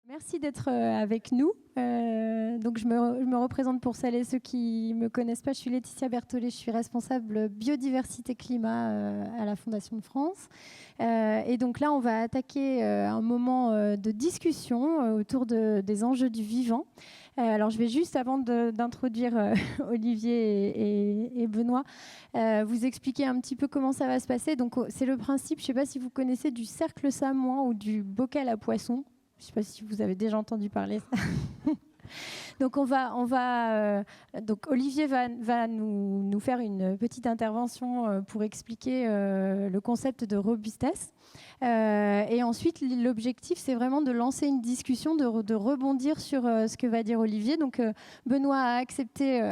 Merci d'être avec nous. Donc je me représente pour celles et ceux qui ne me connaissent pas. Je suis Laetitia Berthollet, je suis responsable biodiversité climat à la Fondation de France. Et donc là, on va attaquer un moment de discussion autour des enjeux du vivant. Alors je vais juste, avant d'introduire Olivier et Benoît, vous expliquer un petit peu comment ça va se passer. Donc c'est le principe, je ne sais pas si vous connaissez, du cercle samoin ou du bocal à poissons. Je ne sais pas si vous avez déjà entendu parler. Donc, donc Olivier va nous faire une petite intervention pour expliquer le concept de robustesse. Et ensuite, l'objectif, c'est vraiment de lancer une discussion, de rebondir sur ce que va dire Olivier. Donc, Benoît a accepté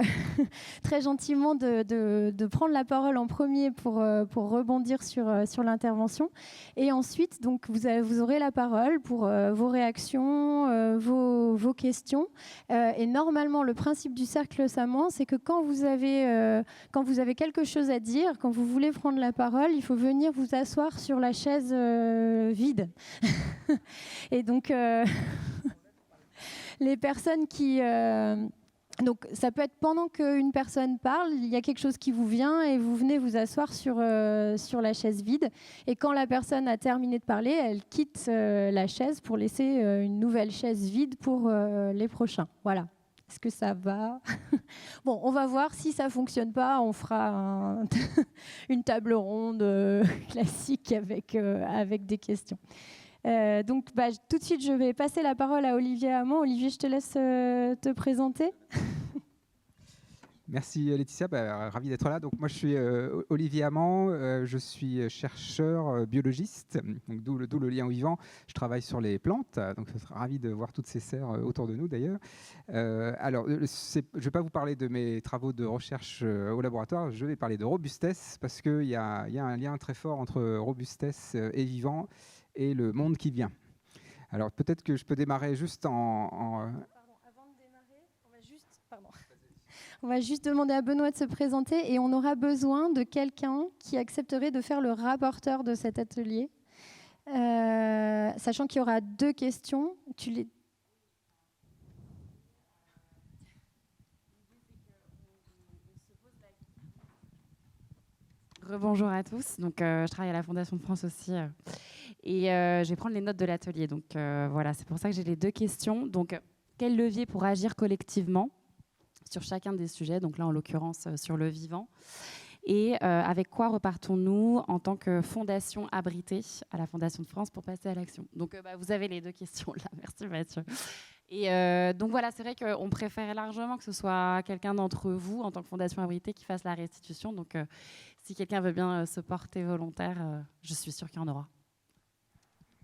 très gentiment de prendre la parole en premier pour rebondir sur l'intervention. Et ensuite, donc, vous aurez la parole pour vos réactions, vos questions. Et normalement, le principe du cercle samoin, c'est que quand vous avez quelque chose à dire, quand vous voulez prendre la parole, il faut venir vous asseoir sur la chaise vide. Et donc, les personnes qui... donc, ça peut être pendant qu'une personne parle, il y a quelque chose qui vous vient et vous venez vous asseoir sur la chaise vide. Et quand la personne a terminé de parler, elle quitte la chaise pour laisser une nouvelle chaise vide pour les prochains. Voilà. Est-ce que ça va? Bon, on va voir. Si ça ne fonctionne pas, on fera une table ronde classique avec des questions. Donc, tout de suite, je vais passer la parole à Olivier Hamon. Olivier, je te laisse te présenter. Merci Laetitia, ravi d'être là. Donc moi je suis Olivier Hamon, je suis chercheur biologiste, donc d'où le lien au vivant. Je travaille sur les plantes, donc je serai ravi de voir toutes ces serres autour de nous d'ailleurs. Alors je ne vais pas vous parler de mes travaux de recherche au laboratoire, je vais parler de robustesse parce qu'il y a un lien très fort entre robustesse et vivant et le monde qui vient. Alors peut-être que je peux démarrer juste Pardon, avant de démarrer, on va juste demander à Benoît de se présenter et on aura besoin de quelqu'un qui accepterait de faire le rapporteur de cet atelier. Sachant qu'il y aura 2 questions. Rebonjour à tous. Donc, je travaille à la Fondation de France aussi. Et je vais prendre les notes de l'atelier. Donc, voilà, c'est pour ça que j'ai les 2 questions. Donc, quel levier pour agir collectivement sur chacun des sujets? Donc là, en l'occurrence, sur le vivant. Et avec quoi repartons-nous en tant que fondation abritée à la Fondation de France pour passer à l'action? Donc, vous avez les 2 questions là. Merci Mathieu. Et donc voilà, c'est vrai qu'on préfère largement que ce soit quelqu'un d'entre vous, en tant que fondation abritée, qui fasse la restitution. Donc, si quelqu'un veut bien se porter volontaire, je suis sûre qu'il y en aura.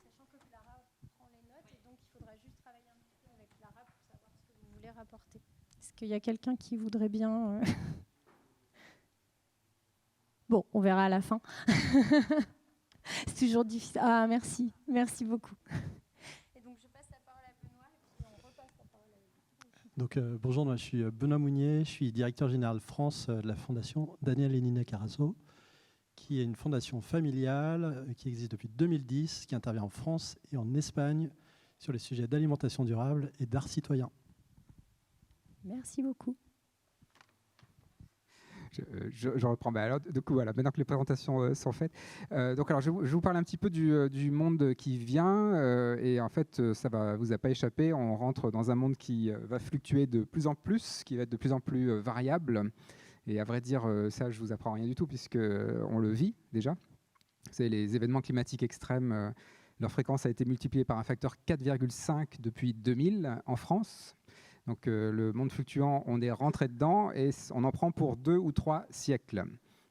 Sachant que Clara prend les notes, et donc il faudra juste travailler un petit peu avec Clara pour savoir ce que vous voulez rapporter. Est-ce qu'il y a quelqu'un qui voudrait bien... Bon, on verra à la fin. C'est toujours difficile. Ah, merci. Merci beaucoup. Et donc, je passe la parole à Benoît et puis on repasse la parole à lui. Donc, bonjour, moi, je suis Benoît Mounier, je suis directeur général France de la fondation Daniel et Nina Carasso, qui est une fondation familiale qui existe depuis 2010, qui intervient en France et en Espagne sur les sujets d'alimentation durable et d'art citoyen. Merci beaucoup. Je reprends. Alors, du coup, voilà, maintenant que les présentations sont faites. Donc, alors, je vous parle un petit peu du monde qui vient. Et en fait, ça ne vous a pas échappé. On rentre dans un monde qui va fluctuer de plus en plus, qui va être de plus en plus variable. Et à vrai dire, ça, je ne vous apprends rien du tout, puisqu'on le vit déjà. C'est les événements climatiques extrêmes. Leur fréquence a été multipliée par un facteur 4,5 depuis 2000 en France. Donc le monde fluctuant, on est rentré dedans et on en prend pour 2 ou 3 siècles.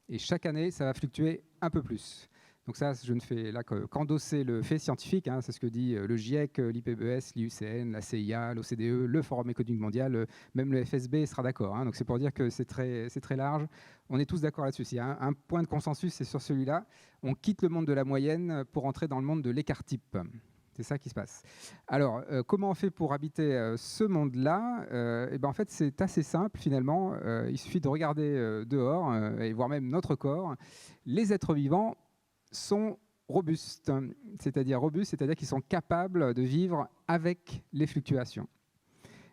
Et chaque année, ça va fluctuer un peu plus. Donc ça, je ne fais là qu'endosser le fait scientifique. Hein, c'est ce que dit le GIEC, l'IPBES, l'IUCN, la CIA, l'OCDE, le Forum économique mondial, même le FSB sera d'accord. Hein, donc c'est pour dire que c'est très large. On est tous d'accord là-dessus. S'il y a un point de consensus, c'est sur celui-là. On quitte le monde de la moyenne pour entrer dans le monde de l'écart-type. C'est ça qui se passe. Alors, comment on fait pour habiter ce monde-là? En fait, c'est assez simple, finalement. Il suffit de regarder dehors, et voire même notre corps. Les êtres vivants sont robustes, c'est-à-dire qu'ils sont capables de vivre avec les fluctuations.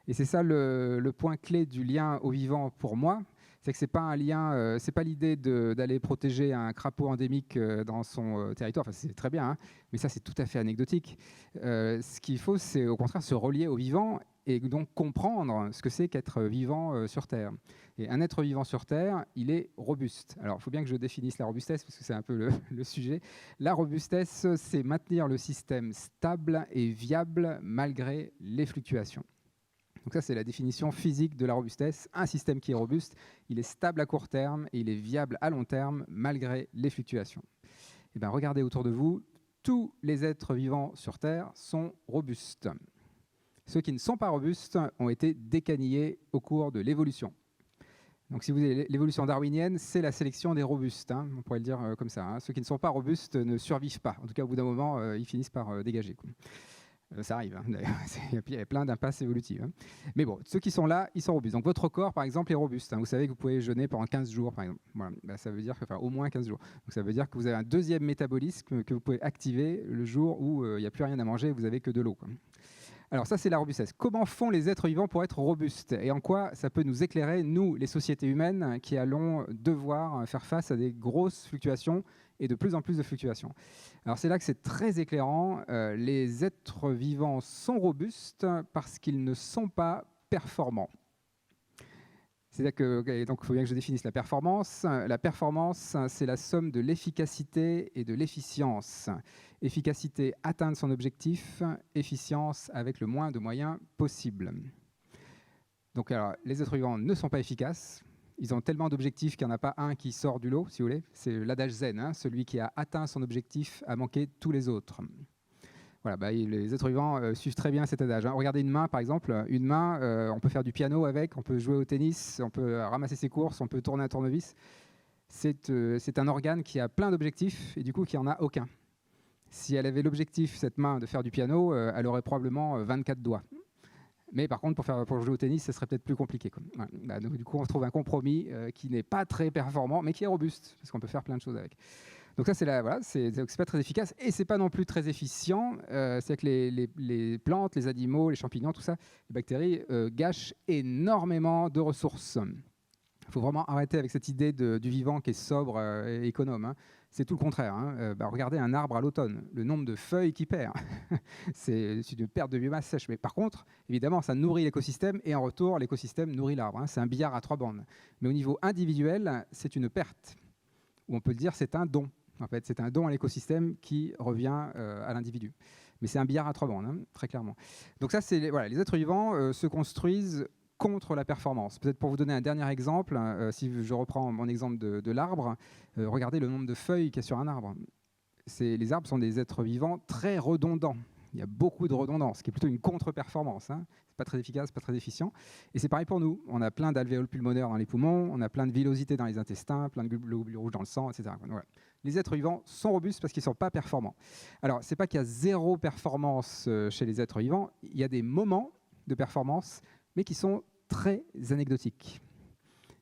Et c'est ça le point clé du lien au vivant pour moi, c'est que c'est pas un lien, c'est pas l'idée d'aller protéger un crapaud endémique dans son territoire. Enfin, c'est très bien, hein, mais ça c'est tout à fait anecdotique. Ce qu'il faut, c'est au contraire se relier au vivant et donc comprendre ce que c'est qu'être vivant sur Terre. Et un être vivant sur Terre, il est robuste. Alors, il faut bien que je définisse la robustesse, parce que c'est un peu le sujet. La robustesse, c'est maintenir le système stable et viable malgré les fluctuations. Donc ça, c'est la définition physique de la robustesse. Un système qui est robuste, il est stable à court terme et il est viable à long terme malgré les fluctuations. Et bien, regardez autour de vous, tous les êtres vivants sur Terre sont robustes. Ceux qui ne sont pas robustes ont été décanillés au cours de l'évolution. Donc si vous avez l'évolution darwinienne, c'est la sélection des robustes, hein, on pourrait le dire comme ça. Hein. Ceux qui ne sont pas robustes ne survivent pas. En tout cas, au bout d'un moment, ils finissent par dégager, quoi. Ça arrive, hein, il y a plein d'impasses évolutives. Hein. Mais bon, ceux qui sont là, ils sont robustes. Donc votre corps, par exemple, est robuste. Hein. Vous savez que vous pouvez jeûner pendant 15 jours, par exemple. Voilà. Ben, ça veut dire au moins 15 jours. Donc ça veut dire que vous avez un deuxième métabolisme que vous pouvez activer le jour où il n'y a plus rien à manger et vous n'avez que de l'eau, quoi. Alors ça, c'est la robustesse. Comment font les êtres vivants pour être robustes? Et en quoi ça peut nous éclairer, nous, les sociétés humaines, qui allons devoir faire face à des grosses fluctuations et de plus en plus de fluctuations? Alors c'est là que c'est très éclairant. Les êtres vivants sont robustes parce qu'ils ne sont pas performants. C'est-à-dire que, donc il faut bien que je définisse la performance. La performance, c'est la somme de l'efficacité et de l'efficience. Efficacité, atteindre son objectif. Efficience, avec le moins de moyens possible. Donc alors, les êtres vivants ne sont pas efficaces. Ils ont tellement d'objectifs qu'il n'y en a pas un qui sort du lot, si vous voulez. C'est l'adage zen, hein, celui qui a atteint son objectif a manqué tous les autres. Voilà, bah, les êtres vivants suivent très bien cet adage. Hein. Regardez une main, par exemple. Une main, on peut faire du piano avec, on peut jouer au tennis, on peut ramasser ses courses, on peut tourner un tournevis. C'est un organe qui a plein d'objectifs et du coup qui n'en a aucun. Si elle avait l'objectif, cette main, de faire du piano, elle aurait probablement 24 doigts. Mais par contre, pour jouer au tennis, ce serait peut-être plus compliqué, quoi. Voilà. Bah, donc, du coup, on trouve un compromis qui n'est pas très performant, mais qui est robuste, parce qu'on peut faire plein de choses avec. Donc ça, c'est pas très efficace et c'est pas non plus très efficient. C'est que les plantes, les animaux, les champignons, tout ça, les bactéries gâchent énormément de ressources. Il faut vraiment arrêter avec cette idée du vivant qui est sobre et économe. Hein. C'est tout le contraire. Hein. Regardez un arbre à l'automne, le nombre de feuilles qu'il perd. C'est une perte de biomasse sèche. Mais par contre, évidemment, ça nourrit l'écosystème et en retour, l'écosystème nourrit l'arbre. Hein. C'est un billard à 3 bandes. Mais au niveau individuel, c'est une perte. Ou on peut dire c'est un don. En fait, c'est un don à l'écosystème qui revient à l'individu. Mais c'est un billard à 3 bandes, hein, très clairement. Donc ça, c'est les êtres vivants se construisent contre la performance. Peut-être pour vous donner un dernier exemple, si je reprends mon exemple de l'arbre, regardez le nombre de feuilles qu'il y a sur un arbre. Les arbres sont des êtres vivants très redondants. Il y a beaucoup de redondance, ce qui est plutôt une contre-performance. Hein. C'est pas très efficace, pas très efficient. Et c'est pareil pour nous. On a plein d'alvéoles pulmonaires dans les poumons, on a plein de villosités dans les intestins, plein de globules rouges dans le sang, etc. Voilà. Les êtres vivants sont robustes parce qu'ils ne sont pas performants. Alors, ce n'est pas qu'il y a zéro performance chez les êtres vivants. Il y a des moments de performance, mais qui sont très anecdotiques.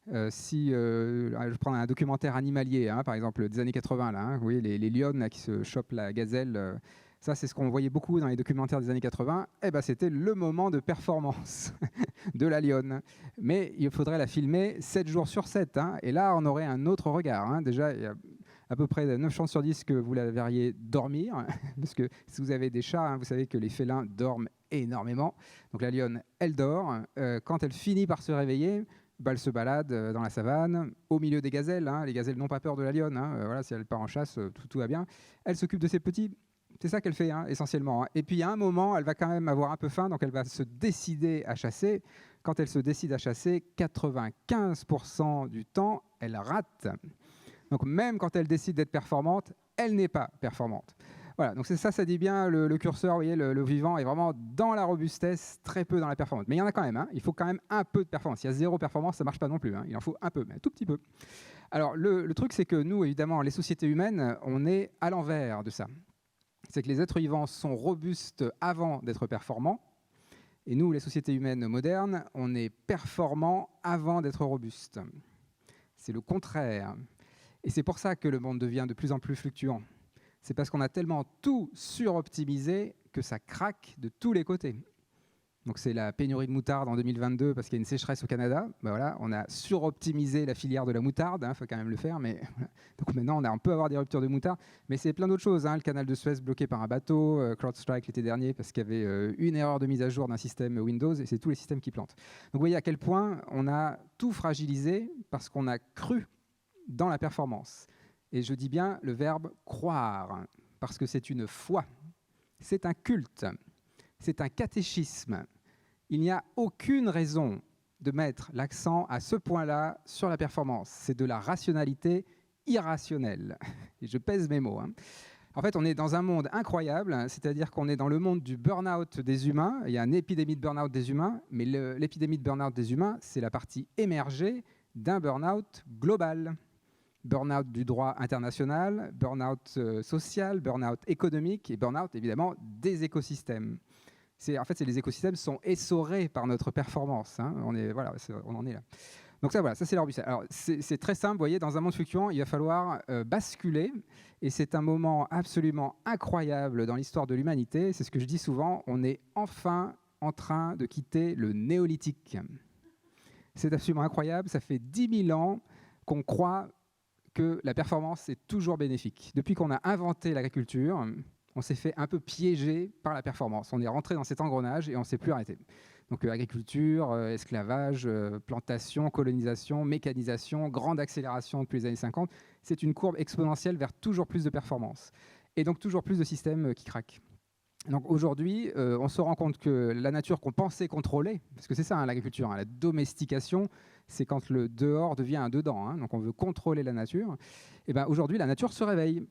Je prends un documentaire animalier, hein, par exemple des années 80, là, hein, vous voyez les lionnes là, qui se chopent la gazelle. Ça, c'est ce qu'on voyait beaucoup dans les documentaires des années 80. Eh ben, c'était le moment de performance de la lionne. Mais il faudrait la filmer 7 jours sur 7. Hein, et là, on aurait un autre regard. Hein. Déjà, il y a à peu près 9 chances sur 10 que vous la verriez dormir. Parce que si vous avez des chats, hein, vous savez que les félins dorment énormément. Donc la lionne, elle dort. Quand elle finit par se réveiller, elle se balade dans la savane, au milieu des gazelles. Hein. Les gazelles n'ont pas peur de la lionne. Hein. Voilà, si elle part en chasse, tout va bien. Elle s'occupe de ses petits. C'est ça qu'elle fait, hein, essentiellement. Hein. Et puis, à un moment, elle va quand même avoir un peu faim, donc elle va se décider à chasser. Quand elle se décide à chasser, 95% du temps, elle rate. Donc, même quand elle décide d'être performante, elle n'est pas performante. Voilà, donc c'est ça, ça dit bien le curseur, vous voyez, le vivant est vraiment dans la robustesse, très peu dans la performance. Mais il y en a quand même, hein, il faut quand même un peu de performance. Il y a zéro performance, ça ne marche pas non plus. Hein, il en faut un peu, mais un tout petit peu. Alors, le truc, c'est que nous, évidemment, les sociétés humaines, on est à l'envers de ça. C'est que les êtres vivants sont robustes avant d'être performants. Et nous, les sociétés humaines modernes, on est performants avant d'être robustes. C'est le contraire. Et c'est pour ça que le monde devient de plus en plus fluctuant. C'est parce qu'on a tellement tout suroptimisé que ça craque de tous les côtés. Donc c'est la pénurie de moutarde en 2022 parce qu'il y a une sécheresse au Canada. Ben voilà, on a suroptimisé la filière de la moutarde, faut quand même le faire. Mais voilà. Donc maintenant, on peut avoir des ruptures de moutarde, mais c'est plein d'autres choses. Le canal de Suez bloqué par un bateau, CrowdStrike l'été dernier parce qu'il y avait une erreur de mise à jour d'un système Windows et c'est tous les systèmes qui plantent. Donc vous voyez à quel point on a tout fragilisé parce qu'on a cru dans la performance. Et je dis bien le verbe croire parce que c'est une foi, c'est un culte. C'est un catéchisme. Il n'y a aucune raison de mettre l'accent à ce point-là sur la performance. C'est de la rationalité irrationnelle. Et je pèse mes mots. En fait, on est dans un monde incroyable, c'est-à-dire qu'on est dans le monde du burn-out des humains. Il y a une épidémie de burn-out des humains, mais l'épidémie de burn-out des humains, c'est la partie émergée d'un burn-out global. Burn-out du droit international, burn-out social, burn-out économique et burn-out, évidemment, des écosystèmes. En fait, les écosystèmes sont essorés par notre performance. On en est là. Donc ça, c'est la robustesse. Alors, c'est très simple. Vous voyez, dans un monde fluctuant, il va falloir basculer. Et c'est un moment absolument incroyable dans l'histoire de l'humanité. C'est ce que je dis souvent. On est enfin en train de quitter le néolithique. C'est absolument incroyable. Ça fait 10 000 ans qu'on croit que la performance est toujours bénéfique. Depuis qu'on a inventé l'agriculture, on s'est fait un peu piéger par la performance. On est rentré dans cet engrenage et on ne s'est plus arrêté. Donc agriculture, esclavage, plantation, colonisation, mécanisation, grande accélération depuis les années 50. C'est une courbe exponentielle vers toujours plus de performance. Et donc toujours plus de systèmes qui craquent. Donc aujourd'hui, on se rend compte que la nature qu'on pensait contrôler, parce que c'est ça l'agriculture, la domestication, c'est quand le dehors devient un dedans, donc on veut contrôler la nature. Et ben aujourd'hui, la nature se réveille.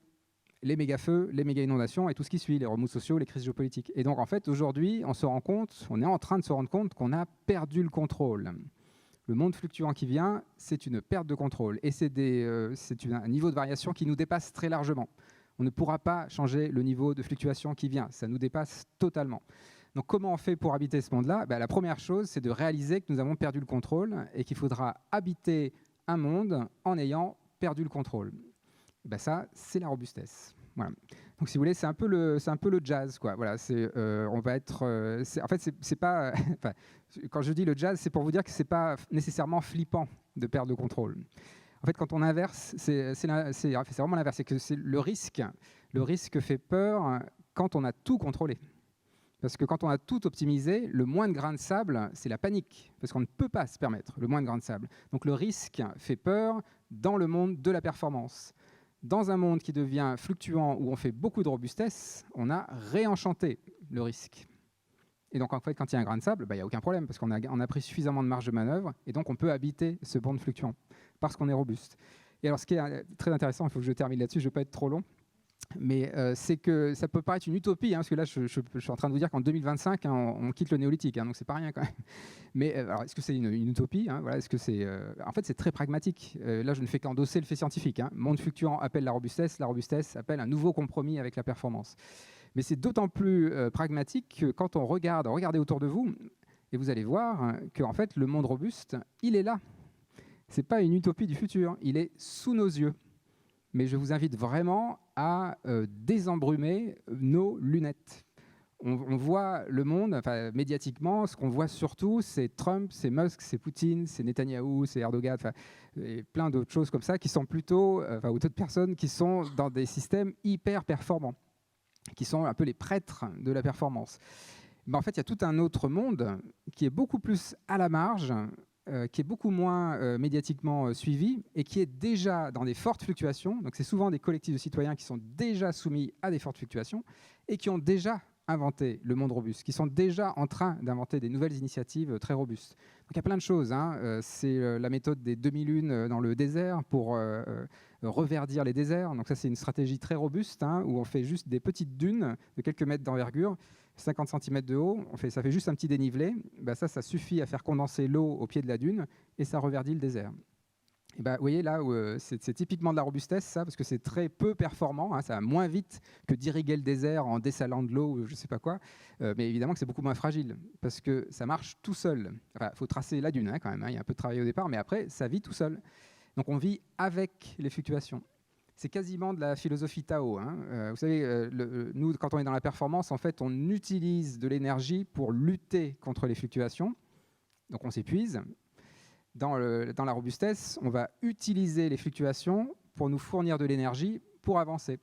Les méga-feux, les méga-inondations et tout ce qui suit, les remous sociaux, les crises géopolitiques. Et donc en fait, aujourd'hui, on est en train de se rendre compte qu'on a perdu le contrôle. Le monde fluctuant qui vient, c'est une perte de contrôle. Et c'est un niveau de variation qui nous dépasse très largement. On ne pourra pas changer le niveau de fluctuation qui vient. Ça nous dépasse totalement. Donc comment on fait pour habiter ce monde-là ? La première chose, c'est de réaliser que nous avons perdu le contrôle et qu'il faudra habiter un monde en ayant perdu le contrôle. Ça, c'est la robustesse. Voilà. Donc, si vous voulez, c'est un peu le jazz, quoi. Voilà, on va être. En fait, c'est pas. Quand je dis le jazz, c'est pour vous dire que c'est pas nécessairement flippant de perdre le contrôle. En fait, quand on inverse, c'est vraiment l'inverse. C'est que c'est le risque. Le risque fait peur quand on a tout contrôlé. Parce que quand on a tout optimisé, le moindre grain de sable, c'est la panique. Parce qu'on ne peut pas se permettre le moindre grain de sable. Donc, le risque fait peur dans le monde de la performance. Dans un monde qui devient fluctuant, où on fait beaucoup de robustesse, on a réenchanté le risque. Et donc, en fait, quand il y a un grain de sable, il n'y a aucun problème, parce qu'on a pris suffisamment de marge de manœuvre, et donc on peut habiter ce monde fluctuant, parce qu'on est robuste. Et alors, ce qui est très intéressant, il faut que je termine là-dessus, je ne vais pas être trop long, mais c'est que ça peut paraître une utopie, parce que là, je suis en train de vous dire qu'en 2025, on quitte le néolithique, donc c'est pas rien quand même. Mais alors, est-ce que c'est une utopie voilà, est-ce que c'est, en fait, c'est très pragmatique. Là, je ne fais qu'endosser le fait scientifique. Monde fluctuant appelle la robustesse appelle un nouveau compromis avec la performance. Mais c'est d'autant plus pragmatique que quand regardez autour de vous, et vous allez voir qu'en fait, le monde robuste, il est là. C'est pas une utopie du futur, il est sous nos yeux. Mais je vous invite vraiment à désembrumer nos lunettes. On voit le monde, médiatiquement, ce qu'on voit surtout, c'est Trump, c'est Musk, c'est Poutine, c'est Netanyahou, c'est Erdogan, et plein d'autres choses comme ça, qui sont plutôt, ou d'autres personnes qui sont dans des systèmes hyper performants, qui sont un peu les prêtres de la performance. Mais en fait, il y a tout un autre monde qui est beaucoup plus à la marge, qui est beaucoup moins médiatiquement suivi et qui est déjà dans des fortes fluctuations. Donc c'est souvent des collectifs de citoyens qui sont déjà soumis à des fortes fluctuations et qui ont déjà inventé le monde robuste, qui sont déjà en train d'inventer des nouvelles initiatives très robustes. Donc il y a plein de choses. C'est la méthode des demi-lunes dans le désert pour reverdir les déserts. Donc ça, c'est une stratégie très robuste où on fait juste des petites dunes de quelques mètres d'envergure, 50 cm de haut, ça fait juste un petit dénivelé. Ça suffit à faire condenser l'eau au pied de la dune et ça reverdit le désert. Et vous voyez là, c'est typiquement de la robustesse, ça, parce que c'est très peu performant. Ça va moins vite que d'irriguer le désert en dessalant de l'eau ou je ne sais pas quoi. Mais évidemment que c'est beaucoup moins fragile, parce que ça marche tout seul. Il faut tracer la dune quand même. Il y a un peu de travail au départ, mais après, ça vit tout seul. Donc on vit avec les fluctuations. c'est quasiment de la philosophie Tao. Vous savez, nous, quand on est dans la performance, en fait, on utilise de l'énergie pour lutter contre les fluctuations. Donc, on s'épuise. Dans la robustesse, on va utiliser les fluctuations pour nous fournir de l'énergie pour avancer.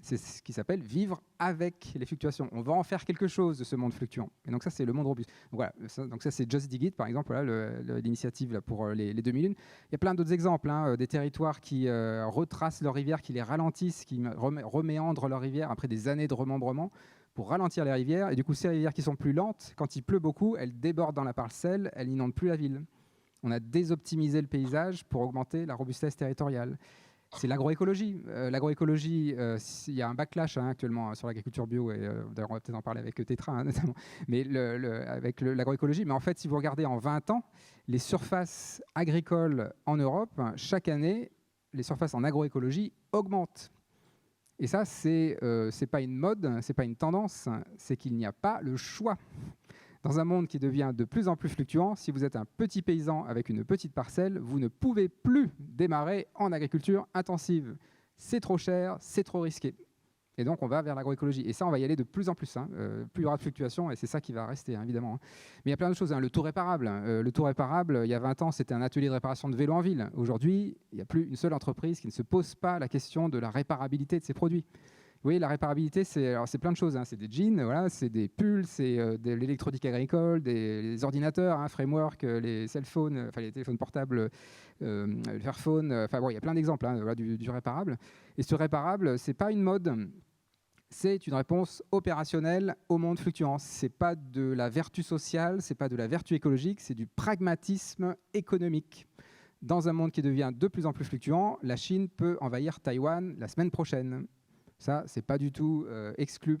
C'est ce qui s'appelle vivre avec les fluctuations. On va en faire quelque chose de ce monde fluctuant. Et donc ça, c'est le monde robuste. Donc voilà, donc ça c'est Just Dig It, par exemple, voilà, l'initiative là, pour les 2001. Il y a plein d'autres exemples, des territoires qui retracent leurs rivières, qui les ralentissent, qui reméandrent leurs rivières après des années de remembrement pour ralentir les rivières. Et du coup, ces rivières qui sont plus lentes, quand il pleut beaucoup, elles débordent dans la parcelle, elles n'inondent plus la ville. On a désoptimisé le paysage pour augmenter la robustesse territoriale. C'est l'agroécologie. L'agroécologie, il y a un backlash actuellement sur l'agriculture bio, et d'ailleurs on va peut-être en parler avec Tetra notamment, mais avec l'agroécologie. Mais en fait, si vous regardez en 20 ans, les surfaces agricoles en Europe, chaque année, les surfaces en agroécologie augmentent. Et ça, c'est pas une mode, c'est pas une tendance, c'est qu'il n'y a pas le choix. Dans un monde qui devient de plus en plus fluctuant, si vous êtes un petit paysan avec une petite parcelle, vous ne pouvez plus démarrer en agriculture intensive. C'est trop cher, c'est trop risqué. Et donc, on va vers l'agroécologie. Et ça, on va y aller de plus en plus. Plus il y aura de fluctuations, et c'est ça qui va rester, évidemment. Mais il y a plein de choses. Le tour réparable. Le tour réparable, il y a 20 ans, c'était un atelier de réparation de vélos en ville. Aujourd'hui, il n'y a plus une seule entreprise qui ne se pose pas la question de la réparabilité de ses produits. Vous voyez, la réparabilité, c'est plein de choses. C'est des jeans, voilà, c'est des pulls, c'est de l'électronique agricole, des ordinateurs, framework, les cell phones, les téléphones portables, le Fairphone. Il y a plein d'exemples voilà, du réparable. Et ce réparable, c'est pas une mode. C'est une réponse opérationnelle au monde fluctuant. C'est pas de la vertu sociale, c'est pas de la vertu écologique, c'est du pragmatisme économique. Dans un monde qui devient de plus en plus fluctuant, la Chine peut envahir Taïwan la semaine prochaine. Ça, c'est pas du tout exclu.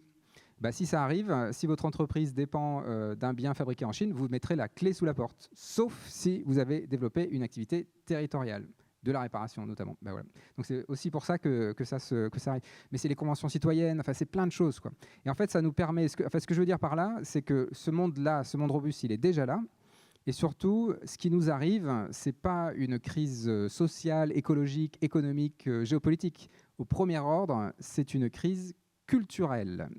Si ça arrive, si votre entreprise dépend d'un bien fabriqué en Chine, vous mettrez la clé sous la porte, sauf si vous avez développé une activité territoriale, de la réparation notamment. Voilà. Donc c'est aussi pour ça que ça arrive. Mais c'est les conventions citoyennes, c'est plein de choses, quoi. Et en fait, ça nous permet... ce que je veux dire par là, c'est que ce monde-là, ce monde robuste, il est déjà là. Et surtout, ce qui nous arrive, ce n'est pas une crise sociale, écologique, économique, géopolitique. Au premier ordre, c'est une crise culturelle.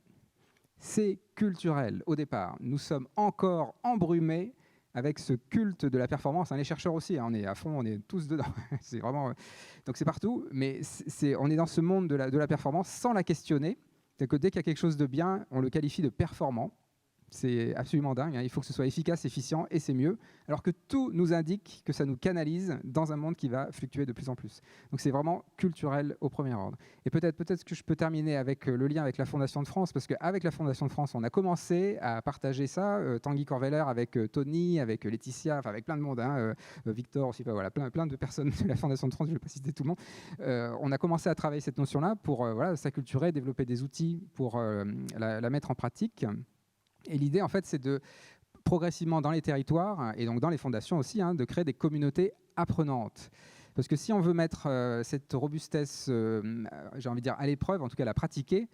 C'est culturel au départ. Nous sommes encore embrumés avec ce culte de la performance. Les chercheurs aussi, on est à fond, on est tous dedans. C'est vraiment... Donc c'est partout, mais on est dans ce monde de la performance sans la questionner. C'est que dès qu'il y a quelque chose de bien, on le qualifie de performant. C'est absolument dingue, il faut que ce soit efficace, efficient, et c'est mieux, alors que tout nous indique que ça nous canalise dans un monde qui va fluctuer de plus en plus. Donc c'est vraiment culturel au premier ordre. Et peut-être que je peux terminer avec le lien avec la Fondation de France, parce qu'avec la Fondation de France, on a commencé à partager ça, Tanguy Corveller avec Tony, avec Laetitia, avec plein de monde, Victor aussi, voilà, plein de personnes de la Fondation de France, je ne vais pas citer tout le monde. On a commencé à travailler cette notion-là pour s'acculturer, développer des outils pour la mettre en pratique. Et l'idée, en fait, c'est de progressivement dans les territoires et donc dans les fondations aussi, de créer des communautés apprenantes. Parce que si on veut mettre cette robustesse, j'ai envie de dire, à l'épreuve, en tout cas la pratiquer,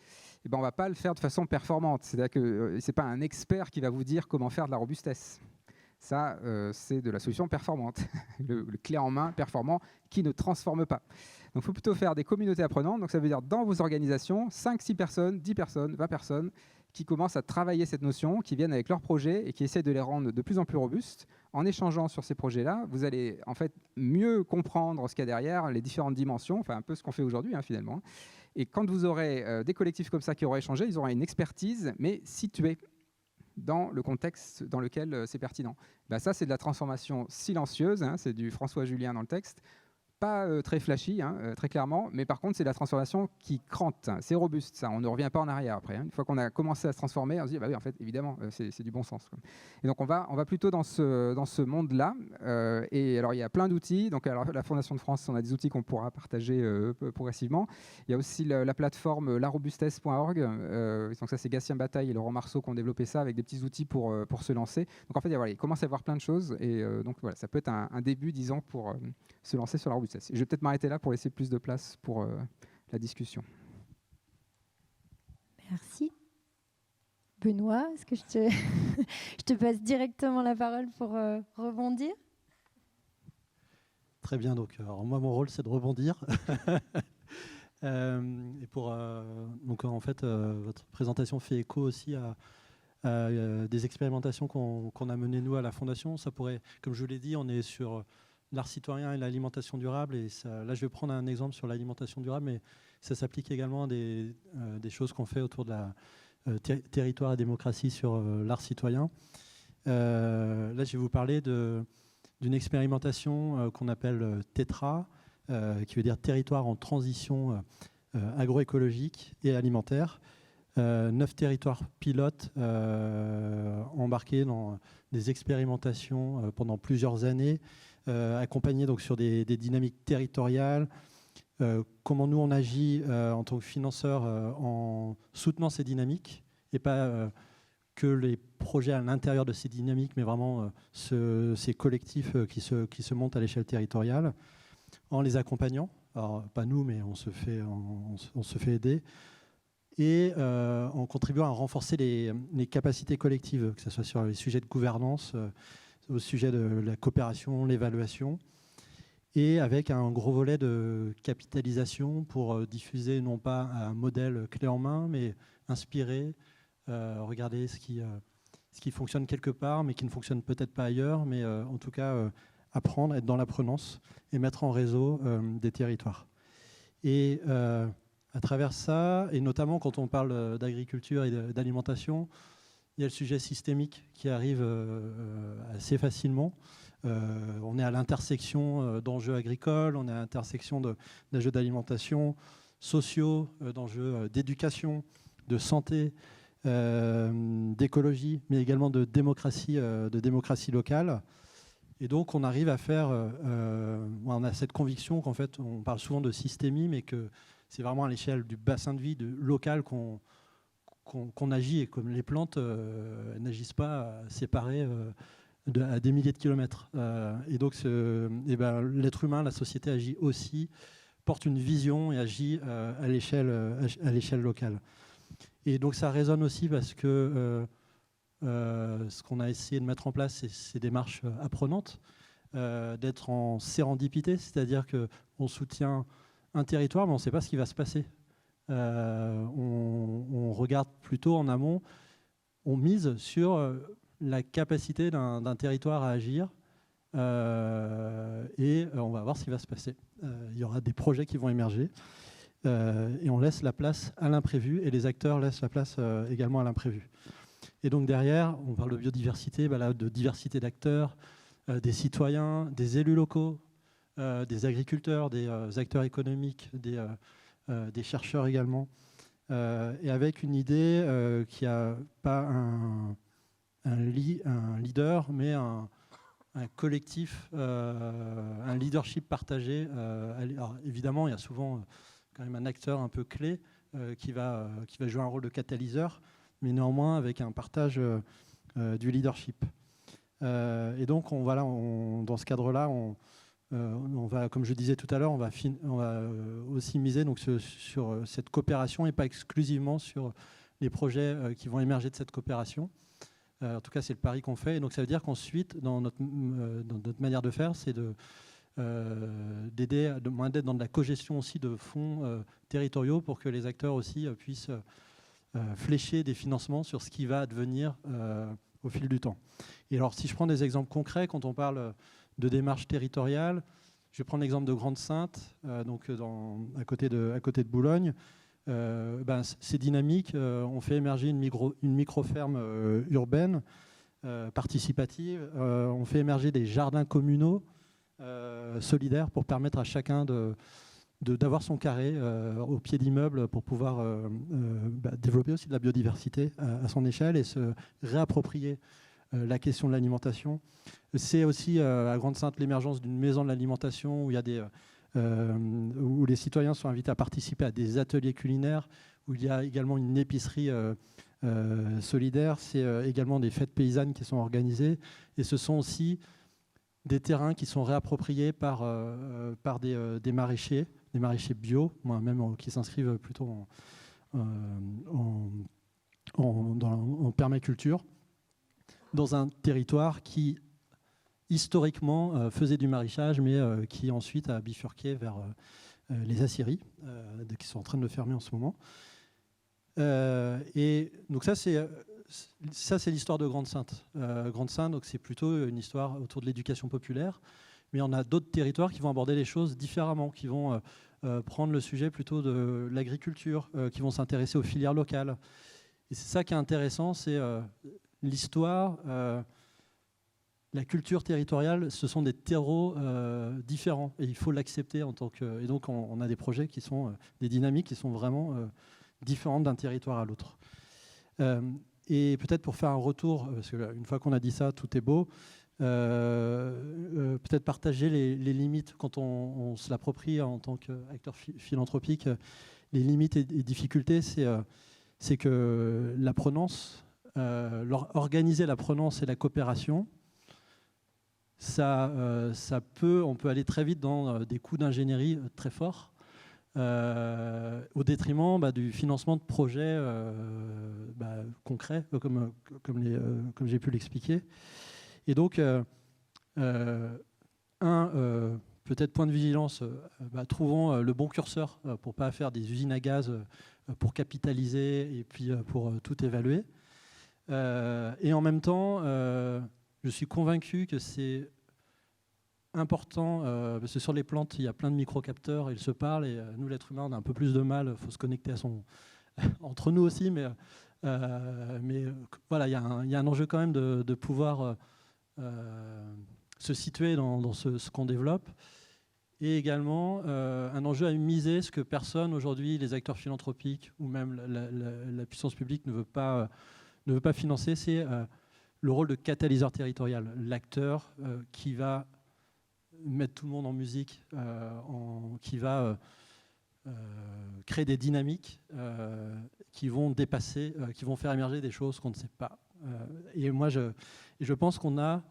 on ne va pas le faire de façon performante. C'est-à-dire que ce n'est pas un expert qui va vous dire comment faire de la robustesse. Ça, c'est de la solution performante, le clé en main performant qui ne transforme pas. Donc, il faut plutôt faire des communautés apprenantes. Donc, ça veut dire dans vos organisations, 5, 6 personnes, 10 personnes, 20 personnes, qui commencent à travailler cette notion, qui viennent avec leurs projets et qui essaient de les rendre de plus en plus robustes. En échangeant sur ces projets-là, vous allez en fait mieux comprendre ce qu'il y a derrière, les différentes dimensions, un peu ce qu'on fait aujourd'hui finalement. Et quand vous aurez des collectifs comme ça qui auront échangé, ils auront une expertise, mais située dans le contexte dans lequel c'est pertinent. Ça, c'est de la transformation silencieuse, c'est du François Julien dans le texte. Pas très flashy, très clairement, mais par contre, c'est de la transformation qui crante. C'est robuste, ça. On ne revient pas en arrière après. Une fois qu'on a commencé à se transformer, on se dit, oui, en fait, évidemment, c'est du bon sens, quoi. Et donc, on va plutôt dans ce monde-là. Et alors, il y a plein d'outils. Donc, alors, la Fondation de France, on a des outils qu'on pourra partager progressivement. Il y a aussi la plateforme larobustesse.org. Donc, ça, c'est Gatien Bataille et Laurent Marceau qui ont développé ça avec des petits outils pour se lancer. Donc, en fait, il commence à y avoir plein de choses. Et donc, voilà, ça peut être un début, disons, pour se lancer sur la robustesse. Je vais peut-être m'arrêter là pour laisser plus de place pour la discussion. Merci. Benoît, est-ce que je te passe directement la parole pour rebondir ? Très bien, donc alors moi mon rôle c'est de rebondir. Et donc en fait, votre présentation fait écho aussi à des expérimentations qu'on a menées nous à la Fondation. Ça pourrait, comme je vous l'ai dit, on est sur l'art citoyen et l'alimentation durable. Et là, je vais prendre un exemple sur l'alimentation durable, mais ça s'applique également à des choses qu'on fait autour de la territoire et démocratie sur l'art citoyen. Là, je vais vous parler d'une expérimentation qu'on appelle TETRA, qui veut dire territoire en transition agroécologique et alimentaire. 9 territoires pilotes embarqués dans des expérimentations pendant plusieurs années, accompagnés donc sur des dynamiques territoriales. Comment nous on agit en tant que financeurs en soutenant ces dynamiques et pas que les projets à l'intérieur de ces dynamiques, mais vraiment ces collectifs qui se montent à l'échelle territoriale, en les accompagnant. Alors, pas nous, mais on se fait aider. Et en contribuant à renforcer les capacités collectives, que ce soit sur les sujets de gouvernance, au sujet de la coopération, l'évaluation, et avec un gros volet de capitalisation pour diffuser non pas un modèle clé en main, mais inspirer, regarder ce qui fonctionne quelque part, mais qui ne fonctionne peut-être pas ailleurs, mais en tout cas apprendre, être dans l'apprenance et mettre en réseau des territoires. Et à travers ça, et notamment quand on parle d'agriculture et d'alimentation, il y a le sujet systémique qui arrive assez facilement. On est à l'intersection d'enjeux agricoles, on est à l'intersection d'enjeux d'alimentation, sociaux, d'enjeux d'éducation, de santé, d'écologie, mais également de démocratie locale. Et donc on arrive à faire, on a cette conviction qu'en fait, on parle souvent de systémie, mais que c'est vraiment à l'échelle du bassin de vie local qu'on agit. Et comme les plantes n'agissent pas séparées à des milliers de kilomètres. Et donc l'être humain, la société agit aussi, porte une vision et agit à l'échelle locale. Et donc ça résonne aussi parce que ce qu'on a essayé de mettre en place, c'est ces démarches apprenantes, d'être en sérendipité, c'est-à-dire qu'on soutient un territoire, mais on ne sait pas ce qui va se passer. On regarde plutôt en amont, on mise sur la capacité d'un territoire à agir et on va voir ce qui va se passer. Il y aura des projets qui vont émerger et on laisse la place à l'imprévu et les acteurs laissent la place également à l'imprévu. Et donc derrière, on parle de biodiversité, de diversité d'acteurs, des citoyens, des élus locaux, des agriculteurs, des acteurs économiques, des chercheurs également, et avec une idée qui n'a pas un leader, mais un collectif, un leadership partagé. Alors, évidemment, il y a souvent quand même un acteur un peu clé qui va jouer un rôle de catalyseur, mais néanmoins avec un partage du leadership. Et donc, dans ce cadre-là, on va, comme je disais tout à l'heure, on va aussi miser donc sur cette coopération et pas exclusivement sur les projets qui vont émerger de cette coopération. En tout cas, c'est le pari qu'on fait. Et donc, ça veut dire qu'ensuite, dans notre manière de faire, c'est d'aider, moins d'être dans de la cogestion aussi de fonds territoriaux pour que les acteurs aussi puissent flécher des financements sur ce qui va advenir au fil du temps. Et alors, si je prends des exemples concrets, quand on parle de démarche territoriale, je vais prendre l'exemple de Grande-Synthe, donc à côté de Boulogne. Ces dynamiques ont fait émerger une micro-ferme urbaine participative. On fait émerger des jardins communaux solidaires pour permettre à chacun d'avoir son carré au pied d'immeuble pour pouvoir développer aussi de la biodiversité à son échelle et se réapproprier la question de l'alimentation. C'est aussi à Grande-Synthe l'émergence d'une maison de l'alimentation où il y a où les citoyens sont invités à participer à des ateliers culinaires, où il y a également une épicerie solidaire. C'est également des fêtes paysannes qui sont organisées. Et ce sont aussi des terrains qui sont réappropriés par des maraîchers bio, même qui s'inscrivent plutôt en permaculture, dans un territoire qui historiquement faisait du maraîchage, mais qui ensuite a bifurqué vers les aciéries, qui sont en train de le fermer en ce moment. Et donc ça, c'est l'histoire de Grande-Synthe. Grande-Synthe, donc c'est plutôt une histoire autour de l'éducation populaire, mais on a d'autres territoires qui vont aborder les choses différemment, qui vont prendre le sujet plutôt de l'agriculture, qui vont s'intéresser aux filières locales. Et c'est ça qui est intéressant, c'est l'histoire, la culture territoriale, ce sont des terreaux différents, et il faut l'accepter en tant que... Et donc on a des projets qui sont des dynamiques qui sont vraiment différentes d'un territoire à l'autre. Et peut-être pour faire un retour, parce qu'une fois qu'on a dit ça, tout est beau, peut-être partager les limites quand on se l'approprie en tant qu'acteur philanthropique. Les limites et difficultés, c'est que l'apprenance, organiser l'apprenance et la coopération, on peut aller très vite dans des coûts d'ingénierie très forts, au détriment du financement de projets concrets, comme j'ai pu l'expliquer. Et donc, peut-être point de vigilance, trouvons le bon curseur pour ne pas faire des usines à gaz pour capitaliser et puis pour tout évaluer. Et en même temps, je suis convaincu que c'est important, parce que sur les plantes, il y a plein de microcapteurs, ils se parlent, et nous, l'être humain, on a un peu plus de mal, il faut se connecter entre nous aussi, mais voilà, il y a un enjeu quand même de pouvoir se situer dans ce qu'on développe, et également un enjeu à miser, ce que personne aujourd'hui, les acteurs philanthropiques ou même la puissance publique ne veut pas financer, c'est le rôle de catalyseur territorial, l'acteur qui va mettre tout le monde en musique, qui va créer des dynamiques qui vont dépasser, qui vont faire émerger des choses qu'on ne sait pas. Et moi, je pense qu'on a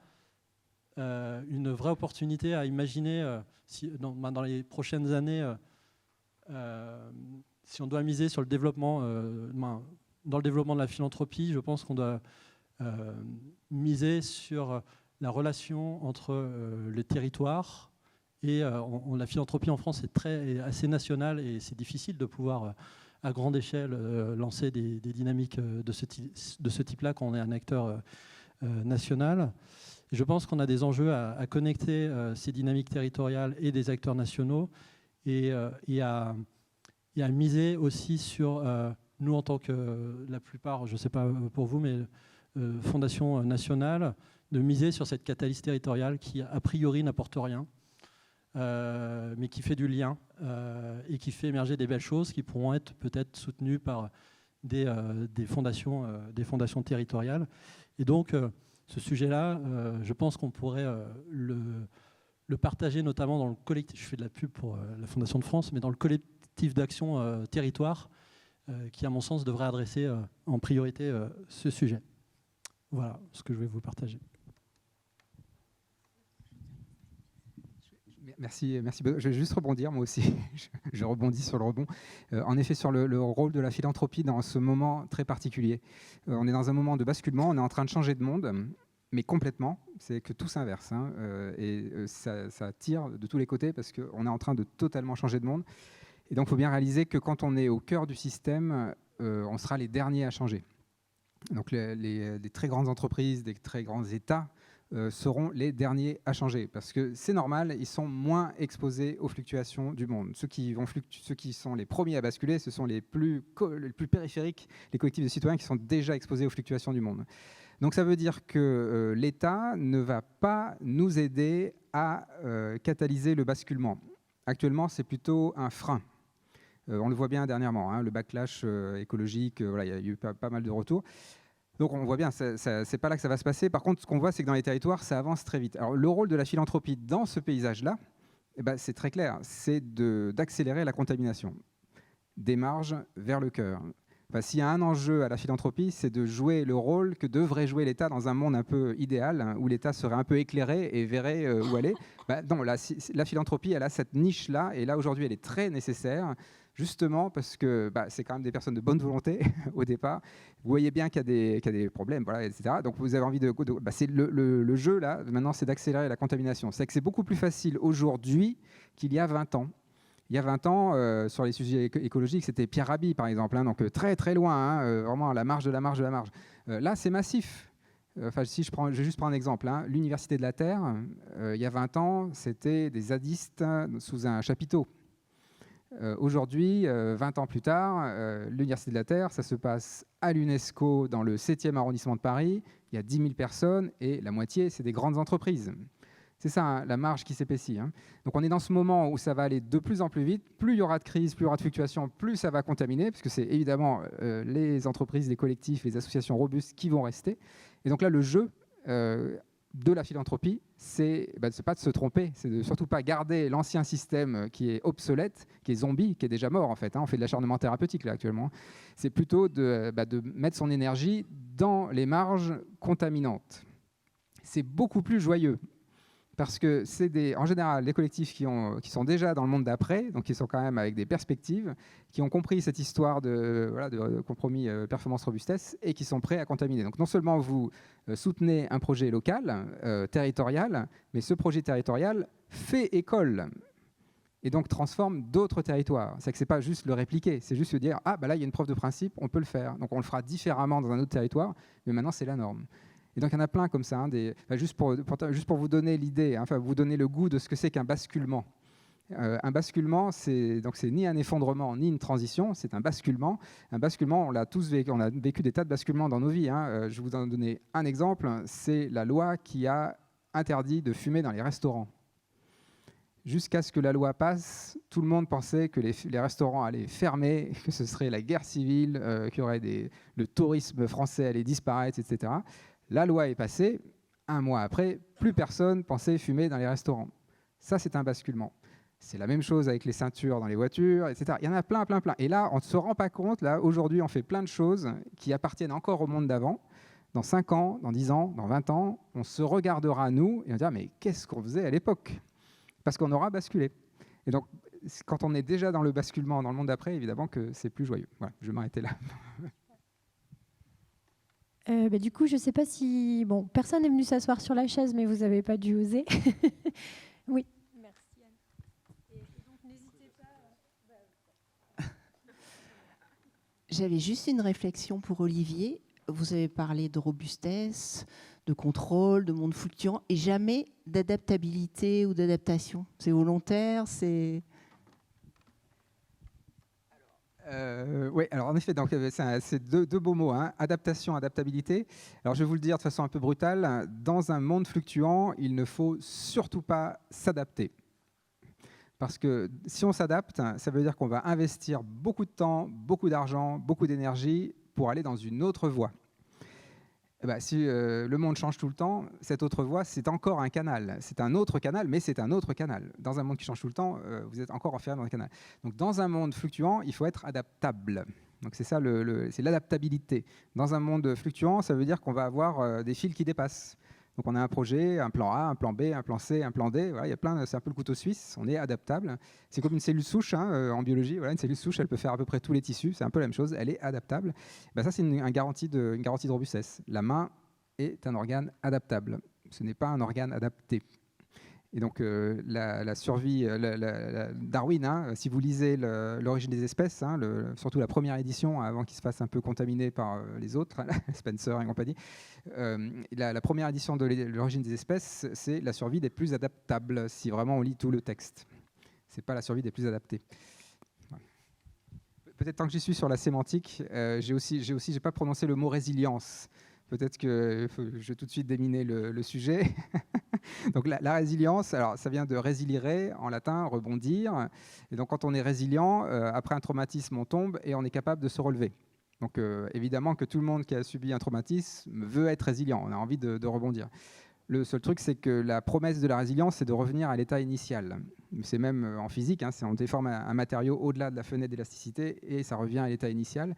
une vraie opportunité à imaginer, dans les prochaines années, si on doit miser sur le développement, dans le développement de la philanthropie, je pense qu'on doit miser sur la relation entre le territoire et la philanthropie en France est assez nationale, et c'est difficile de pouvoir à grande échelle lancer des dynamiques de ce type-là quand on est un acteur national. Et je pense qu'on a des enjeux à connecter ces dynamiques territoriales et des acteurs nationaux, et à miser aussi sur nous en tant que la plupart, je ne sais pas pour vous, mais fondation nationale, de miser sur cette catalyse territoriale qui a priori n'apporte rien, mais qui fait du lien et qui fait émerger des belles choses qui pourront être peut-être soutenues par des fondations territoriales. Et donc ce sujet-là, je pense qu'on pourrait le partager notamment dans le collectif, je fais de la pub pour la Fondation de France, mais dans le collectif d'action territoire, qui à mon sens devrait adresser en priorité ce sujet. Voilà ce que je vais vous partager. Merci. Je vais juste rebondir, moi aussi. Je rebondis sur le rebond. En effet, sur le rôle de la philanthropie dans ce moment très particulier. On est dans un moment de basculement, on est en train de changer de monde, mais complètement. C'est que tout s'inverse. Ça tire de tous les côtés parce qu'on est en train de totalement changer de monde. Et donc, il faut bien réaliser que quand on est au cœur du système, on sera les derniers à changer. Donc, les très grandes entreprises, des très grands États seront les derniers à changer parce que c'est normal, ils sont moins exposés aux fluctuations du monde. Ceux qui sont les premiers à basculer, ce sont les plus périphériques, les collectifs de citoyens qui sont déjà exposés aux fluctuations du monde. Donc ça veut dire que l'État ne va pas nous aider à catalyser le basculement. Actuellement, c'est plutôt un frein. On le voit bien dernièrement, le backlash écologique, il y a eu pas mal de retours. Donc on voit bien, c'est pas là que ça va se passer. Par contre, ce qu'on voit, c'est que dans les territoires, ça avance très vite. Alors le rôle de la philanthropie dans ce paysage-là, c'est très clair, c'est d'accélérer la contamination, des marges vers le cœur. S'il y a un enjeu à la philanthropie, c'est de jouer le rôle que devrait jouer l'État dans un monde un peu idéal, où l'État serait un peu éclairé et verrait où aller. Non, la philanthropie, elle a cette niche-là, et là aujourd'hui, elle est très nécessaire, justement parce que c'est quand même des personnes de bonne volonté au départ. Vous voyez bien qu'il y a des problèmes, voilà, etc. Donc vous avez envie c'est le jeu, là, maintenant, c'est d'accélérer la contamination. C'est que c'est beaucoup plus facile aujourd'hui qu'il y a 20 ans. Il y a 20 ans, sur les sujets écologiques, c'était Pierre Rabhi, par exemple, hein, donc très très loin, hein, vraiment à la marge de la marge de la marge. Là, c'est massif. Enfin, si je vais juste prendre un exemple, hein, l'Université de la Terre, il y a 20 ans, c'était des zadistes sous un chapiteau. Aujourd'hui, 20 ans plus tard, l'Université de la Terre, ça se passe à l'UNESCO dans le 7e arrondissement de Paris. Il y a 10 000 personnes et la moitié, c'est des grandes entreprises. C'est ça, hein, la marge qui s'épaissit. Hein. Donc on est dans ce moment où ça va aller de plus en plus vite. Plus il y aura de crise, plus il y aura de fluctuations, plus ça va contaminer, parce que c'est évidemment les entreprises, les collectifs, les associations robustes qui vont rester. Et donc là, le jeu de la philanthropie, c'est pas de se tromper, c'est de surtout pas garder l'ancien système qui est obsolète, qui est zombie, qui est déjà mort en fait. Hein. On fait de l'acharnement thérapeutique là actuellement. C'est plutôt de mettre son énergie dans les marges contaminantes. C'est beaucoup plus joyeux. Parce que c'est en général les collectifs qui sont déjà dans le monde d'après, donc qui sont quand même avec des perspectives, qui ont compris cette histoire de compromis performance-robustesse et qui sont prêts à contaminer. Donc non seulement vous soutenez un projet local, territorial, mais ce projet territorial fait école et donc transforme d'autres territoires. C'est que ce n'est pas juste le répliquer, c'est juste se dire « Ah, bah là, il y a une preuve de principe, on peut le faire. » Donc on le fera différemment dans un autre territoire, mais maintenant c'est la norme. Et donc, il y en a plein comme ça. Hein, juste pour vous donner l'idée, hein, vous donner le goût de ce que c'est qu'un basculement. Un basculement, c'est ni un effondrement, ni une transition, c'est un basculement. Un basculement, on l'a tous vécu, on a vécu des tas de basculements dans nos vies. Hein. Je vais vous en donner un exemple, c'est la loi qui a interdit de fumer dans les restaurants. Jusqu'à ce que la loi passe, tout le monde pensait que les restaurants allaient fermer, que ce serait la guerre civile, qu'il y aurait le tourisme français allait disparaître, etc. La loi est passée, un mois après, plus personne pensait fumer dans les restaurants. Ça, c'est un basculement. C'est la même chose avec les ceintures dans les voitures, etc. Il y en a plein, plein, plein. Et là, on ne se rend pas compte. Là, aujourd'hui, on fait plein de choses qui appartiennent encore au monde d'avant. Dans 5 ans, dans 10 ans, dans 20 ans, on se regardera, nous, et on dira, mais qu'est-ce qu'on faisait à l'époque ? Parce qu'on aura basculé. Et donc, quand on est déjà dans le basculement, dans le monde d'après, évidemment que c'est plus joyeux. Voilà, je vais m'arrêter là. Du coup, je ne sais pas si... Bon, personne n'est venu s'asseoir sur la chaise, mais vous n'avez pas dû oser. Oui. Merci, Anne. Et donc, n'hésitez pas... J'avais juste une réflexion pour Olivier. Vous avez parlé de robustesse, de contrôle, de monde fluctuant, et jamais d'adaptabilité ou d'adaptation. C'est volontaire, c'est... Oui, alors en effet, c'est deux beaux mots, hein, adaptation, adaptabilité. Alors je vais vous le dire de façon un peu brutale, dans un monde fluctuant, il ne faut surtout pas s'adapter. Parce que si on s'adapte, ça veut dire qu'on va investir beaucoup de temps, beaucoup d'argent, beaucoup d'énergie pour aller dans une autre voie. Si le monde change tout le temps, cette autre voie, c'est encore un canal. C'est un autre canal, mais c'est un autre canal. Dans un monde qui change tout le temps, vous êtes encore enfermé dans un canal. Donc, dans un monde fluctuant, il faut être adaptable. Donc, c'est ça, c'est l'adaptabilité. Dans un monde fluctuant, ça veut dire qu'on va avoir des fils qui dépassent. Donc, on a un projet, un plan A, un plan B, un plan C, un plan D. Voilà, il y a c'est un peu le couteau suisse. On est adaptable. C'est comme une cellule souche en biologie. Voilà, une cellule souche, elle peut faire à peu près tous les tissus. C'est un peu la même chose. Elle est adaptable. Ça, c'est une garantie de robustesse. La main est un organe adaptable. Ce n'est pas un organe adapté. Et donc, la survie, Darwin, hein, si vous lisez l'origine des espèces, hein, surtout la première édition, avant qu'il se fasse un peu contaminer par les autres, Spencer et compagnie, la première édition de l'origine des espèces, c'est la survie des plus adaptables, si vraiment on lit tout le texte. Ce n'est pas la survie des plus adaptés. Voilà. Peut-être tant que j'y suis sur la sémantique, j'ai pas prononcé le mot résilience. Peut-être que je vais tout de suite déminer le sujet. Donc la résilience, alors ça vient de résiliere en latin, rebondir. Et donc quand on est résilient, après un traumatisme, on tombe et on est capable de se relever. Donc évidemment que tout le monde qui a subi un traumatisme veut être résilient, on a envie de rebondir. Le seul truc, c'est que la promesse de la résilience, c'est de revenir à l'état initial. C'est même en physique, hein, on déforme un matériau au-delà de la fenêtre d'élasticité et ça revient à l'état initial.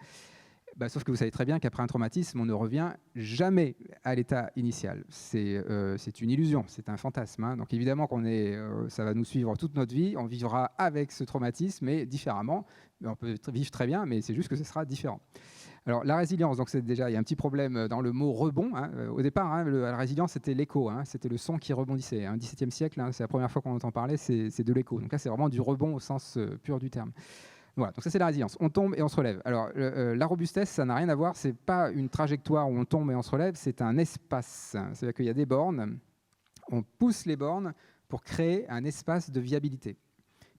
Sauf que vous savez très bien qu'après un traumatisme, on ne revient jamais à l'état initial. C'est une illusion, c'est un fantasme. Hein. Donc évidemment ça va nous suivre toute notre vie. On vivra avec ce traumatisme, mais différemment. On peut vivre très bien, mais c'est juste que ce sera différent. Alors la résilience, donc c'est déjà, il y a un petit problème dans le mot rebond. Au départ, la résilience, c'était l'écho, c'était le son qui rebondissait. Au XVIIe siècle, c'est la première fois qu'on entend parler, c'est de l'écho. Donc là, c'est vraiment du rebond au sens pur du terme. Voilà, donc ça c'est la résilience. On tombe et on se relève. Alors la robustesse, ça n'a rien à voir. C'est pas une trajectoire où on tombe et on se relève, c'est un espace. C'est-à-dire qu'il y a des bornes. On pousse les bornes pour créer un espace de viabilité.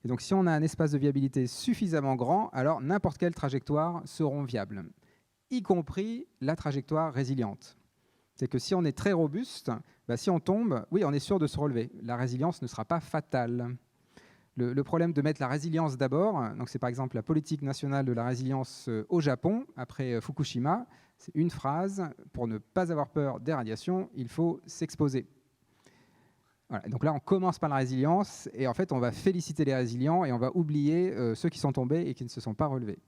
Et donc si on a un espace de viabilité suffisamment grand, alors n'importe quelle trajectoire seront viables, y compris la trajectoire résiliente. C'est que si on est très robuste, si on tombe, oui, on est sûr de se relever. La résilience ne sera pas fatale. Le problème de mettre la résilience d'abord, c'est par exemple la politique nationale de la résilience au Japon, après Fukushima, c'est une phrase, pour ne pas avoir peur des radiations, il faut s'exposer. Voilà, donc là, on commence par la résilience et en fait, on va féliciter les résilients et on va oublier ceux qui sont tombés et qui ne se sont pas relevés.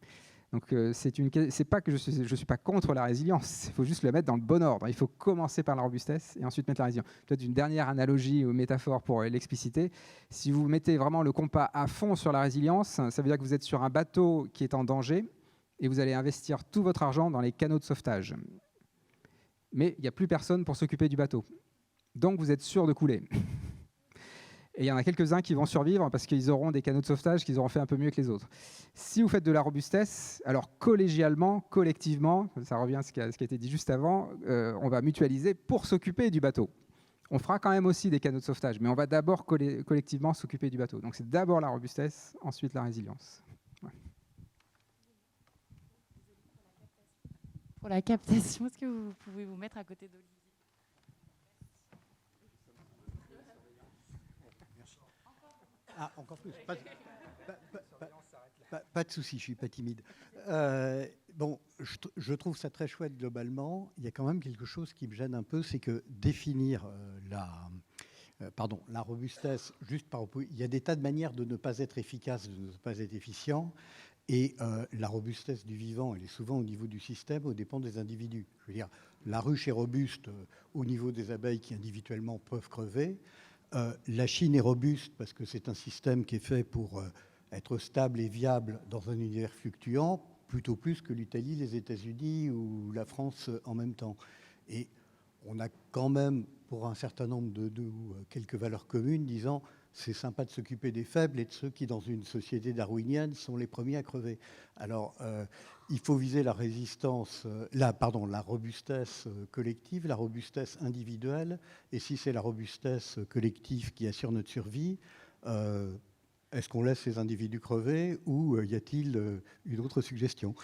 Donc, c'est pas que je suis pas contre la résilience, il faut juste le mettre dans le bon ordre. Il faut commencer par la robustesse et ensuite mettre la résilience. Peut-être une dernière analogie ou métaphore pour l'expliciter. Si vous mettez vraiment le compas à fond sur la résilience, ça veut dire que vous êtes sur un bateau qui est en danger et vous allez investir tout votre argent dans les canaux de sauvetage. Mais il n'y a plus personne pour s'occuper du bateau. Donc, vous êtes sûr de couler. Et il y en a quelques-uns qui vont survivre parce qu'ils auront des canaux de sauvetage qu'ils auront fait un peu mieux que les autres. Si vous faites de la robustesse, alors collégialement, collectivement, ça revient à ce qui a été dit juste avant, on va mutualiser pour s'occuper du bateau. On fera quand même aussi des canaux de sauvetage, mais on va d'abord collectivement s'occuper du bateau. Donc c'est d'abord la robustesse, ensuite la résilience. Ouais. Pour la captation, est-ce que vous pouvez vous mettre à côté d'Olivier ? Ah, encore plus. Pas de souci, je suis pas timide. Bon, je trouve ça très chouette globalement. Il y a quand même quelque chose qui me gêne un peu, c'est que définir la robustesse, il y a des tas de manières de ne pas être efficace, de ne pas être efficient. Et la robustesse du vivant, elle est souvent au niveau du système, au dépend des individus. Je veux dire, la ruche est robuste au niveau des abeilles qui individuellement peuvent crever. La Chine est robuste parce que c'est un système qui est fait pour être stable et viable dans un univers fluctuant, plutôt plus que l'Italie, les États-Unis ou la France en même temps. Et on a quand même, pour un certain nombre quelques valeurs communes, disant c'est sympa de s'occuper des faibles et de ceux qui, dans une société darwinienne, sont les premiers à crever. Alors, il faut viser la robustesse collective, la robustesse individuelle. Et si c'est la robustesse collective qui assure notre survie, est-ce qu'on laisse ces individus crever ou y a-t-il une autre suggestion ?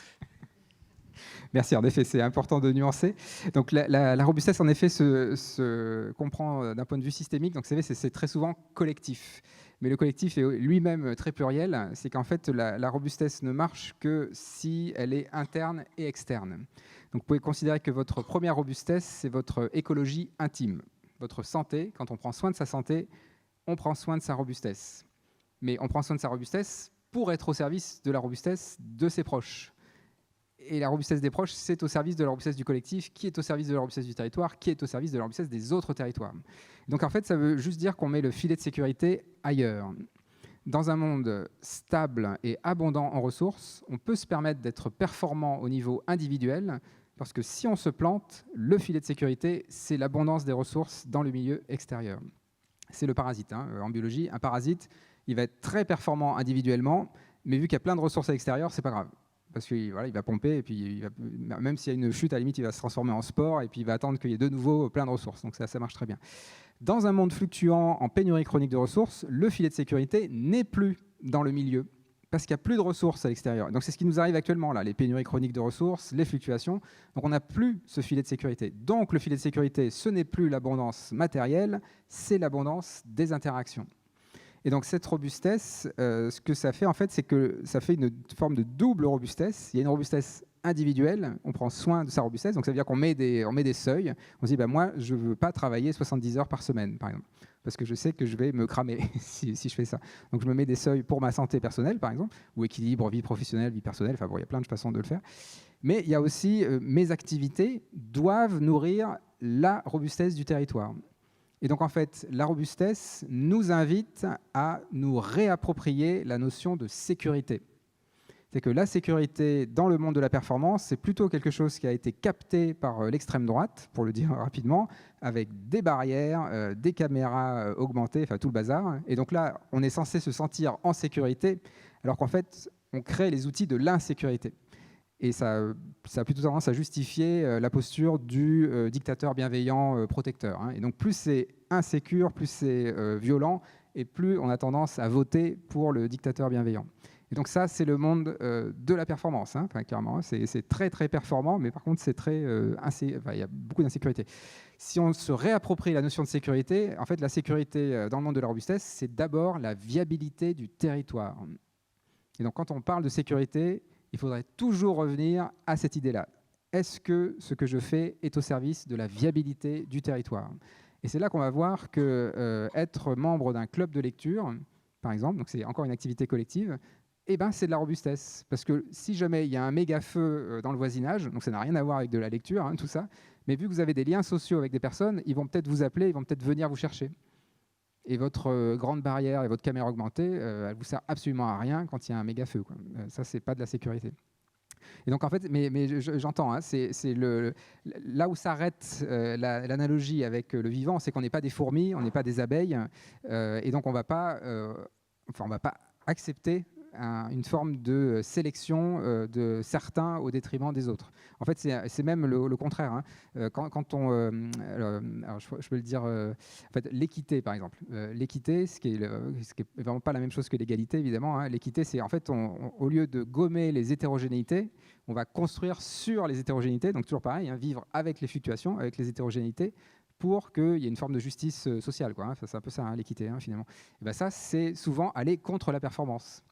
Merci, en effet, c'est important de nuancer. Donc la robustesse, en effet, se comprend d'un point de vue systémique. Donc c'est très souvent collectif. Mais le collectif est lui-même très pluriel. C'est qu'en fait, la robustesse ne marche que si elle est interne et externe. Donc vous pouvez considérer que votre première robustesse, c'est votre écologie intime. Votre santé, quand on prend soin de sa santé, on prend soin de sa robustesse. Mais on prend soin de sa robustesse pour être au service de la robustesse de ses proches. Et la robustesse des proches, c'est au service de la robustesse du collectif, qui est au service de la robustesse du territoire, qui est au service de la robustesse des autres territoires. Donc en fait, ça veut juste dire qu'on met le filet de sécurité ailleurs. Dans un monde stable et abondant en ressources, on peut se permettre d'être performant au niveau individuel, parce que si on se plante, le filet de sécurité, c'est l'abondance des ressources dans le milieu extérieur. C'est le parasite. En biologie, un parasite, il va être très performant individuellement, mais vu qu'il y a plein de ressources à l'extérieur, c'est pas grave. Parce qu'il va pomper, et puis même s'il y a une chute, à la limite, il va se transformer en spore, et puis il va attendre qu'il y ait de nouveau plein de ressources. Donc ça marche très bien. Dans un monde fluctuant, en pénurie chronique de ressources, le filet de sécurité n'est plus dans le milieu, parce qu'il n'y a plus de ressources à l'extérieur. Donc c'est ce qui nous arrive actuellement, là, les pénuries chroniques de ressources, les fluctuations. Donc on n'a plus ce filet de sécurité. Donc le filet de sécurité, ce n'est plus l'abondance matérielle, c'est l'abondance des interactions. Et donc cette robustesse, ce que ça fait en fait, c'est que ça fait une forme de double robustesse. Il y a une robustesse individuelle, on prend soin de sa robustesse, donc ça veut dire qu'on met des seuils. On se dit, moi, je ne veux pas travailler 70 heures par semaine, par exemple, parce que je sais que je vais me cramer si je fais ça. Donc je me mets des seuils pour ma santé personnelle, par exemple, ou équilibre vie professionnelle, vie personnelle, enfin bon, il y a plein de façons de le faire. Mais il y a aussi, mes activités doivent nourrir la robustesse du territoire. Et donc, en fait, la robustesse nous invite à nous réapproprier la notion de sécurité. c'est que la sécurité dans le monde de la performance, c'est plutôt quelque chose qui a été capté par l'extrême droite, pour le dire rapidement, avec des barrières, des caméras augmentées, enfin tout le bazar. Et donc là, on est censé se sentir en sécurité, alors qu'en fait, on crée les outils de l'insécurité. Et ça a plutôt tendance à justifier la posture du dictateur bienveillant protecteur. Hein. Et donc plus c'est insécure, plus c'est violent, et plus on a tendance à voter pour le dictateur bienveillant. Et donc ça, c'est le monde de la performance, hein, clairement. C'est très, très performant, mais par contre, c'est très, il y a beaucoup d'insécurité. Si on se réapproprie la notion de sécurité, en fait, la sécurité dans le monde de la robustesse, c'est d'abord la viabilité du territoire. Et donc, quand on parle de sécurité, il faudrait toujours revenir à cette idée-là. Est-ce que ce que je fais est au service de la viabilité du territoire ? Et c'est là qu'on va voir que être membre d'un club de lecture, par exemple, donc c'est encore une activité collective, eh ben, c'est de la robustesse. Parce que si jamais il y a un méga feu dans le voisinage, donc ça n'a rien à voir avec de la lecture, hein, tout ça, mais vu que vous avez des liens sociaux avec des personnes, ils vont peut-être vous appeler, ils vont peut-être venir vous chercher. Et votre grande barrière et votre caméra augmentée, elle ne vous sert absolument à rien quand il y a un méga feu, quoi. Ça, ce n'est pas de la sécurité. Et donc, en fait, mais j'entends, hein, c'est là où s'arrête l'analogie avec le vivant, c'est qu'on n'est pas des fourmis, on n'est pas des abeilles, et donc on ne va pas accepter une forme de sélection de certains au détriment des autres. En fait, c'est même le contraire. Hein. Quand on, alors je peux le dire, en fait, l'équité, par exemple. L'équité, ce qui est vraiment pas la même chose que l'égalité, évidemment. Hein. L'équité, c'est en fait, au lieu de gommer les hétérogénéités, on va construire sur les hétérogénéités, donc toujours pareil, hein, vivre avec les fluctuations, avec les hétérogénéités, pour qu'il y ait une forme de justice sociale, quoi, hein. C'est un peu ça, hein, l'équité, hein, finalement. Et ben ça, c'est souvent aller contre la performance.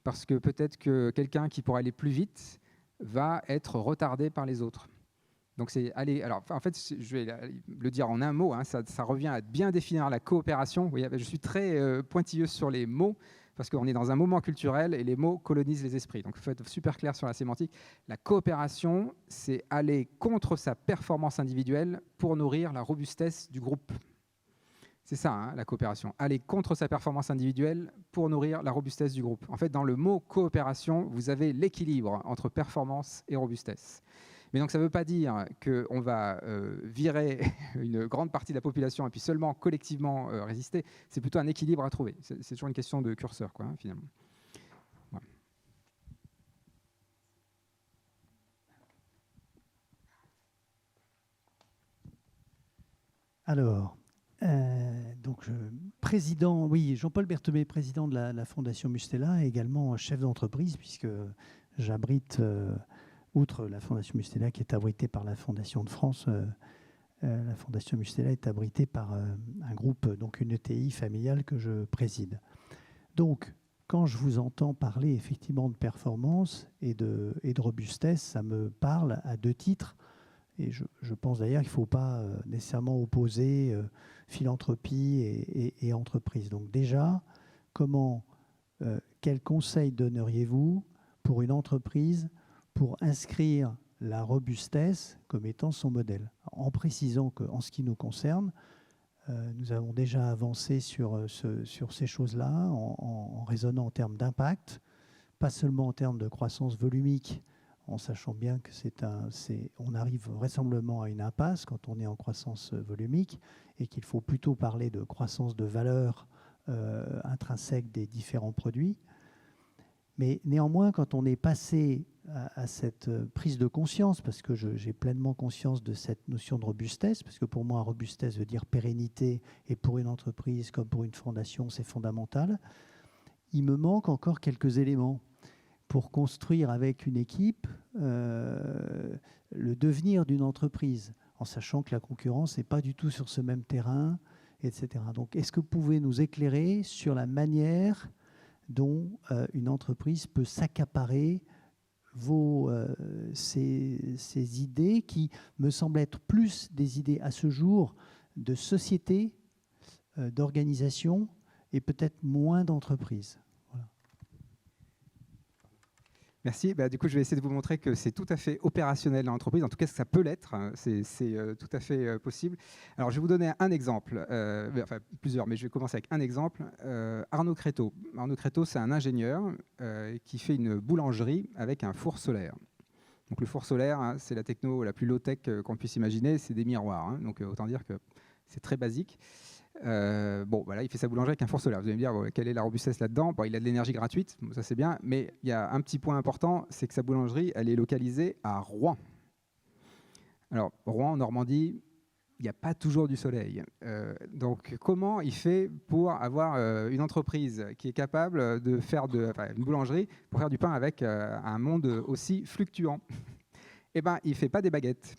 Parce que peut-être que quelqu'un qui pourrait aller plus vite va être retardé par les autres. Donc c'est aller. Alors en fait, je vais le dire en un mot. Hein, ça revient à bien définir la coopération. Vous voyez, je suis très pointilleuse sur les mots parce qu'on est dans un moment culturel et les mots colonisent les esprits. Donc il faut être super clair sur la sémantique. La coopération, c'est aller contre sa performance individuelle pour nourrir la robustesse du groupe. C'est ça, hein, la coopération. Aller contre sa performance individuelle pour nourrir la robustesse du groupe. En fait, dans le mot coopération, vous avez l'équilibre entre performance et robustesse. Mais donc, ça ne veut pas dire qu'on va virer une grande partie de la population et puis seulement collectivement résister. C'est plutôt un équilibre à trouver. C'est toujours une question de curseur, quoi, hein, finalement. Voilà. Alors... donc, président, oui, Jean-Paul Berthomé, président de la Fondation Mustela, et également chef d'entreprise, puisque j'abrite, outre la Fondation Mustela qui est abritée par la Fondation de France, la Fondation Mustela est abritée par un groupe, donc une ETI familiale que je préside. Donc, quand je vous entends parler effectivement de performance et de robustesse, ça me parle à deux titres. Et je pense d'ailleurs qu'il ne faut pas nécessairement opposer philanthropie et entreprise. Donc déjà, quel conseil donneriez-vous pour une entreprise pour inscrire la robustesse comme étant son modèle ? En précisant qu'en ce qui nous concerne, nous avons déjà avancé sur ces choses-là en raisonnant en termes d'impact, pas seulement en termes de croissance volumique, en sachant bien que on arrive vraisemblablement à une impasse quand on est en croissance volumique et qu'il faut plutôt parler de croissance de valeur intrinsèque des différents produits. Mais néanmoins, quand on est passé à cette prise de conscience, parce que j'ai pleinement conscience de cette notion de robustesse, parce que pour moi, robustesse veut dire pérennité, et pour une entreprise comme pour une fondation, c'est fondamental, il me manque encore quelques éléments pour construire avec une équipe le devenir d'une entreprise, en sachant que la concurrence n'est pas du tout sur ce même terrain, etc. Donc, est-ce que vous pouvez nous éclairer sur la manière dont une entreprise peut s'accaparer ces idées qui me semblent être plus des idées à ce jour de société, d'organisation et peut-être moins d'entreprise. Voilà. Merci. Du coup, je vais essayer de vous montrer que c'est tout à fait opérationnel dans l'entreprise. En tout cas, ça peut l'être. C'est tout à fait possible. Alors, je vais vous donner un exemple, enfin plusieurs, mais je vais commencer avec un exemple. Arnaud Créteau. Arnaud Créteau, c'est un ingénieur qui fait une boulangerie avec un four solaire. Donc, le four solaire, hein, c'est la techno la plus low-tech qu'on puisse imaginer. C'est des miroirs. Hein. Donc, autant dire que c'est très basique. Voilà, il fait sa boulangerie avec un four solaire. Vous allez me dire, quelle est la robustesse là-dedans? Il a de l'énergie gratuite, ça c'est bien, mais il y a un petit point important, c'est que sa boulangerie, elle est localisée à Rouen. Alors, Rouen, en Normandie, il n'y a pas toujours du soleil. Donc, comment il fait pour avoir une entreprise qui est capable de faire une boulangerie pour faire du pain avec un monde aussi fluctuant? Eh bien, il ne fait pas des baguettes,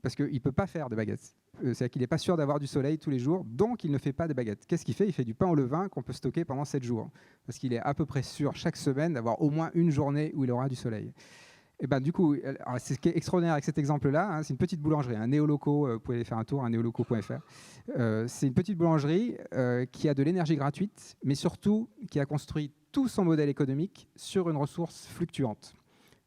parce qu'il ne peut pas faire des baguettes. C'est-à-dire qu'il n'est pas sûr d'avoir du soleil tous les jours, donc il ne fait pas des baguettes. Qu'est-ce qu'il fait? Il fait du pain au levain qu'on peut stocker pendant 7 jours, parce qu'il est à peu près sûr chaque semaine d'avoir au moins une journée où il aura du soleil. Et du coup, c'est ce qui est extraordinaire avec cet exemple-là, hein, c'est une petite boulangerie, un néoloco, vous pouvez faire un tour, un neoloco.fr. C'est une petite boulangerie qui a de l'énergie gratuite, mais surtout qui a construit tout son modèle économique sur une ressource fluctuante.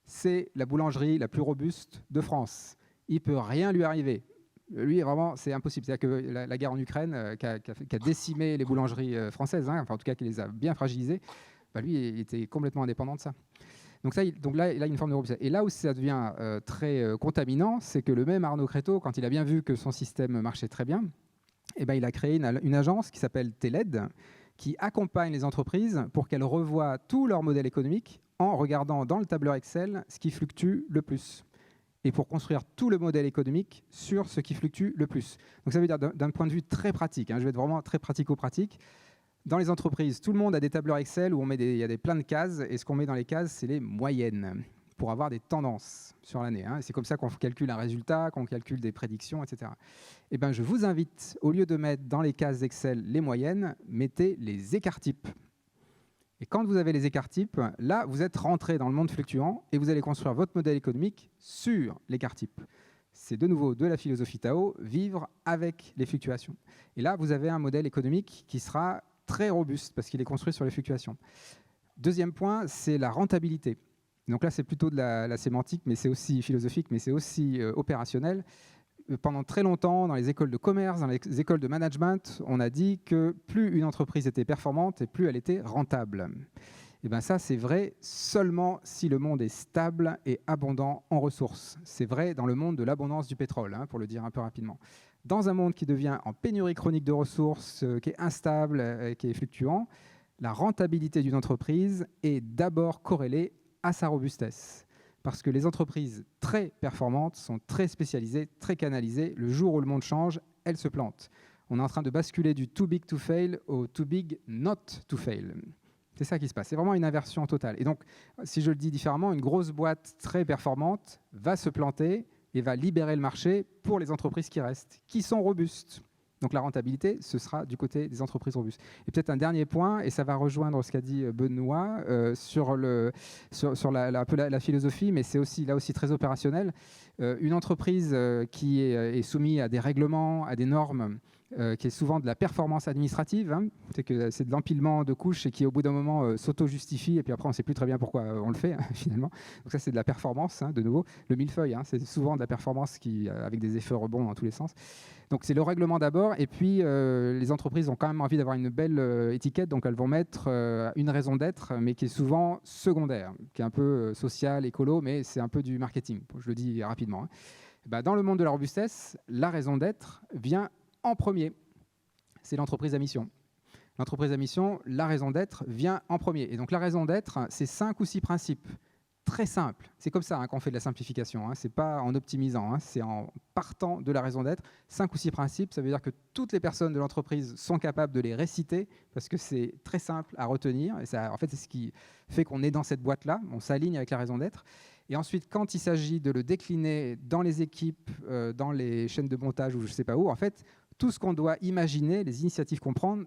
C'est la boulangerie la plus robuste de France. Il ne peut rien lui arriver. Lui, vraiment, c'est impossible. C'est-à-dire que la guerre en Ukraine, qui a décimé les boulangeries françaises, hein, enfin en tout cas qui les a bien fragilisées, lui, il était complètement indépendant de ça. Donc là, il a une forme de robustesse. Et là où ça devient très contaminant, c'est que le même Arnaud Créteau, quand il a bien vu que son système marchait très bien, il a créé une agence qui s'appelle TELED, qui accompagne les entreprises pour qu'elles revoient tout leur modèle économique en regardant dans le tableur Excel ce qui fluctue le plus, et pour construire tout le modèle économique sur ce qui fluctue le plus. Donc ça veut dire d'un point de vue très pratique, hein, je vais être vraiment très pratico-pratique. Dans les entreprises, tout le monde a des tableurs Excel où il y a plein de cases, et ce qu'on met dans les cases, c'est les moyennes, pour avoir des tendances sur l'année. Hein. C'est comme ça qu'on calcule un résultat, qu'on calcule des prédictions, etc. Je vous invite, au lieu de mettre dans les cases Excel les moyennes, mettez les écarts-types. Et quand vous avez les écarts-types, là, vous êtes rentré dans le monde fluctuant et vous allez construire votre modèle économique sur l'écart-type. C'est de nouveau de la philosophie Tao, vivre avec les fluctuations. Et là, vous avez un modèle économique qui sera très robuste parce qu'il est construit sur les fluctuations. Deuxième point, c'est la rentabilité. Donc là, c'est plutôt de la sémantique, mais c'est aussi philosophique, mais c'est aussi opérationnel. Pendant très longtemps, dans les écoles de commerce, dans les écoles de management, on a dit que plus une entreprise était performante et plus elle était rentable. Et ça, c'est vrai seulement si le monde est stable et abondant en ressources. C'est vrai dans le monde de l'abondance du pétrole, hein, pour le dire un peu rapidement. Dans un monde qui devient en pénurie chronique de ressources, qui est instable, qui est fluctuant, la rentabilité d'une entreprise est d'abord corrélée à sa robustesse. Parce que les entreprises très performantes sont très spécialisées, très canalisées. Le jour où le monde change, elles se plantent. On est en train de basculer du too big to fail au too big not to fail. C'est ça qui se passe. C'est vraiment une inversion totale. Et donc, si je le dis différemment, une grosse boîte très performante va se planter et va libérer le marché pour les entreprises qui restent, qui sont robustes. Donc la rentabilité, ce sera du côté des entreprises robustes. Et peut-être un dernier point, et ça va rejoindre ce qu'a dit Benoît sur un peu la philosophie, mais c'est aussi, là aussi très opérationnel. Une entreprise qui est soumise à des règlements, à des normes, qui est souvent de la performance administrative, hein, c'est de l'empilement de couches et qui au bout d'un moment s'auto-justifie, et puis après on ne sait plus très bien pourquoi on le fait finalement. Donc ça c'est de la performance, hein, de nouveau. Le millefeuille, hein, c'est souvent de la performance avec des effets rebonds dans tous les sens. Donc c'est le règlement d'abord, et puis les entreprises ont quand même envie d'avoir une belle étiquette, donc elles vont mettre une raison d'être, mais qui est souvent secondaire, qui est un peu social, écolo, mais c'est un peu du marketing, je le dis rapidement. Hein. Dans le monde de la robustesse, la raison d'être vient en premier. C'est l'entreprise à mission. L'entreprise à mission, la raison d'être vient en premier. Et donc la raison d'être, c'est 5 ou 6 principes. Très simple. C'est comme ça hein, qu'on fait de la simplification. Hein. Ce n'est pas en optimisant, hein. C'est en partant de la raison d'être. 5 ou 6 principes, ça veut dire que toutes les personnes de l'entreprise sont capables de les réciter parce que c'est très simple à retenir. Et ça, en fait, c'est ce qui fait qu'on est dans cette boîte-là. On s'aligne avec la raison d'être. Et ensuite, quand il s'agit de le décliner dans les équipes, dans les chaînes de montage ou je ne sais pas où, en fait, tout ce qu'on doit imaginer, les initiatives qu'on prend,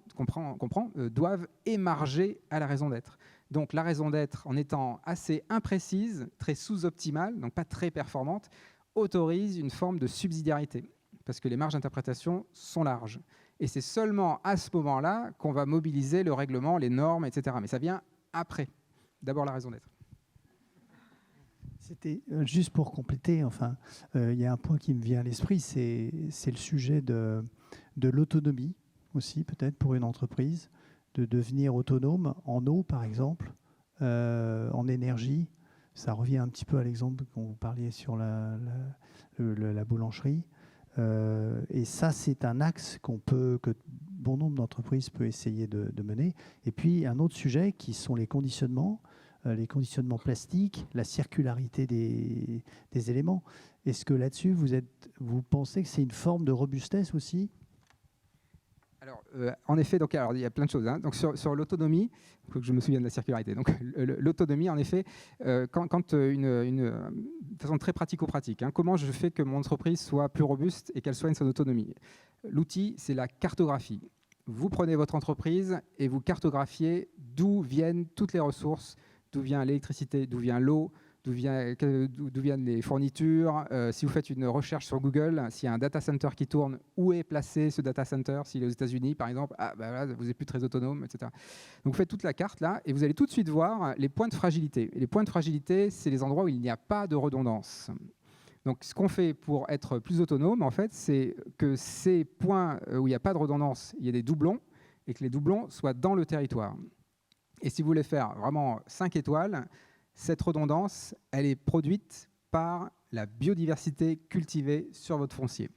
doivent émarger à la raison d'être. Donc la raison d'être, en étant assez imprécise, très sous-optimale, donc pas très performante, autorise une forme de subsidiarité, parce que les marges d'interprétation sont larges. Et c'est seulement à ce moment-là qu'on va mobiliser le règlement, les normes, etc. Mais ça vient après. D'abord la raison d'être. C'était juste pour compléter, enfin, il y a un point qui me vient à l'esprit, c'est le sujet de l'autonomie aussi, peut-être pour une entreprise, de devenir autonome en eau, par exemple, en énergie. Ça revient un petit peu à l'exemple qu'on vous parliez sur la boulangerie. Et ça, c'est un axe que bon nombre d'entreprises peut essayer de mener. Et puis, un autre sujet qui sont les conditionnements plastiques, la circularité des éléments. Est-ce que là-dessus, vous pensez que c'est une forme de robustesse aussi ? Alors, en effet, donc, alors, il y a plein de choses. Hein. Donc, sur l'autonomie, il faut que je me souvienne de la circularité. Donc, l'autonomie, en effet, de façon très pratico-pratique, hein, comment je fais que mon entreprise soit plus robuste et qu'elle soigne son autonomie ? L'outil, c'est la cartographie. Vous prenez votre entreprise et vous cartographiez d'où viennent toutes les ressources, d'où vient l'électricité, d'où vient l'eau, d'où viennent les fournitures. Si vous faites une recherche sur Google, s'il y a un data center qui tourne, où est placé ce data center? S'il est aux États-Unis, par exemple, là, vous n'êtes plus très autonome, etc. Donc vous faites toute la carte là, et vous allez tout de suite voir les points de fragilité. Et les points de fragilité, c'est les endroits où il n'y a pas de redondance. Donc ce qu'on fait pour être plus autonome, en fait, c'est que ces points où il n'y a pas de redondance, il y a des doublons, et que les doublons soient dans le territoire. Et si vous voulez faire vraiment 5 étoiles, cette redondance, elle est produite par la biodiversité cultivée sur votre foncier.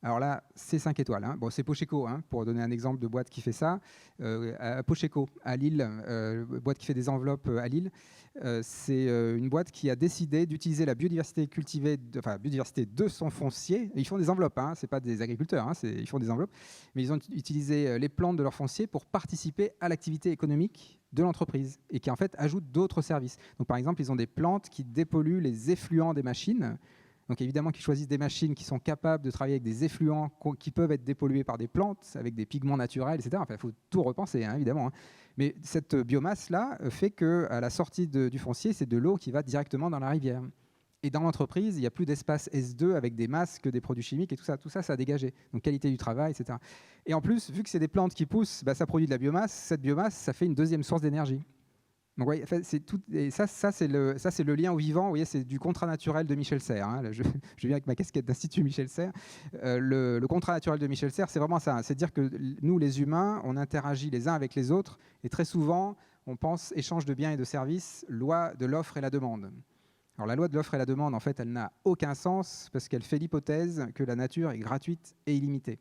Alors là, c'est 5 étoiles. Hein. Bon, c'est Pocheco, hein, pour donner un exemple de boîte qui fait ça. Pocheco, à Lille, boîte qui fait des enveloppes à Lille. C'est une boîte qui a décidé d'utiliser la biodiversité cultivée, biodiversité de son foncier. Ils font des enveloppes, hein, c'est pas des agriculteurs, hein, ils font des enveloppes. Mais ils ont utilisé les plantes de leur foncier pour participer à l'activité économique de l'entreprise et qui en fait ajoutent d'autres services. Donc par exemple, ils ont des plantes qui dépolluent les effluents des machines. Donc évidemment qu'ils choisissent des machines qui sont capables de travailler avec des effluents qui peuvent être dépollués par des plantes, avec des pigments naturels, etc. Enfin, il faut tout repenser, hein, évidemment. Hein. Mais cette biomasse-là fait qu'à la sortie du foncier, c'est de l'eau qui va directement dans la rivière. Et dans l'entreprise, il n'y a plus d'espace S2 avec des masques, des produits chimiques et tout ça. Tout ça, ça a dégagé. Donc qualité du travail, etc. Et en plus, vu que c'est des plantes qui poussent, ça produit de la biomasse. Cette biomasse, ça fait une deuxième source d'énergie. Donc, ouais, c'est tout, et ça c'est le lien au vivant. Vous voyez, c'est du contrat naturel de Michel Serres. Hein. Là, je viens avec ma casquette d'Institut Michel Serres. Le contrat naturel de Michel Serres, c'est vraiment ça. Hein. C'est dire que nous, les humains, on interagit les uns avec les autres. Et très souvent, on pense échange de biens et de services, loi de l'offre et la demande. Alors, la loi de l'offre et la demande, en fait, elle n'a aucun sens parce qu'elle fait l'hypothèse que la nature est gratuite et illimitée.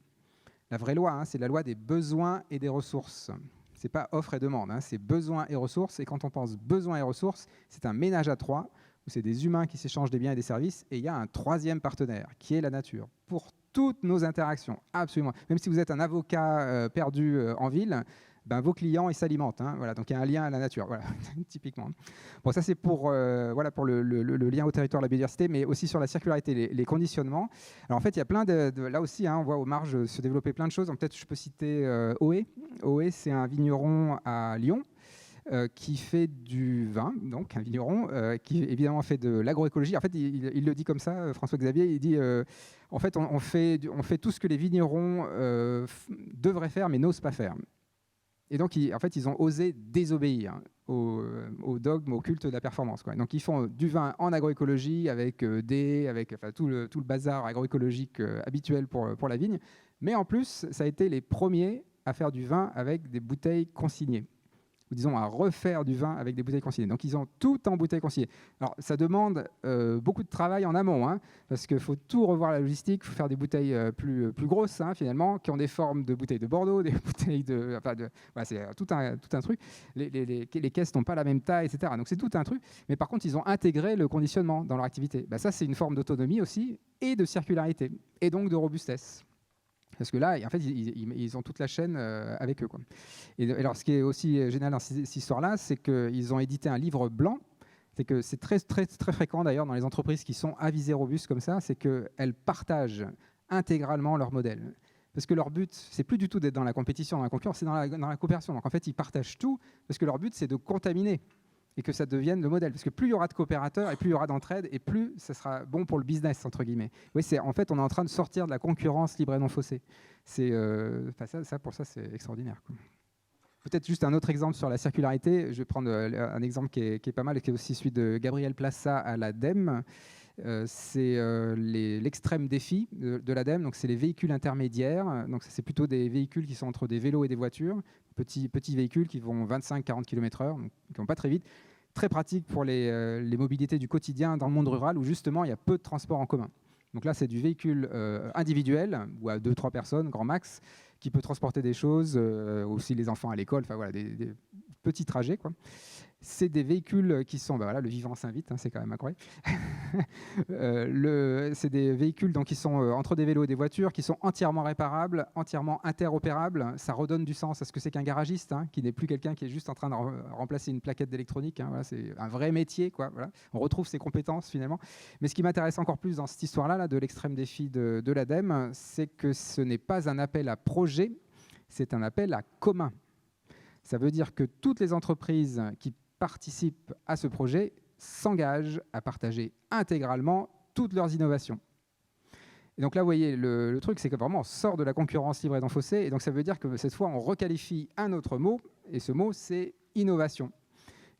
La vraie loi, hein, c'est la loi des besoins et des ressources. Ce n'est pas offre et demande, hein, c'est besoin et ressources. Et quand on pense besoin et ressources, c'est un ménage à trois, où c'est des humains qui s'échangent des biens et des services, et il y a un troisième partenaire, qui est la nature, pour toutes nos interactions, absolument. Même si vous êtes un avocat perdu en ville, vos clients, ils s'alimentent. Hein, voilà, donc il y a un lien à la nature, voilà, typiquement. Bon, ça c'est pour le lien au territoire, la biodiversité, mais aussi sur la circularité, les conditionnements. Alors en fait, il y a plein là aussi, hein, on voit aux marges se développer plein de choses. Donc, peut-être je peux citer Oé. Oé, c'est un vigneron à Lyon qui fait du vin, donc un vigneron qui évidemment fait de l'agroécologie. En fait, il le dit comme ça, François-Xavier, il dit en fait, on fait tout ce que les vignerons devraient faire mais n'osent pas faire. Et donc, en fait, ils ont osé désobéir au dogme, au culte de la performance, quoi. Donc, ils font du vin en agroécologie avec tout le bazar agroécologique habituel pour la vigne. Mais en plus, ça a été les premiers à faire du vin avec des bouteilles consignées. Ou disons à refaire du vin avec des bouteilles consignées. Donc ils ont tout en bouteilles consignées. Alors ça demande beaucoup de travail en amont, hein, parce qu'il faut tout revoir la logistique, il faut faire des bouteilles plus grosses, hein, finalement, qui ont des formes de bouteilles de Bordeaux, des bouteilles voilà, c'est tout un truc. Les caisses n'ont pas la même taille, etc. Donc c'est tout un truc. Mais par contre, ils ont intégré le conditionnement dans leur activité. Ça, c'est une forme d'autonomie aussi, et de circularité, et donc de robustesse. Parce que là, en fait, ils ont toute la chaîne avec eux, quoi. Et alors, ce qui est aussi génial dans cette histoire-là, c'est qu'ils ont édité un livre blanc. C'est que c'est très, très, très fréquent, d'ailleurs, dans les entreprises qui sont avisées robustes comme ça, c'est qu'elles partagent intégralement leur modèle. Parce que leur but, c'est plus du tout d'être dans la compétition, dans la concurrence, c'est dans la coopération. Donc, en fait, ils partagent tout parce que leur but, c'est de contaminer et que ça devienne le modèle. Parce que plus il y aura de coopérateurs et plus il y aura d'entraide et plus ça sera bon pour le business, entre guillemets. Oui, en fait, on est en train de sortir de la concurrence libre et non faussée. Pour ça, c'est extraordinaire, quoi. Peut-être juste un autre exemple sur la circularité. Je vais prendre un exemple qui est pas mal et qui est aussi celui de Gabriel Plassa à l'ADEME. C'est l'extrême défi de l'ADEME. Donc, c'est les véhicules intermédiaires. Donc, c'est plutôt des véhicules qui sont entre des vélos et des voitures. Petits véhicules qui vont 25-40 km/h, donc qui vont pas très vite. Très pratique pour les mobilités du quotidien dans le monde rural où justement il y a peu de transports en commun. Donc là, c'est du véhicule individuel ou à 2-3 personnes, grand max, qui peut transporter des choses, aussi les enfants à l'école, enfin voilà, des petits trajets, quoi. C'est des véhicules qui sont, voilà, le vivant s'invite, hein, c'est quand même incroyable. C'est des véhicules donc, qui sont entre des vélos et des voitures, qui sont entièrement réparables, entièrement interopérables. Ça redonne du sens à ce que c'est qu'un garagiste, hein, qui n'est plus quelqu'un qui est juste en train de remplacer une plaquette d'électronique. Hein, voilà, c'est un vrai métier, quoi, voilà. On retrouve ses compétences finalement. Mais ce qui m'intéresse encore plus dans cette histoire-là, de l'extrême défi de l'ADEME, c'est que ce n'est pas un appel à projet, c'est un appel à commun. Ça veut dire que toutes les entreprises qui participent à ce projet s'engagent à partager intégralement toutes leurs innovations. Et donc là, vous voyez, le truc, c'est que vraiment, on sort de la concurrence libre et non faussée, et donc ça veut dire que cette fois, on requalifie un autre mot, et ce mot, c'est innovation.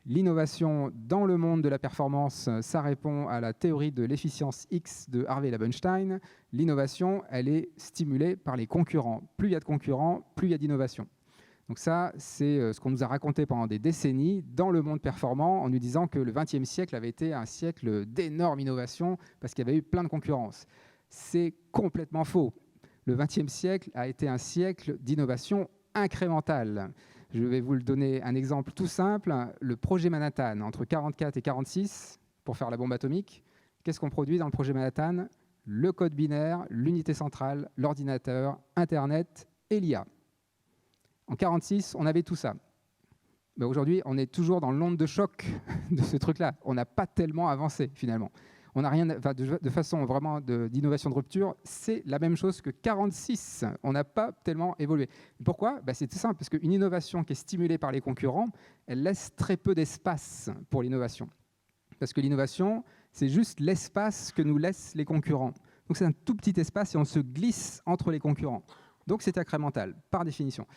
L'innovation dans le monde de la performance, ça répond à la théorie de l'efficience X de Harvey Labenstein. L'innovation, elle est stimulée par les concurrents. Plus il y a de concurrents, plus il y a d'innovation. Donc ça, c'est ce qu'on nous a raconté pendant des décennies dans le monde performant, en nous disant que le XXe siècle avait été un siècle d'énormes innovations parce qu'il y avait eu plein de concurrence. C'est complètement faux. Le XXe siècle a été un siècle d'innovation incrémentale. Je vais vous donner un exemple tout simple. Le projet Manhattan, entre 1944 et 1946, pour faire la bombe atomique, qu'est-ce qu'on produit dans le projet Manhattan? Le code binaire, l'unité centrale, l'ordinateur, Internet et l'IA. En 1946, on avait tout ça. Ben aujourd'hui, on est toujours dans l'onde de choc de ce truc-là. On n'a pas tellement avancé, finalement. On n'a rien, de façon vraiment d'innovation de rupture, c'est la même chose que 1946. On n'a pas tellement évolué. Pourquoi? Ben c'est tout simple, parce qu'une innovation qui est stimulée par les concurrents, elle laisse très peu d'espace pour l'innovation. Parce que l'innovation, c'est juste l'espace que nous laissent les concurrents. Donc c'est un tout petit espace et on se glisse entre les concurrents. Donc c'est incrémental, par définition.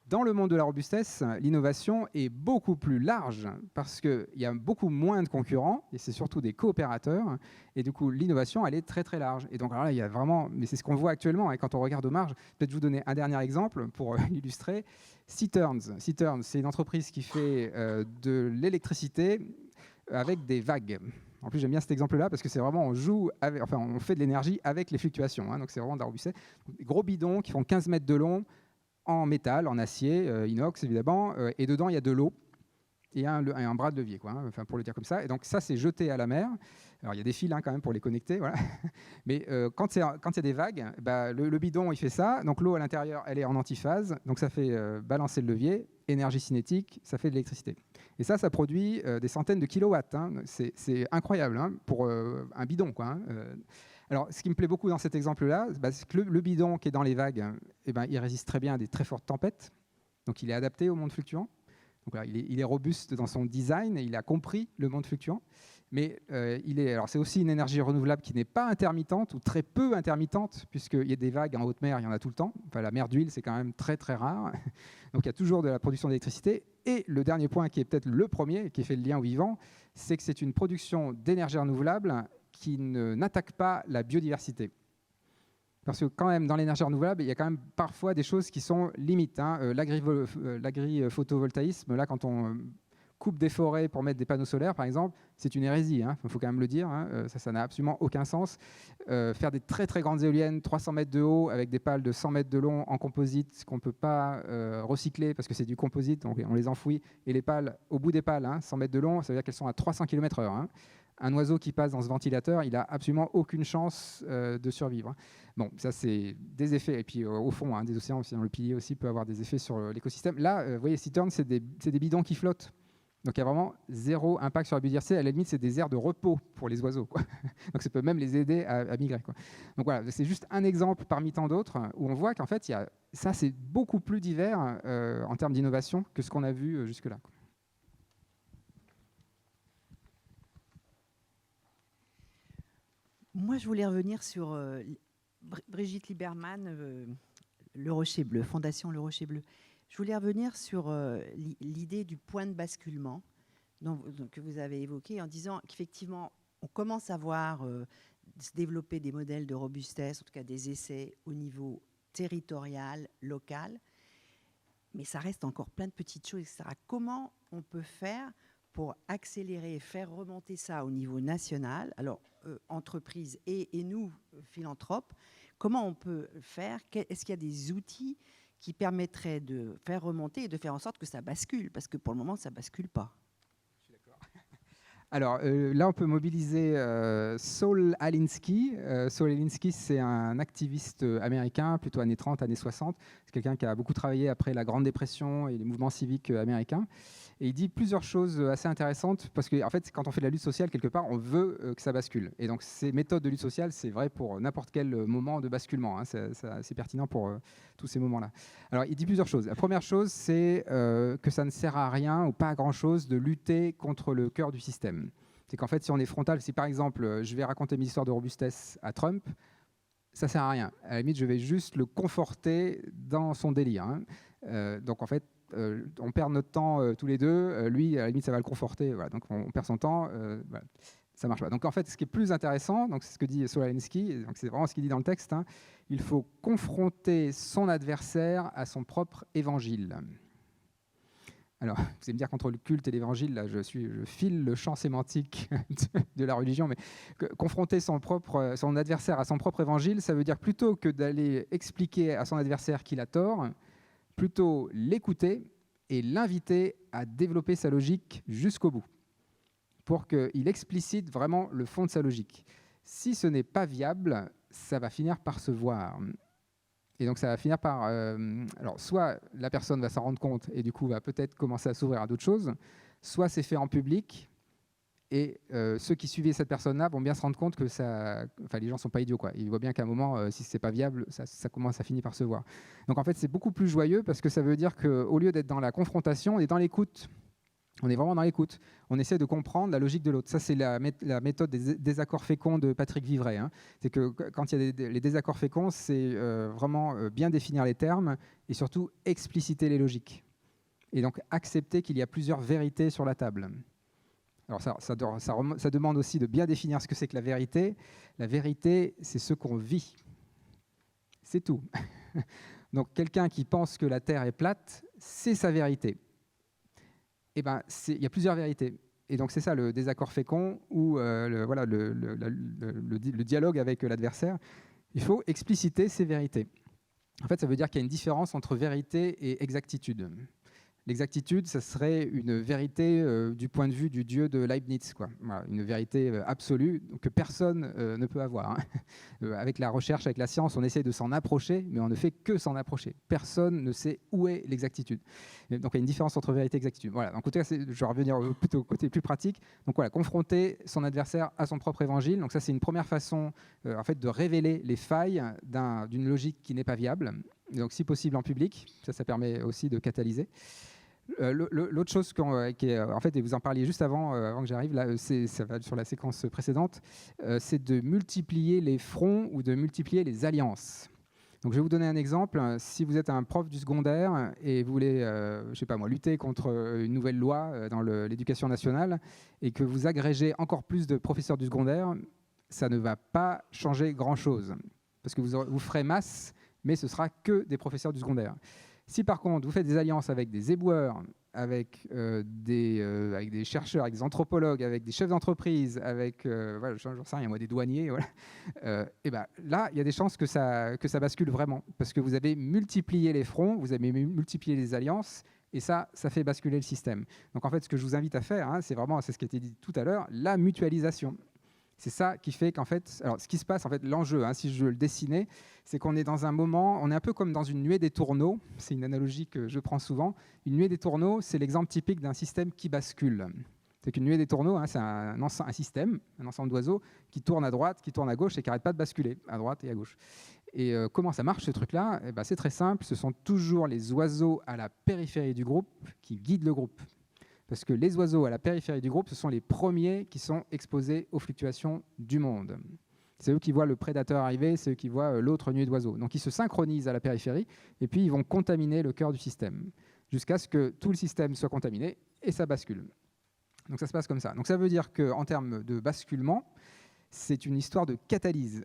Dans le monde de la robustesse, l'innovation est beaucoup plus large parce qu'il y a beaucoup moins de concurrents et c'est surtout des coopérateurs. Et du coup, l'innovation, elle est très très large. Et donc alors là, il y a vraiment, mais c'est ce qu'on voit actuellement hein, quand on regarde aux marges. Peut-être vous donner un dernier exemple pour illustrer. Citerns, c'est une entreprise qui fait de l'électricité avec des vagues. En plus, j'aime bien cet exemple-là parce que c'est vraiment, on fait de l'énergie avec les fluctuations. Hein, donc c'est vraiment de la robustesse. Des gros bidons qui font 15 mètres de long, en métal, en acier, inox évidemment, et dedans il y a de l'eau et un bras de levier, quoi, hein, enfin, pour le dire comme ça. Et donc ça, c'est jeté à la mer. Alors il y a des fils hein, quand même pour les connecter, voilà. Mais quand il y a des vagues, bah, le bidon il fait ça, donc l'eau à l'intérieur elle est en antiphase, donc ça fait balancer le levier, énergie cinétique, ça fait de l'électricité. Et ça produit des centaines de kilowatts. Hein. C'est incroyable hein, pour un bidon, quoi. Hein. Alors, ce qui me plaît beaucoup dans cet exemple-là, c'est que le bidon qui est dans les vagues, il résiste très bien à des très fortes tempêtes. Donc, il est adapté au monde fluctuant. Donc, là, il est robuste dans son design et il a compris le monde fluctuant. Mais c'est aussi une énergie renouvelable qui n'est pas intermittente ou très peu intermittente, puisqu'il y a des vagues en haute mer, il y en a tout le temps. Enfin, la mer d'huile, c'est quand même très, très rare. Donc, il y a toujours de la production d'électricité. Et le dernier point, qui est peut-être le premier, qui fait le lien au vivant, c'est que c'est une production d'énergie renouvelable qui n'attaque pas la biodiversité. Parce que quand même, dans l'énergie renouvelable, il y a quand même parfois des choses qui sont limites. Hein. L'agri-photovoltaïsme, là, quand on coupe des forêts pour mettre des panneaux solaires, par exemple, c'est une hérésie. Hein. Il faut quand même le dire. Hein. Ça n'a absolument aucun sens. Faire des très, très grandes éoliennes, 300 mètres de haut, avec des pales de 100 mètres de long en composite, qu'on ne peut pas recycler parce que c'est du composite, donc on les enfouit. Et les pales, au bout des pales, hein, 100 mètres de long, ça veut dire qu'elles sont à 300 km/h. Hein. Un oiseau qui passe dans ce ventilateur, il n'a absolument aucune chance de survivre. Bon, ça, c'est des effets. Et puis, au fond, hein, des océans, aussi, le pilier aussi peut avoir des effets sur l'écosystème. Là, vous voyez, Citerns, c'est des bidons qui flottent. Donc, il y a vraiment zéro impact sur la biodiversité. À la limite, c'est des aires de repos pour les oiseaux, quoi. Donc, ça peut même les aider à migrer, quoi. Donc, voilà, c'est juste un exemple parmi tant d'autres où on voit qu'en fait, ça, c'est beaucoup plus divers en termes d'innovation que ce qu'on a vu jusque-là, quoi. Moi, je voulais revenir sur Brigitte Lieberman, Le Rocher Bleu, Fondation Le Rocher Bleu. Je voulais revenir sur l'idée du point de basculement que vous avez évoqué en disant qu'effectivement, on commence à voir se développer des modèles de robustesse, en tout cas des essais au niveau territorial, local, mais ça reste encore plein de petites choses, etc. Comment on peut faire pour accélérer et faire remonter ça au niveau national, alors entreprises et nous, philanthropes, comment on peut faire? Est-ce qu'il y a des outils qui permettraient de faire remonter et de faire en sorte que ça bascule? Parce que pour le moment, ça ne bascule pas. Alors là, on peut mobiliser Saul Alinsky. Saul Alinsky, c'est un activiste américain, plutôt années 30, années 60. C'est quelqu'un qui a beaucoup travaillé après la Grande Dépression et les mouvements civiques américains. Et il dit plusieurs choses assez intéressantes, parce que en fait, quand on fait de la lutte sociale, quelque part, on veut que ça bascule. Et donc, ces méthodes de lutte sociale, c'est vrai pour n'importe quel moment de basculement. Hein. C'est pertinent pour tous ces moments-là. Alors, il dit plusieurs choses. La première chose, c'est que ça ne sert à rien ou pas à grand-chose de lutter contre le cœur du système. C'est qu'en fait, si on est frontal, si par exemple, je vais raconter mes histoires de robustesse à Trump, ça ne sert à rien. À la limite, je vais juste le conforter dans son délire. Hein. Donc, en fait, on perd notre temps tous les deux. Lui, à la limite, ça va le conforter. Voilà. Donc, on perd son temps. Voilà. Ça ne marche pas. Donc, en fait, ce qui est plus intéressant, donc c'est ce que dit Saul Alinsky, donc c'est vraiment ce qu'il dit dans le texte, hein, il faut confronter son adversaire à son propre évangile. Alors, vous allez me dire qu'entre le culte et l'évangile, là, je file le champ sémantique de la religion, mais confronter son adversaire à son propre évangile, ça veut dire plutôt que d'aller expliquer à son adversaire qu'il a tort, plutôt l'écouter et l'inviter à développer sa logique jusqu'au bout, pour qu'il explicite vraiment le fond de sa logique. Si ce n'est pas viable, ça va finir par se voir. Et donc ça va finir par... alors soit la personne va s'en rendre compte et du coup va peut-être commencer à s'ouvrir à d'autres choses, soit c'est fait en public et ceux qui suivaient cette personne-là vont bien se rendre compte que les gens ne sont pas idiots, quoi. Ils voient bien qu'à un moment, si ce n'est pas viable, ça finit par se voir. Donc en fait c'est beaucoup plus joyeux parce que ça veut dire qu'au lieu d'être dans la confrontation, on est dans l'écoute. On est vraiment dans l'écoute. On essaie de comprendre la logique de l'autre. Ça, c'est la méthode des désaccords féconds de Patrick Vivray. Hein. C'est que quand il y a les désaccords féconds, c'est vraiment bien définir les termes et surtout expliciter les logiques. Et donc accepter qu'il y a plusieurs vérités sur la table. Alors ça demande aussi de bien définir ce que c'est que la vérité. La vérité, c'est ce qu'on vit. C'est tout. Donc quelqu'un qui pense que la Terre est plate, c'est sa vérité. Eh ben, il y a plusieurs vérités. Et donc c'est ça le désaccord fécond ou le dialogue avec l'adversaire. Il faut expliciter ces vérités. En fait, ça veut dire qu'il y a une différence entre vérité et exactitude. L'exactitude, ça serait une vérité du point de vue du dieu de Leibniz, quoi. Voilà, une vérité absolue que personne ne peut avoir. Hein. Avec la recherche, avec la science, on essaie de s'en approcher, mais on ne fait que s'en approcher. Personne ne sait où est l'exactitude. Donc il y a une différence entre vérité et exactitude. Voilà. Donc, je vais revenir plutôt au côté plus pratique. Donc voilà, confronter son adversaire à son propre évangile. Donc ça, c'est une première façon en fait, de révéler les failles d'une logique qui n'est pas viable. Et donc si possible en public, ça permet aussi de catalyser. L'autre chose qui est, en fait, et vous en parliez juste avant que j'arrive, là, ça va sur la séquence précédente, c'est de multiplier les fronts ou de multiplier les alliances. Donc, je vais vous donner un exemple. Si vous êtes un prof du secondaire et vous voulez, je sais pas moi, lutter contre une nouvelle loi dans l'éducation nationale et que vous agrégez encore plus de professeurs du secondaire, ça ne va pas changer grand-chose parce que vous ferez masse, mais ce sera que des professeurs du secondaire. Si par contre vous faites des alliances avec des éboueurs, avec des chercheurs, avec des anthropologues, avec des chefs d'entreprise, avec j'en sais rien, moi, des douaniers, voilà, et ben là il y a des chances que ça bascule vraiment, parce que vous avez multiplié les fronts, vous avez multiplié les alliances, et ça fait basculer le système. Donc en fait, ce que je vous invite à faire, hein, c'est ce qui a été dit tout à l'heure, la mutualisation. C'est ça qui fait qu'en fait, alors ce qui se passe, en fait, l'enjeu, hein, si je le dessinais, c'est qu'on est dans un moment, on est un peu comme dans une nuée des tourneaux, c'est une analogie que je prends souvent. Une nuée des tourneaux, c'est l'exemple typique d'un système qui bascule. C'est qu'une nuée des tourneaux, hein, c'est un système, un ensemble d'oiseaux qui tourne à droite, qui tourne à gauche et qui n'arrête pas de basculer à droite et à gauche. Et comment ça marche ce truc-là ? Eh ben, c'est très simple, ce sont toujours les oiseaux à la périphérie du groupe qui guident le groupe. Parce que les oiseaux à la périphérie du groupe, ce sont les premiers qui sont exposés aux fluctuations du monde. C'est eux qui voient le prédateur arriver, c'est eux qui voient l'autre nuée d'oiseaux. Donc ils se synchronisent à la périphérie et puis ils vont contaminer le cœur du système jusqu'à ce que tout le système soit contaminé et ça bascule. Donc ça se passe comme ça. Donc ça veut dire qu'en termes de basculement, c'est une histoire de catalyse.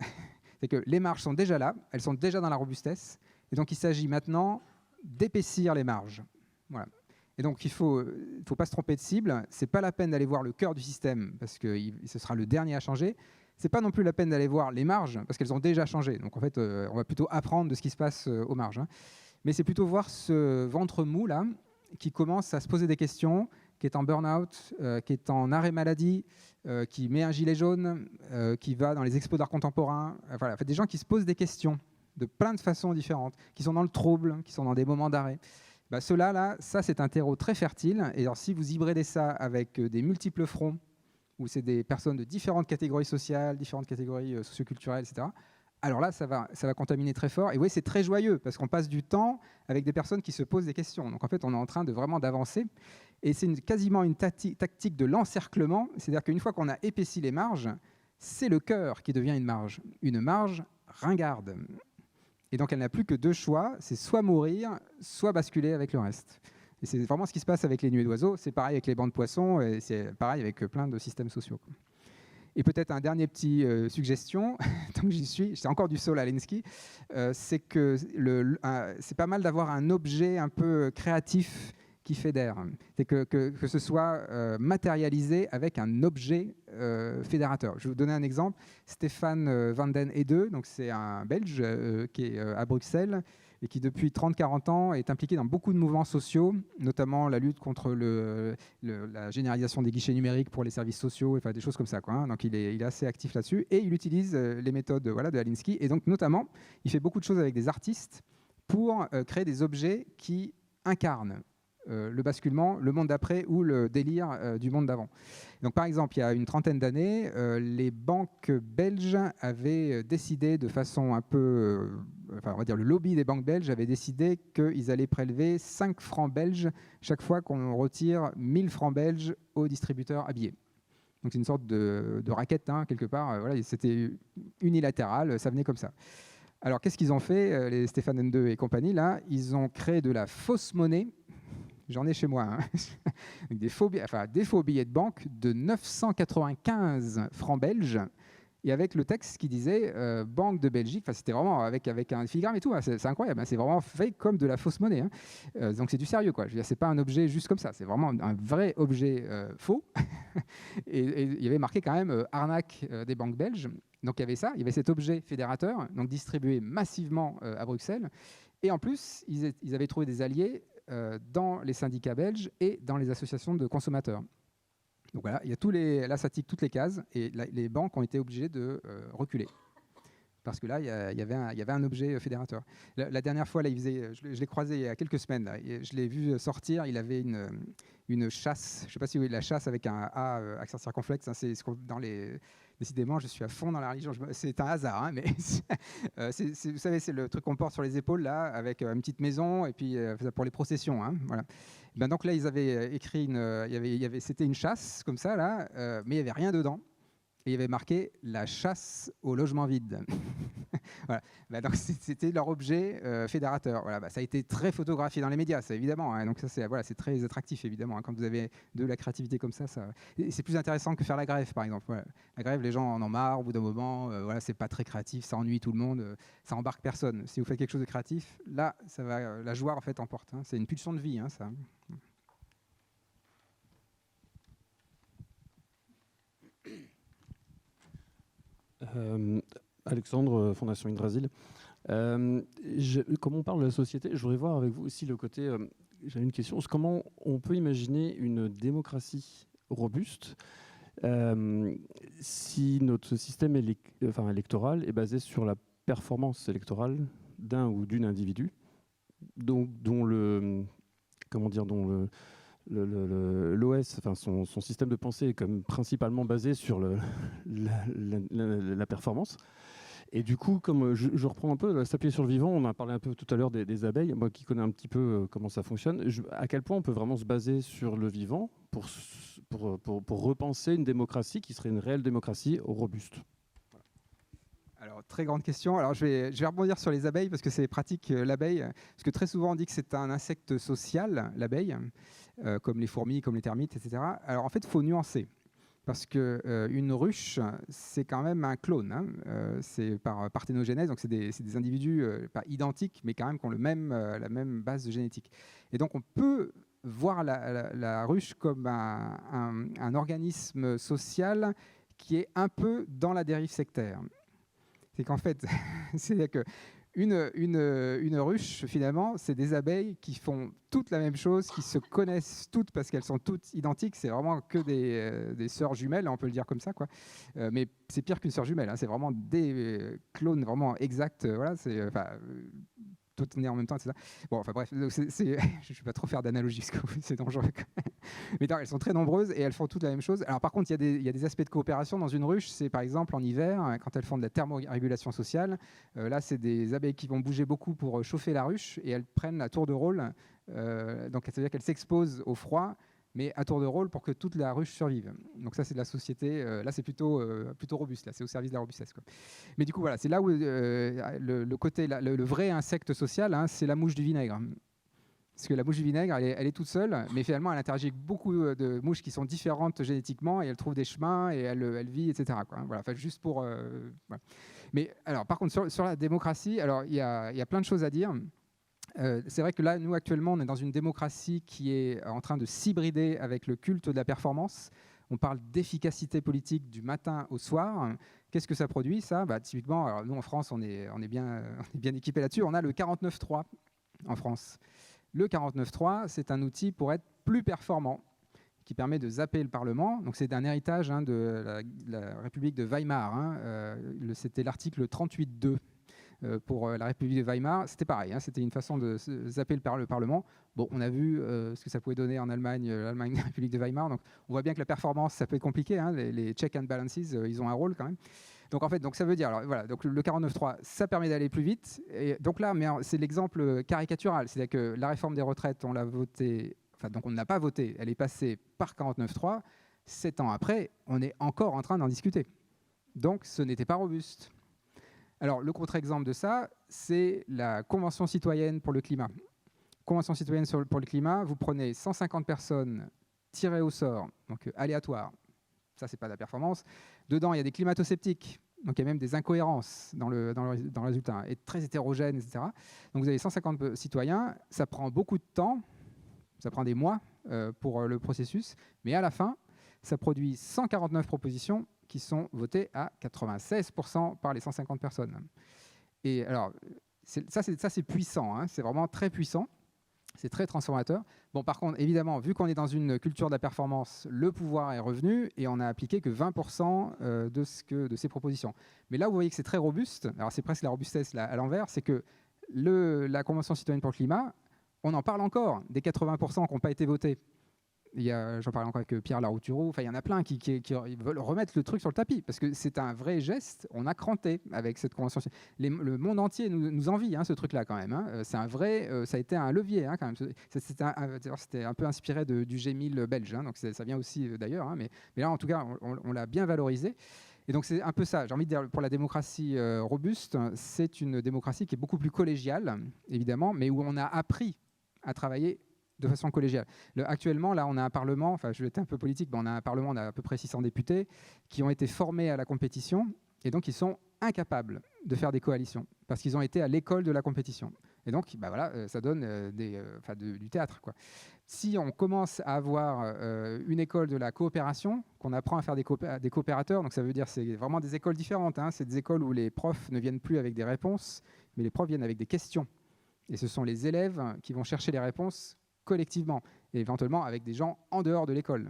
C'est que les marges sont déjà là, elles sont déjà dans la robustesse, et donc il s'agit maintenant d'épaissir les marges. Voilà. Et donc il ne faut pas se tromper de cible, ce n'est pas la peine d'aller voir le cœur du système, parce que ce sera le dernier à changer. Ce n'est pas non plus la peine d'aller voir les marges, parce qu'elles ont déjà changé. Donc en fait, on va plutôt apprendre de ce qui se passe aux marges. Mais c'est plutôt voir ce ventre mou, là, qui commence à se poser des questions, qui est en burn-out, qui est en arrêt maladie, qui met un gilet jaune, qui va dans les expos d'art contemporain. Voilà, en fait, des gens qui se posent des questions de plein de façons différentes, qui sont dans le trouble, qui sont dans des moments d'arrêt. Bah, ceux-là, là, ça, c'est un terreau très fertile. Et alors, si vous hybridez ça avec des multiples fronts, où c'est des personnes de différentes catégories sociales, différentes catégories socioculturelles, etc., alors là, ça va contaminer très fort. Et oui, c'est très joyeux, parce qu'on passe du temps avec des personnes qui se posent des questions. Donc en fait, on est en train de vraiment d'avancer. Et c'est quasiment une tactique de l'encerclement. C'est-à-dire qu'une fois qu'on a épaissi les marges, c'est le cœur qui devient une marge ringarde. Et donc elle n'a plus que deux choix, c'est soit mourir, soit basculer avec le reste. Et c'est vraiment ce qui se passe avec les nuées d'oiseaux. C'est pareil avec les bancs de poissons, et c'est pareil avec plein de systèmes sociaux. Et peut-être un dernier petit suggestion, tant que j'y suis, c'est encore du Saul Alinsky, c'est que c'est pas mal d'avoir un objet un peu créatif qui fédère. C'est que ce soit matérialisé avec un objet fédérateur. Je vais vous donner un exemple. Stéphane Van den Ede, donc c'est un Belge qui est à Bruxelles, et qui depuis 30-40 ans est impliqué dans beaucoup de mouvements sociaux, notamment la lutte contre la généralisation des guichets numériques pour les services sociaux, enfin des choses comme ça, quoi, hein. Donc il est assez actif là-dessus, et il utilise les méthodes de Alinsky, et donc notamment, il fait beaucoup de choses avec des artistes pour créer des objets qui incarnent le basculement, le monde d'après ou le délire du monde d'avant. Donc, par exemple, il y a une trentaine d'années, les banques belges avaient décidé de façon un peu... on va dire le lobby des banques belges avait décidé qu'ils allaient prélever 5 francs belges chaque fois qu'on retire 1000 francs belges aux distributeurs habillés. Donc, c'est une sorte de racket, hein, quelque part. Voilà, c'était unilatéral, ça venait comme ça. Alors, qu'est-ce qu'ils ont fait, les Stéphane Ende et compagnie, là? Ils ont créé de la fausse monnaie. J'en ai chez moi, hein. Des faux billets de banque de 995 francs belges, et avec le texte qui disait Banque de Belgique. Enfin, c'était vraiment avec un filigrane et tout, hein. C'est incroyable, hein. C'est vraiment fait comme de la fausse monnaie, hein. Donc c'est du sérieux, quoi. Je veux dire, c'est pas un objet juste comme ça, c'est vraiment un vrai objet faux. et il y avait marqué quand même arnaque des banques belges. Donc il y avait ça, il y avait cet objet fédérateur, donc distribué massivement à Bruxelles. Et en plus, ils avaient trouvé des alliés dans les syndicats belges et dans les associations de consommateurs. Donc voilà, il y a là ça tique toutes les cases, et les banques ont été obligées de reculer. Parce que là, il y avait un objet fédérateur. La dernière fois, là, je l'ai croisé il y a quelques semaines, là, je l'ai vu sortir, il avait une chasse, je ne sais pas si vous voyez la chasse avec un A accent circonflexe, hein, c'est dans les... Décidément, je suis à fond dans la religion. C'est un hasard, hein, mais vous savez, c'est le truc qu'on porte sur les épaules, là, avec une petite maison, et puis pour les processions. Hein, voilà. Ben donc là, ils avaient écrit c'était une chasse, comme ça, là, mais il n'y avait rien dedans. Et il y avait marqué « La chasse au logement vide ». Voilà. Ben donc c'était leur objet fédérateur. Voilà. Ben ça a été très photographié dans les médias, ça, évidemment. Hein. Donc ça, c'est très attractif, évidemment. Hein. Quand vous avez de la créativité comme ça, c'est plus intéressant que faire la grève, par exemple. Voilà. La grève, les gens en ont marre au bout d'un moment. Voilà, c'est pas très créatif, ça ennuie tout le monde, ça embarque personne. Si vous faites quelque chose de créatif, là, ça va, la joie en fait emporte. Hein. C'est une pulsion de vie, hein, ça. Alexandre, Fondation Yggdrasil. Comme on parle de la société, je voudrais voir avec vous aussi le côté... J'avais une question. Comment on peut imaginer une démocratie robuste si notre système électoral est basé sur la performance électorale d'un ou d'une individu, dont l'OS, enfin son système de pensée est comme principalement basé sur la performance. Et du coup, comme je reprends un peu, s'appuyer sur le vivant, on a parlé un peu tout à l'heure des abeilles, moi qui connais un petit peu comment ça fonctionne, à quel point on peut vraiment se baser sur le vivant pour repenser une démocratie qui serait une réelle démocratie robuste? Alors, très grande question. Alors, je vais rebondir sur les abeilles parce que c'est pratique, l'abeille. Parce que très souvent, on dit que c'est un insecte social, l'abeille, comme les fourmis, comme les termites, etc. Alors, en fait, il faut nuancer. Parce qu'une ruche, c'est quand même un clone. Hein. C'est par parthénogenèse, donc c'est des individus pas identiques, mais quand même qui ont la même base génétique. Et donc, on peut voir la ruche comme un organisme social qui est un peu dans la dérive sectaire. C'est qu'en fait, c'est que une ruche, finalement, c'est des abeilles qui font toutes la même chose, qui se connaissent toutes parce qu'elles sont toutes identiques. C'est vraiment que des sœurs jumelles, on peut le dire comme ça, quoi. Mais c'est pire qu'une sœur jumelle. Hein. C'est vraiment des clones vraiment exacts. Voilà, toutes nées en même temps, etc. Bon, enfin bref, je ne vais pas trop faire d'analogie parce que c'est dangereux. Mais non, elles sont très nombreuses et elles font toutes la même chose. Alors par contre, il y a des aspects de coopération dans une ruche. C'est par exemple en hiver, quand elles font de la thermorégulation sociale. Là, c'est des abeilles qui vont bouger beaucoup pour chauffer la ruche et elles prennent à tour de rôle. Donc, c'est-à-dire qu'elles s'exposent au froid, mais à tour de rôle pour que toute la ruche survive. Donc ça, c'est de la société. Là, c'est plutôt robuste. Là, c'est au service de la robustesse, quoi. Mais du coup, voilà, c'est là où le côté, le vrai insecte social, hein, c'est la mouche du vinaigre. Parce que la mouche du vinaigre, elle est toute seule, mais finalement, elle interagit avec beaucoup de mouches qui sont différentes génétiquement, et elle trouve des chemins, et elle vit, etc., quoi. Voilà, enfin, juste pour... voilà. Mais alors, par contre, sur la démocratie, alors il y a plein de choses à dire. C'est vrai que là, nous, actuellement, on est dans une démocratie qui est en train de s'hybrider avec le culte de la performance. On parle d'efficacité politique du matin au soir. Qu'est-ce que ça produit, ça ? Typiquement, alors nous, en France, on est bien équipés là-dessus. On a le 49.3 en France. Le 49.3, c'est un outil pour être plus performant, qui permet de zapper le Parlement. Donc, c'est un héritage de la République de Weimar. Hein. C'était l'article 38.2. Pour la République de Weimar, c'était pareil, hein, c'était une façon de zapper le Parlement. Bon, on a vu ce que ça pouvait donner en Allemagne, la République de Weimar, donc on voit bien que la performance, ça peut être compliqué, hein, les check and balances, ils ont un rôle quand même. Donc en fait, ça veut dire, alors, voilà, donc le 49.3, ça permet d'aller plus vite. Et donc là, mais c'est l'exemple caricatural, c'est-à-dire que la réforme des retraites, on l'a votée, enfin donc on ne l'a pas votée, elle est passée par 49.3. 7 ans après, on est encore en train d'en discuter. Donc ce n'était pas robuste. Alors, le contre-exemple de ça, c'est la Convention citoyenne pour le climat. Convention citoyenne pour le climat, vous prenez 150 personnes tirées au sort, donc aléatoires. Ça, c'est pas de la performance. Dedans, il y a des climato-sceptiques, donc il y a même des incohérences dans le résultat, et très hétérogènes, etc. Donc vous avez 150 citoyens, ça prend beaucoup de temps, ça prend des mois pour le processus, mais à la fin, ça produit 149 propositions qui sont votées à 96% par les 150 personnes. Et alors, ça c'est puissant, hein, c'est vraiment très puissant, c'est très transformateur. Bon, par contre, évidemment, vu qu'on est dans une culture de la performance, le pouvoir est revenu et on n'a appliqué que 20% de ces propositions. Mais là, vous voyez que c'est très robuste, alors c'est presque la robustesse à l'envers, c'est que la Convention citoyenne pour le climat, on en parle encore des 80% qui n'ont pas été votés. J'en parlais encore avec Pierre Laroutureau, enfin, il y en a plein qui veulent remettre le truc sur le tapis, parce que c'est un vrai geste, on a cranté avec cette convention. Le monde entier nous envie, hein, ce truc-là quand même. Hein. C'est un vrai, ça a été un levier, hein, quand même. C'était un peu inspiré du G1000 belge, hein, donc ça vient aussi d'ailleurs, hein, mais là en tout cas on l'a bien valorisé. Et donc c'est un peu ça, j'ai envie de dire, pour la démocratie robuste, c'est une démocratie qui est beaucoup plus collégiale, évidemment, mais où on a appris à travailler de façon collégiale. Actuellement, là, on a un Parlement, enfin, je vais être un peu politique, mais on a un Parlement, on a à peu près 600 députés qui ont été formés à la compétition et donc ils sont incapables de faire des coalitions parce qu'ils ont été à l'école de la compétition. Et donc, voilà, ça donne du théâtre, quoi. Si on commence à avoir une école de la coopération, qu'on apprend à faire des coopérateurs, donc ça veut dire que c'est vraiment des écoles différentes, hein, c'est des écoles où les profs ne viennent plus avec des réponses, mais les profs viennent avec des questions. Et ce sont les élèves qui vont chercher les réponses collectivement, et éventuellement avec des gens en dehors de l'école.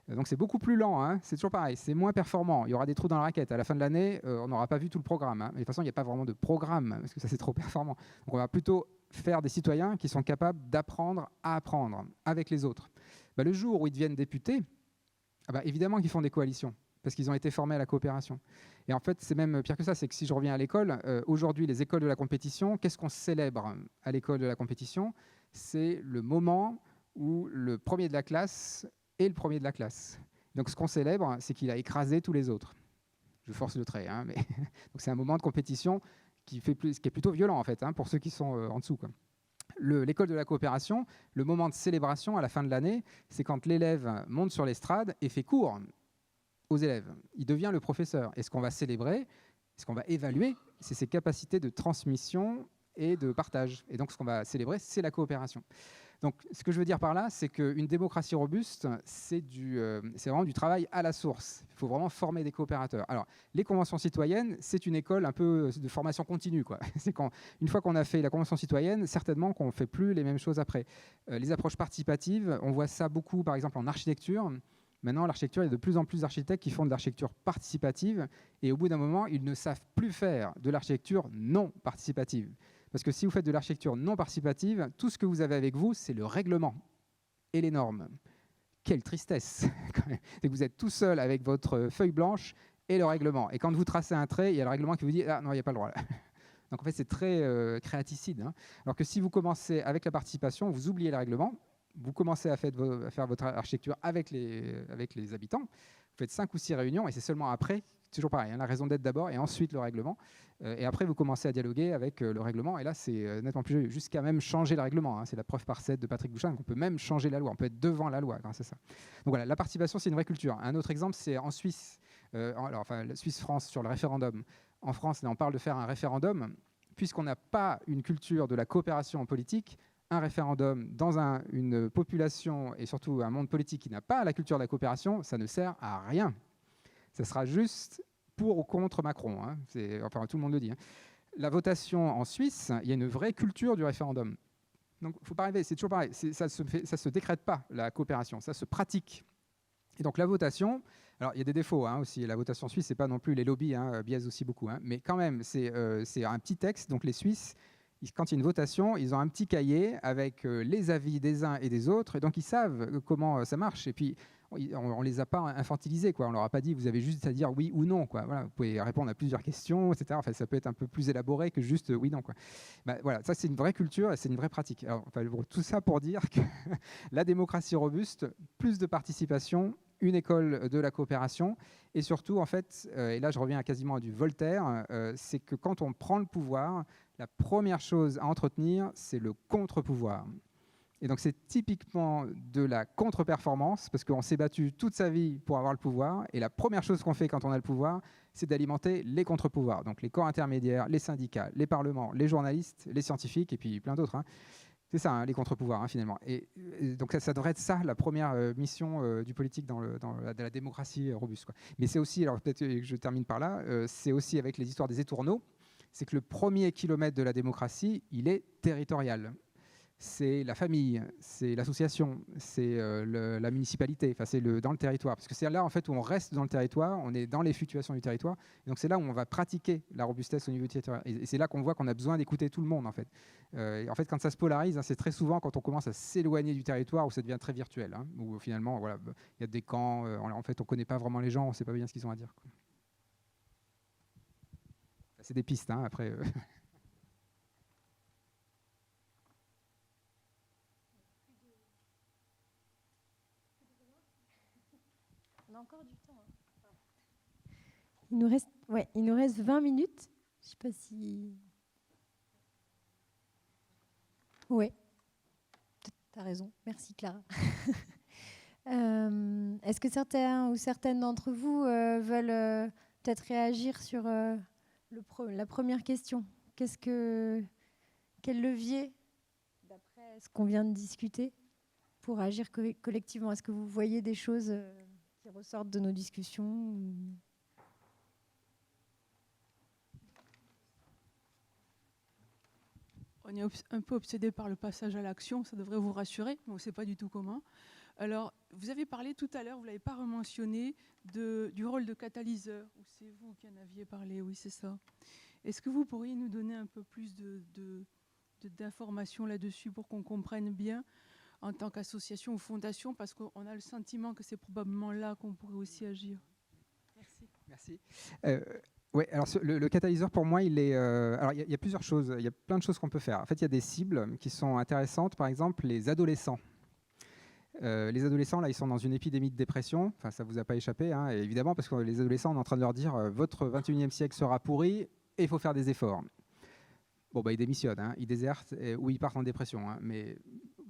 Donc c'est beaucoup plus lent, hein, c'est toujours pareil, c'est moins performant, il y aura des trous dans la raquette. À la fin de l'année, on n'aura pas vu tout le programme. Hein. Mais de toute façon, il n'y a pas vraiment de programme, parce que ça c'est trop performant. Donc on va plutôt faire des citoyens qui sont capables d'apprendre à apprendre avec les autres. Le jour où ils deviennent députés, évidemment qu'ils font des coalitions, parce qu'ils ont été formés à la coopération. Et en fait, c'est même pire que ça, c'est que si je reviens à l'école, aujourd'hui, les écoles de la compétition, qu'est-ce qu'on célèbre à l'école de la compétition ? C'est le moment où le premier de la classe est le premier de la classe. Donc ce qu'on célèbre, c'est qu'il a écrasé tous les autres. Je force le trait, hein, mais donc c'est un moment de compétition qui est plutôt violent en fait, hein, pour ceux qui sont en dessous, quoi. L'école de la coopération, le moment de célébration à la fin de l'année, c'est quand l'élève monte sur l'estrade et fait cours aux élèves. Il devient le professeur. Et ce qu'on va célébrer, ce qu'on va évaluer, c'est ses capacités de transmission et de partage. Et donc ce qu'on va célébrer, c'est la coopération. Donc ce que je veux dire par là, c'est qu'une démocratie robuste, c'est vraiment du travail à la source. Il faut vraiment former des coopérateurs. Alors, les conventions citoyennes, c'est une école un peu de formation continue, quoi. C'est une fois qu'on a fait la convention citoyenne, certainement qu'on ne fait plus les mêmes choses après. Les approches participatives, on voit ça beaucoup, par exemple, en architecture. Maintenant, l'architecture, il y a de plus en plus d'architectes qui font de l'architecture participative. Et au bout d'un moment, ils ne savent plus faire de l'architecture non participative. Parce que si vous faites de l'architecture non participative, tout ce que vous avez avec vous, c'est le règlement et les normes. Quelle tristesse quand même. C'est que vous êtes tout seul avec votre feuille blanche et le règlement. Et quand vous tracez un trait, il y a le règlement qui vous dit « Ah non, il n'y a pas le droit là ». Donc en fait, c'est très créaticide, hein. Alors que si vous commencez avec la participation, vous oubliez le règlement, vous commencez à faire votre architecture avec les habitants, vous faites 5 ou 6 réunions et c'est seulement après, toujours pareil, hein, la raison d'être d'abord et ensuite le règlement. Et après, vous commencez à dialoguer avec le règlement. Et là, c'est nettement plus jusqu'à même changer le règlement, hein. C'est la preuve par 7 de Patrick Bouchan. On peut même changer la loi. On peut être devant la loi grâce à ça. Donc voilà, la participation, c'est une vraie culture. Un autre exemple, c'est en Suisse. La Suisse-France sur le référendum. En France, là, on parle de faire un référendum. Puisqu'on n'a pas une culture de la coopération en politique, un référendum dans une population et surtout un monde politique qui n'a pas la culture de la coopération, ça ne sert à rien. Ça sera juste pour ou contre Macron, hein. Enfin, tout le monde le dit, hein. La votation en Suisse, il y a une vraie culture du référendum. Donc, il ne faut pas rêver, c'est toujours pareil. Ça ne se décrète pas, la coopération, ça se pratique. Et donc, la votation, alors il y a des défauts, hein, aussi. La votation suisse, ce n'est pas non plus les lobbies, hein, biaisent aussi beaucoup, hein. Mais quand même, c'est un petit texte. Donc, les Suisses, quand il y a une votation, ils ont un petit cahier avec les avis des uns et des autres. Et donc, ils savent comment ça marche. Et puis, on ne les a pas infantilisés, quoi. On ne leur a pas dit vous avez juste à dire oui ou non, quoi. Voilà, vous pouvez répondre à plusieurs questions, etc. Enfin, ça peut être un peu plus élaboré que juste oui, non, quoi. Ben, voilà, ça c'est une vraie culture et c'est une vraie pratique. Alors, enfin, tout ça pour dire que la démocratie robuste, plus de participation, une école de la coopération et surtout, en fait, et là je reviens quasiment à du Voltaire, c'est que quand on prend le pouvoir, la première chose à entretenir, c'est le contre-pouvoir. Et donc c'est typiquement de la contre-performance, parce qu'on s'est battu toute sa vie pour avoir le pouvoir, et la première chose qu'on fait quand on a le pouvoir, c'est d'alimenter les contre-pouvoirs. Donc les corps intermédiaires, les syndicats, les parlements, les journalistes, les scientifiques, et puis plein d'autres, hein. C'est ça, hein, les contre-pouvoirs, hein, finalement. Et donc ça devrait être ça, la première mission du politique dans la démocratie robuste, quoi. Mais c'est aussi, alors peut-être que je termine par là, c'est aussi avec les histoires des étourneaux, c'est que le premier kilomètre de la démocratie, il est territorial. C'est la famille, c'est l'association, c'est la municipalité, enfin, c'est dans le territoire. Parce que c'est là en fait, où on reste dans le territoire, on est dans les fluctuations du territoire. Et donc c'est là où on va pratiquer la robustesse au niveau du territoire. Et c'est là qu'on voit qu'on a besoin d'écouter tout le monde. En fait, quand ça se polarise, hein, c'est très souvent quand on commence à s'éloigner du territoire où ça devient très virtuel. Hein, où finalement, voilà, il y a des camps, en fait, on ne connaît pas vraiment les gens, on ne sait pas bien ce qu'ils ont à dire, quoi. C'est des pistes, hein, après. On a encore du temps, hein. Il nous reste 20 minutes. Je ne sais pas si... Oui, tu as raison. Merci Clara. Est-ce que certains ou certaines d'entre vous veulent peut-être réagir sur la première question? Quel levier, d'après ce qu'on vient de discuter, pour agir collectivement? Est-ce que vous voyez des choses qui ressortent de nos discussions? On est un peu obsédé par le passage à l'action, ça devrait vous rassurer, mais on ne sait pas du tout comment. Alors, vous avez parlé tout à l'heure, vous ne l'avez pas rementionné, du rôle de catalyseur, ou c'est vous qui en aviez parlé, oui c'est ça. Est-ce que vous pourriez nous donner un peu plus d'informations là-dessus pour qu'on comprenne bien en tant qu'association ou fondation, parce qu'on a le sentiment que c'est probablement là qu'on pourrait aussi agir. Merci. Merci. Ouais, alors le catalyseur pour moi, il est. Alors il y a plusieurs choses. Il y a plein de choses qu'on peut faire. En fait, il y a des cibles qui sont intéressantes. Par exemple, les adolescents. Les adolescents, là, ils sont dans une épidémie de dépression. Enfin, ça ne vous a pas échappé, hein, évidemment, parce que les adolescents, on est en train de leur dire votre 21e siècle sera pourri et il faut faire des efforts. Bon, bah, ils démissionnent, hein, ils désertent ou ils partent en dépression. Hein, mais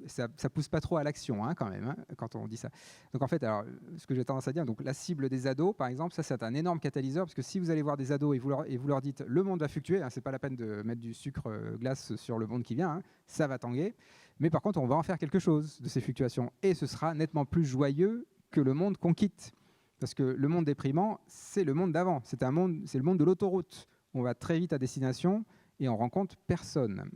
ça ne pousse pas trop à l'action, hein, quand même, hein, quand on dit ça. Donc, en fait, alors, ce que j'ai tendance à dire, donc, la cible des ados, par exemple, ça, c'est un énorme catalyseur, parce que si vous allez voir des ados et vous leur dites le monde va fluctuer, hein, ce n'est pas la peine de mettre du sucre glace sur le monde qui vient, hein, ça va tanguer. Mais par contre, on va en faire quelque chose de ces fluctuations. Et ce sera nettement plus joyeux que le monde qu'on quitte. Parce que le monde déprimant, c'est le monde d'avant. C'est le monde de l'autoroute. On va très vite à destination et on rencontre personne.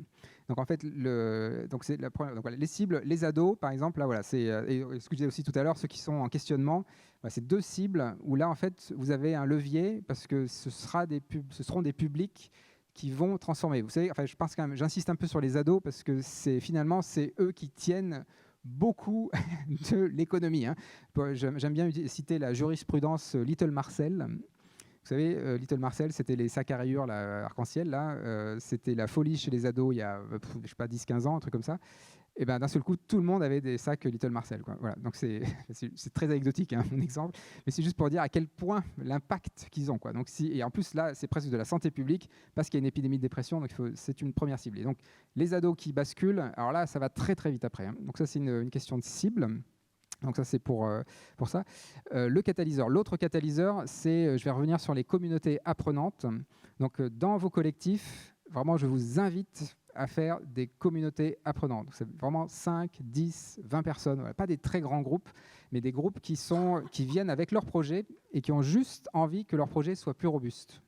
Donc en fait, c'est la première, donc voilà, les cibles, les ados, par exemple, là, voilà, c'est et ce que je disais aussi tout à l'heure, ceux qui sont en questionnement, voilà, c'est 2 cibles où là, en fait, vous avez un levier parce que ce seront des publics qui vont transformer. Vous savez, enfin, je pense quand même, j'insiste un peu sur les ados parce que finalement, c'est eux qui tiennent beaucoup de l'économie. Hein. J'aime bien citer la jurisprudence Little Marcel. Vous savez, Little Marcel, c'était les sacs à rayures arc-en-ciel. C'était la folie chez les ados il y a, je sais pas, 10-15 ans, un truc comme ça. Et ben, d'un seul coup, tout le monde avait des sacs Little Marcel. Quoi. Voilà. Donc c'est très anecdotique, hein, mon exemple, mais c'est juste pour dire à quel point l'impact qu'ils ont. Quoi. Donc, et en plus, là, c'est presque de la santé publique parce qu'il y a une épidémie de dépression, donc c'est une première cible. Et donc, les ados qui basculent, alors là, ça va très très vite après. Hein. Donc ça, c'est une question de cible. Donc ça, c'est pour ça. Le catalyseur. L'autre catalyseur, c'est, je vais revenir sur les communautés apprenantes. Donc dans vos collectifs, vraiment, je vous invite à faire des communautés apprenantes. C'est vraiment 5, 10, 20 personnes. Voilà. Pas des très grands groupes, mais des groupes qui viennent avec leur projet et qui ont juste envie que leur projet soit plus robuste.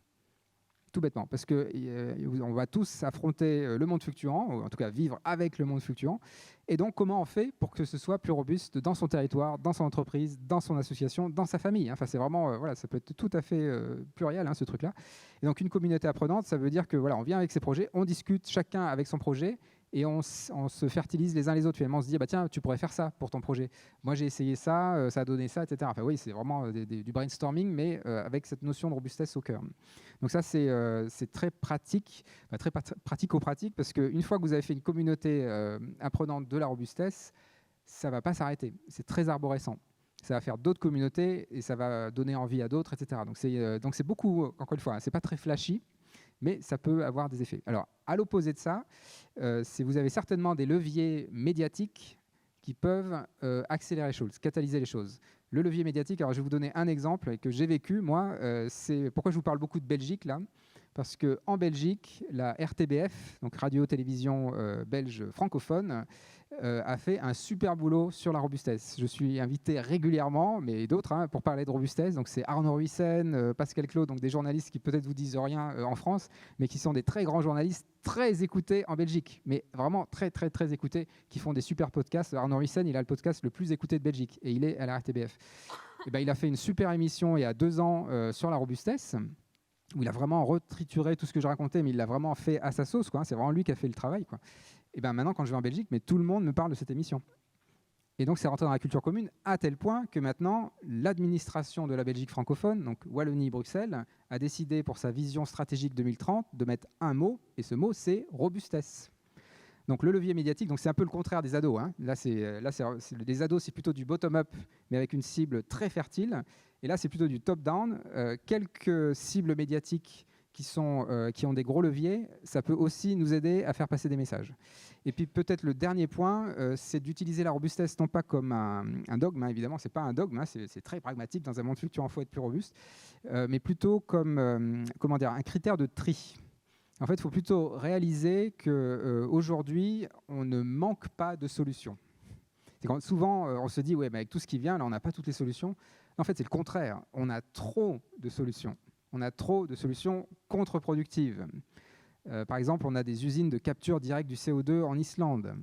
Tout bêtement, parce qu'on va tous affronter le monde fluctuant, ou en tout cas vivre avec le monde fluctuant. Et donc, comment on fait pour que ce soit plus robuste dans son territoire, dans son entreprise, dans son association, dans sa famille, hein. Enfin, c'est vraiment, voilà, ça peut être tout à fait pluriel, hein, ce truc-là. Et donc, une communauté apprenante, ça veut dire que voilà, on vient avec ses projets, on discute chacun avec son projet, et on se fertilise les uns les autres. Finalement, on se dit, bah, tiens, tu pourrais faire ça pour ton projet. Moi, j'ai essayé ça, ça a donné ça, etc. Enfin, oui, c'est vraiment du brainstorming, mais avec cette notion de robustesse au cœur. Donc ça, c'est très pratique, très pratico-pratique, parce qu'une fois que vous avez fait une communauté apprenante de la robustesse, ça ne va pas s'arrêter. C'est très arborescent. Ça va faire d'autres communautés et ça va donner envie à d'autres, etc. Donc c'est beaucoup, encore une fois, hein, ce n'est pas très flashy, mais ça peut avoir des effets. Alors, à l'opposé de ça, vous avez certainement des leviers médiatiques qui peuvent accélérer les choses, catalyser les choses. Le levier médiatique, alors je vais vous donner un exemple que j'ai vécu, moi, c'est pourquoi je vous parle beaucoup de Belgique, là, parce qu'en Belgique, la RTBF, donc Radio-Télévision belge francophone, a fait un super boulot sur la robustesse. Je suis invité régulièrement, mais d'autres, hein, pour parler de robustesse. Donc c'est Arnaud Ruissen, Pascal Claude, donc des journalistes qui peut-être vous disent rien en France, mais qui sont des très grands journalistes, très écoutés en Belgique, mais vraiment très très très écoutés, qui font des super podcasts. Arnaud Ruissen, il a le podcast le plus écouté de Belgique et il est à la RTBF. Et ben, il a fait une super émission il y a 2 ans sur la robustesse, où il a vraiment retrituré tout ce que je racontais, mais il l'a vraiment fait à sa sauce, quoi. C'est vraiment lui qui a fait le travail, quoi. Et ben maintenant, quand je vais en Belgique, mais tout le monde me parle de cette émission. Et donc, c'est rentré dans la culture commune à tel point que maintenant, l'administration de la Belgique francophone, donc Wallonie-Bruxelles, a décidé pour sa vision stratégique 2030 de mettre un mot, et ce mot, c'est robustesse. Donc le levier médiatique, donc c'est un peu le contraire des ados. Hein. Là, les ados, c'est plutôt du bottom-up, mais avec une cible très fertile. Et là, c'est plutôt du top-down. Quelques cibles médiatiques qui ont des gros leviers, ça peut aussi nous aider à faire passer des messages. Et puis peut-être le dernier point, c'est d'utiliser la robustesse non pas comme un dogme, hein, évidemment, c'est pas un dogme, hein, c'est très pragmatique, dans un monde fluctuant, il faut être plus robuste, mais plutôt comme un critère de tri. En fait, il faut plutôt réaliser qu'aujourd'hui, on ne manque pas de solutions. Souvent, on se dit, ouais, mais avec tout ce qui vient, là, on n'a pas toutes les solutions. En fait, c'est le contraire. On a trop de solutions. On a trop de solutions contre-productives. Par exemple, on a des usines de capture directe du CO2 en Islande.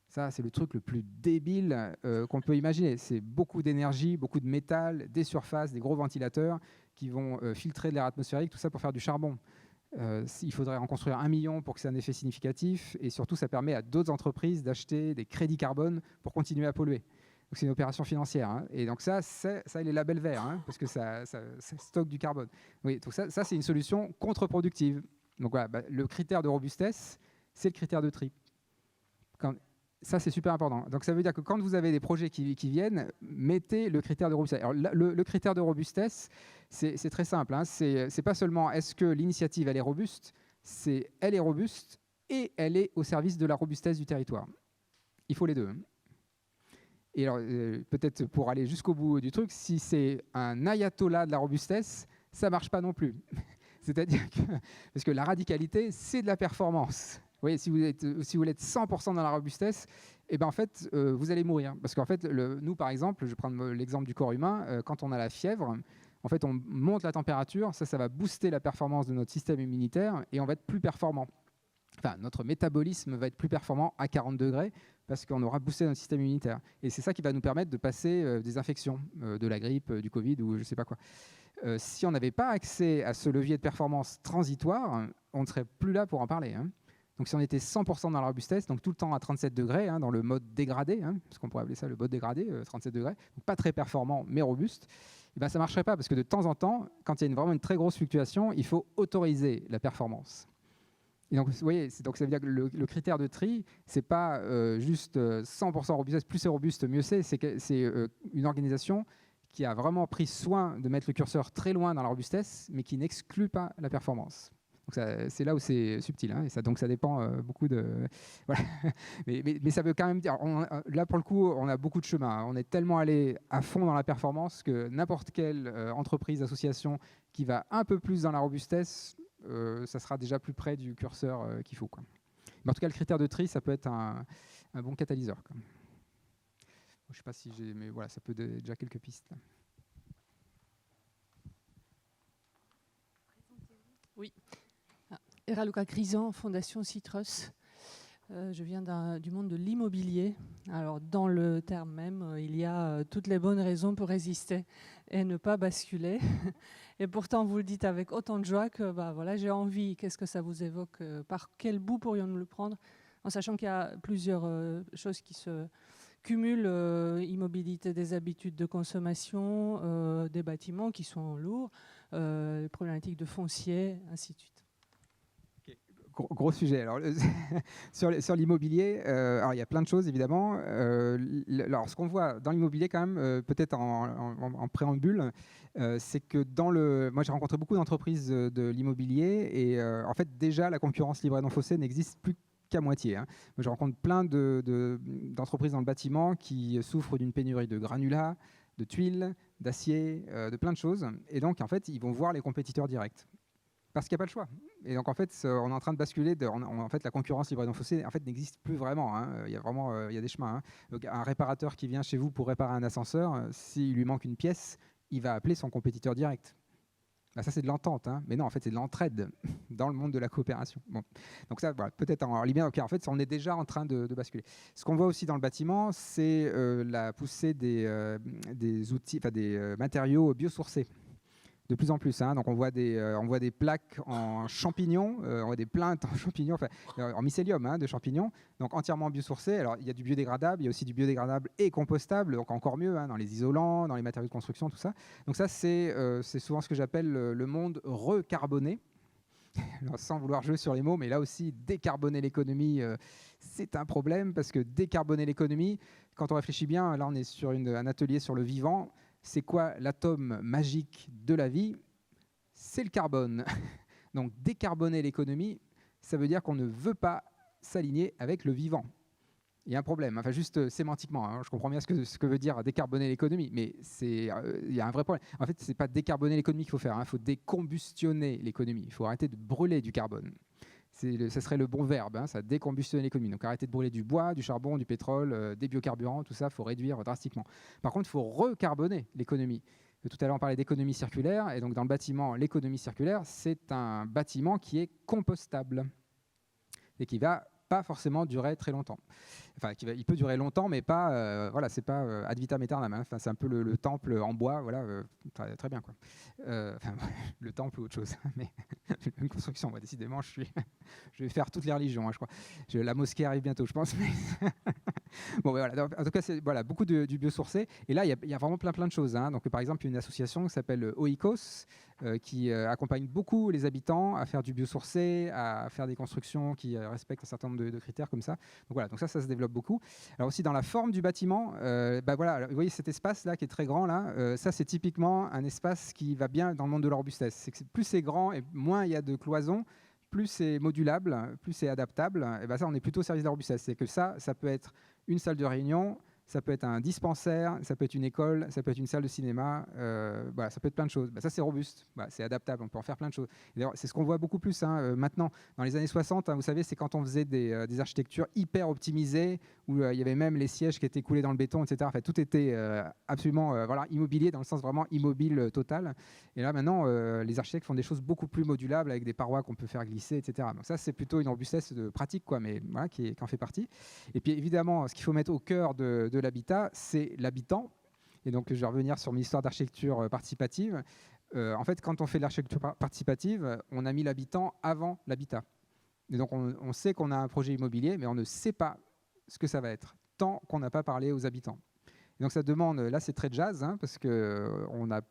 Ça, c'est le truc le plus débile qu'on peut imaginer. C'est beaucoup d'énergie, beaucoup de métal, des surfaces, des gros ventilateurs qui vont filtrer de l'air atmosphérique, tout ça pour faire du charbon. Il faudrait en construire 1 million pour que c'est un effet significatif. Et surtout, ça permet à d'autres entreprises d'acheter des crédits carbone pour continuer à polluer. Donc c'est une opération financière. Hein. Et donc ça il est label vert, hein, parce que ça stocke du carbone. Oui, donc ça c'est une solution contre-productive. Donc voilà, le critère de robustesse, c'est le critère de tri. Ça, c'est super important. Donc, ça veut dire que quand vous avez des projets qui viennent, mettez le critère de robustesse. Alors, le critère de robustesse, c'est très simple. Hein. C'est pas seulement est-ce que l'initiative, elle est robuste, c'est elle est robuste et elle est au service de la robustesse du territoire. Il faut les deux. Et alors, peut-être pour aller jusqu'au bout du truc, si c'est un ayatollah de la robustesse, ça ne marche pas non plus. C'est-à-dire que, parce que la radicalité, c'est de la performance. Vous voyez, si vous êtes 100% dans la robustesse, eh ben en fait, vous allez mourir. Parce qu'en fait, nous, par exemple, je vais prendre l'exemple du corps humain, quand on a la fièvre, en fait, on monte la température, ça va booster la performance de notre système immunitaire et on va être plus performant. Enfin, notre métabolisme va être plus performant à 40 degrés parce qu'on aura boosté notre système immunitaire. Et c'est ça qui va nous permettre de passer des infections, de la grippe, du Covid ou je ne sais pas quoi. Si on n'avait pas accès à ce levier de performance transitoire, on ne serait plus là pour en parler. Hein. Donc si on était 100% dans la robustesse, donc tout le temps à 37 degrés, hein, dans le mode dégradé, hein, parce qu'on pourrait appeler ça le mode dégradé, 37 degrés, donc pas très performant mais robuste, eh ben, ça ne marcherait pas parce que de temps en temps, quand il y a vraiment une très grosse fluctuation, il faut autoriser la performance. Et donc, vous voyez, donc ça veut dire que le critère de tri, ce n'est pas juste 100% robustesse, plus c'est robuste, mieux c'est une organisation qui a vraiment pris soin de mettre le curseur très loin dans la robustesse, mais qui n'exclut pas la performance. C'est là où c'est subtil, hein, et donc ça dépend beaucoup de... Voilà. Mais ça veut quand même dire, là pour le coup, on a beaucoup de chemin. Hein. On est tellement allé à fond dans la performance que n'importe quelle entreprise, association qui va un peu plus dans la robustesse, ça sera déjà plus près du curseur qu'il faut. Quoi. Mais en tout cas, le critère de tri, ça peut être un bon catalyseur. Quoi. Je ne sais pas si j'ai... Mais voilà, ça peut être déjà quelques pistes. Là. Oui. Raluca Grisan, Fondation Citrus. Je viens du monde de l'immobilier. Alors, dans le terme même, il y a toutes les bonnes raisons pour résister et ne pas basculer. Et pourtant, vous le dites avec autant de joie que voilà, j'ai envie. Qu'est-ce que ça vous évoque? Par quel bout pourrions-nous le prendre? En sachant qu'il y a plusieurs choses qui se cumulent, immobilité des habitudes de consommation, des bâtiments qui sont lourds, les problématiques de foncier, ainsi de suite. Gros sujet. Alors, sur l'immobilier, alors il y a plein de choses évidemment. Alors, ce qu'on voit dans l'immobilier quand même, peut-être en préambule, c'est que moi j'ai rencontré beaucoup d'entreprises de l'immobilier et en fait déjà la concurrence libre et non faussée n'existe plus qu'à moitié. Hein. Moi, je rencontre plein d'entreprises dans le bâtiment qui souffrent d'une pénurie de granulats, de tuiles, d'acier, de plein de choses. Et donc en fait, ils vont voir les compétiteurs directs. Parce qu'il n'y a pas le choix. Et donc, en fait, on est en train de basculer. En fait, la concurrence libre et non faussée, en fait, n'existe plus vraiment. Hein. Il y a des chemins. Hein. Donc, un réparateur qui vient chez vous pour réparer un ascenseur, s'il lui manque une pièce, il va appeler son compétiteur direct. Là, ça, c'est de l'entente. Hein. Mais non, en fait, c'est de l'entraide dans le monde de la coopération. Bon. Donc, ça, voilà, peut-être en lumière. Okay, en fait, on est déjà en train de basculer. Ce qu'on voit aussi dans le bâtiment, c'est la poussée des outils, des matériaux biosourcés. De plus en plus, hein. Donc on voit des plaques en champignons, on voit des plaintes en champignons, en mycélium hein, de champignons, donc entièrement biosourcés. Alors il y a du biodégradable, il y a aussi du biodégradable et compostable, donc encore mieux hein, dans les isolants, dans les matériaux de construction, tout ça. Donc ça c'est souvent ce que j'appelle le monde recarboné. Alors, sans vouloir jouer sur les mots, mais là aussi décarboner l'économie, c'est un problème parce que décarboner l'économie, quand on réfléchit bien, là on est sur un atelier sur le vivant. C'est quoi l'atome magique de la vie? C'est le carbone. Donc décarboner l'économie, ça veut dire qu'on ne veut pas s'aligner avec le vivant. Il y a un problème, enfin juste sémantiquement, hein. Je comprends bien ce que veut dire décarboner l'économie, mais il y a un vrai problème. En fait, ce n'est pas décarboner l'économie qu'il faut faire, hein. Il faut décombustionner l'économie. Il faut arrêter de brûler du carbone. Ça serait le bon verbe, hein, ça décombustionner l'économie. Donc arrêter de brûler du bois, du charbon, du pétrole, des biocarburants, tout ça, il faut réduire drastiquement. Par contre, il faut recarboner l'économie. Tout à l'heure, on parlait d'économie circulaire, et donc dans le bâtiment, l'économie circulaire, c'est un bâtiment qui est compostable et qui va pas forcément durer très longtemps. Enfin, il peut durer longtemps, mais pas, voilà, c'est pas ad vitam aeternam. Hein. Enfin, c'est un peu le temple en bois, voilà, très bien quoi. Enfin, le temple ou autre chose, mais une construction. Moi, décidément, je vais faire toutes les religions, hein, je crois. La mosquée arrive bientôt, je pense. Mais Bon, voilà. Donc, en tout cas, c'est voilà, beaucoup du biosourcé. Et là, il y a vraiment plein de choses. Hein. Donc, par exemple, une association qui s'appelle Oikos, qui accompagne beaucoup les habitants à faire du biosourcé, à faire des constructions qui respectent un certain nombre de critères comme ça. Donc voilà, donc ça se développe beaucoup. Alors aussi dans la forme du bâtiment, voilà, vous voyez cet espace là qui est très grand là, ça c'est typiquement un espace qui va bien dans le monde de la robustesse. C'est que plus c'est grand et moins il y a de cloisons, plus c'est modulable, plus c'est adaptable. Et ben ça, on est plutôt au service de la robustesse. C'est que ça peut être une salle de réunion, ça peut être un dispensaire, ça peut être une école, ça peut être une salle de cinéma, voilà, ça peut être plein de choses. Ça, c'est robuste, voilà, c'est adaptable, on peut en faire plein de choses. C'est ce qu'on voit beaucoup plus maintenant. Dans les années 60, vous savez, c'est quand on faisait des architectures hyper optimisées, où il y avait même les sièges qui étaient coulés dans le béton, etc. Enfin, tout était absolument voilà, immobilier, dans le sens vraiment immobile total. Et là, maintenant, les architectes font des choses beaucoup plus modulables, avec des parois qu'on peut faire glisser, etc. Donc ça, c'est plutôt une robustesse pratique, quoi, mais voilà, qui en fait partie. Et puis, évidemment, ce qu'il faut mettre au cœur de l'habitat, c'est l'habitant. Et donc, je vais revenir sur mon histoire d'architecture participative. En fait, quand on fait de l'architecture participative, on a mis l'habitant avant l'habitat. Et donc, on sait qu'on a un projet immobilier, mais on ne sait pas ce que ça va être, tant qu'on n'a pas parlé aux habitants. Et donc, ça demande, là, c'est très jazz, hein, parce qu'on a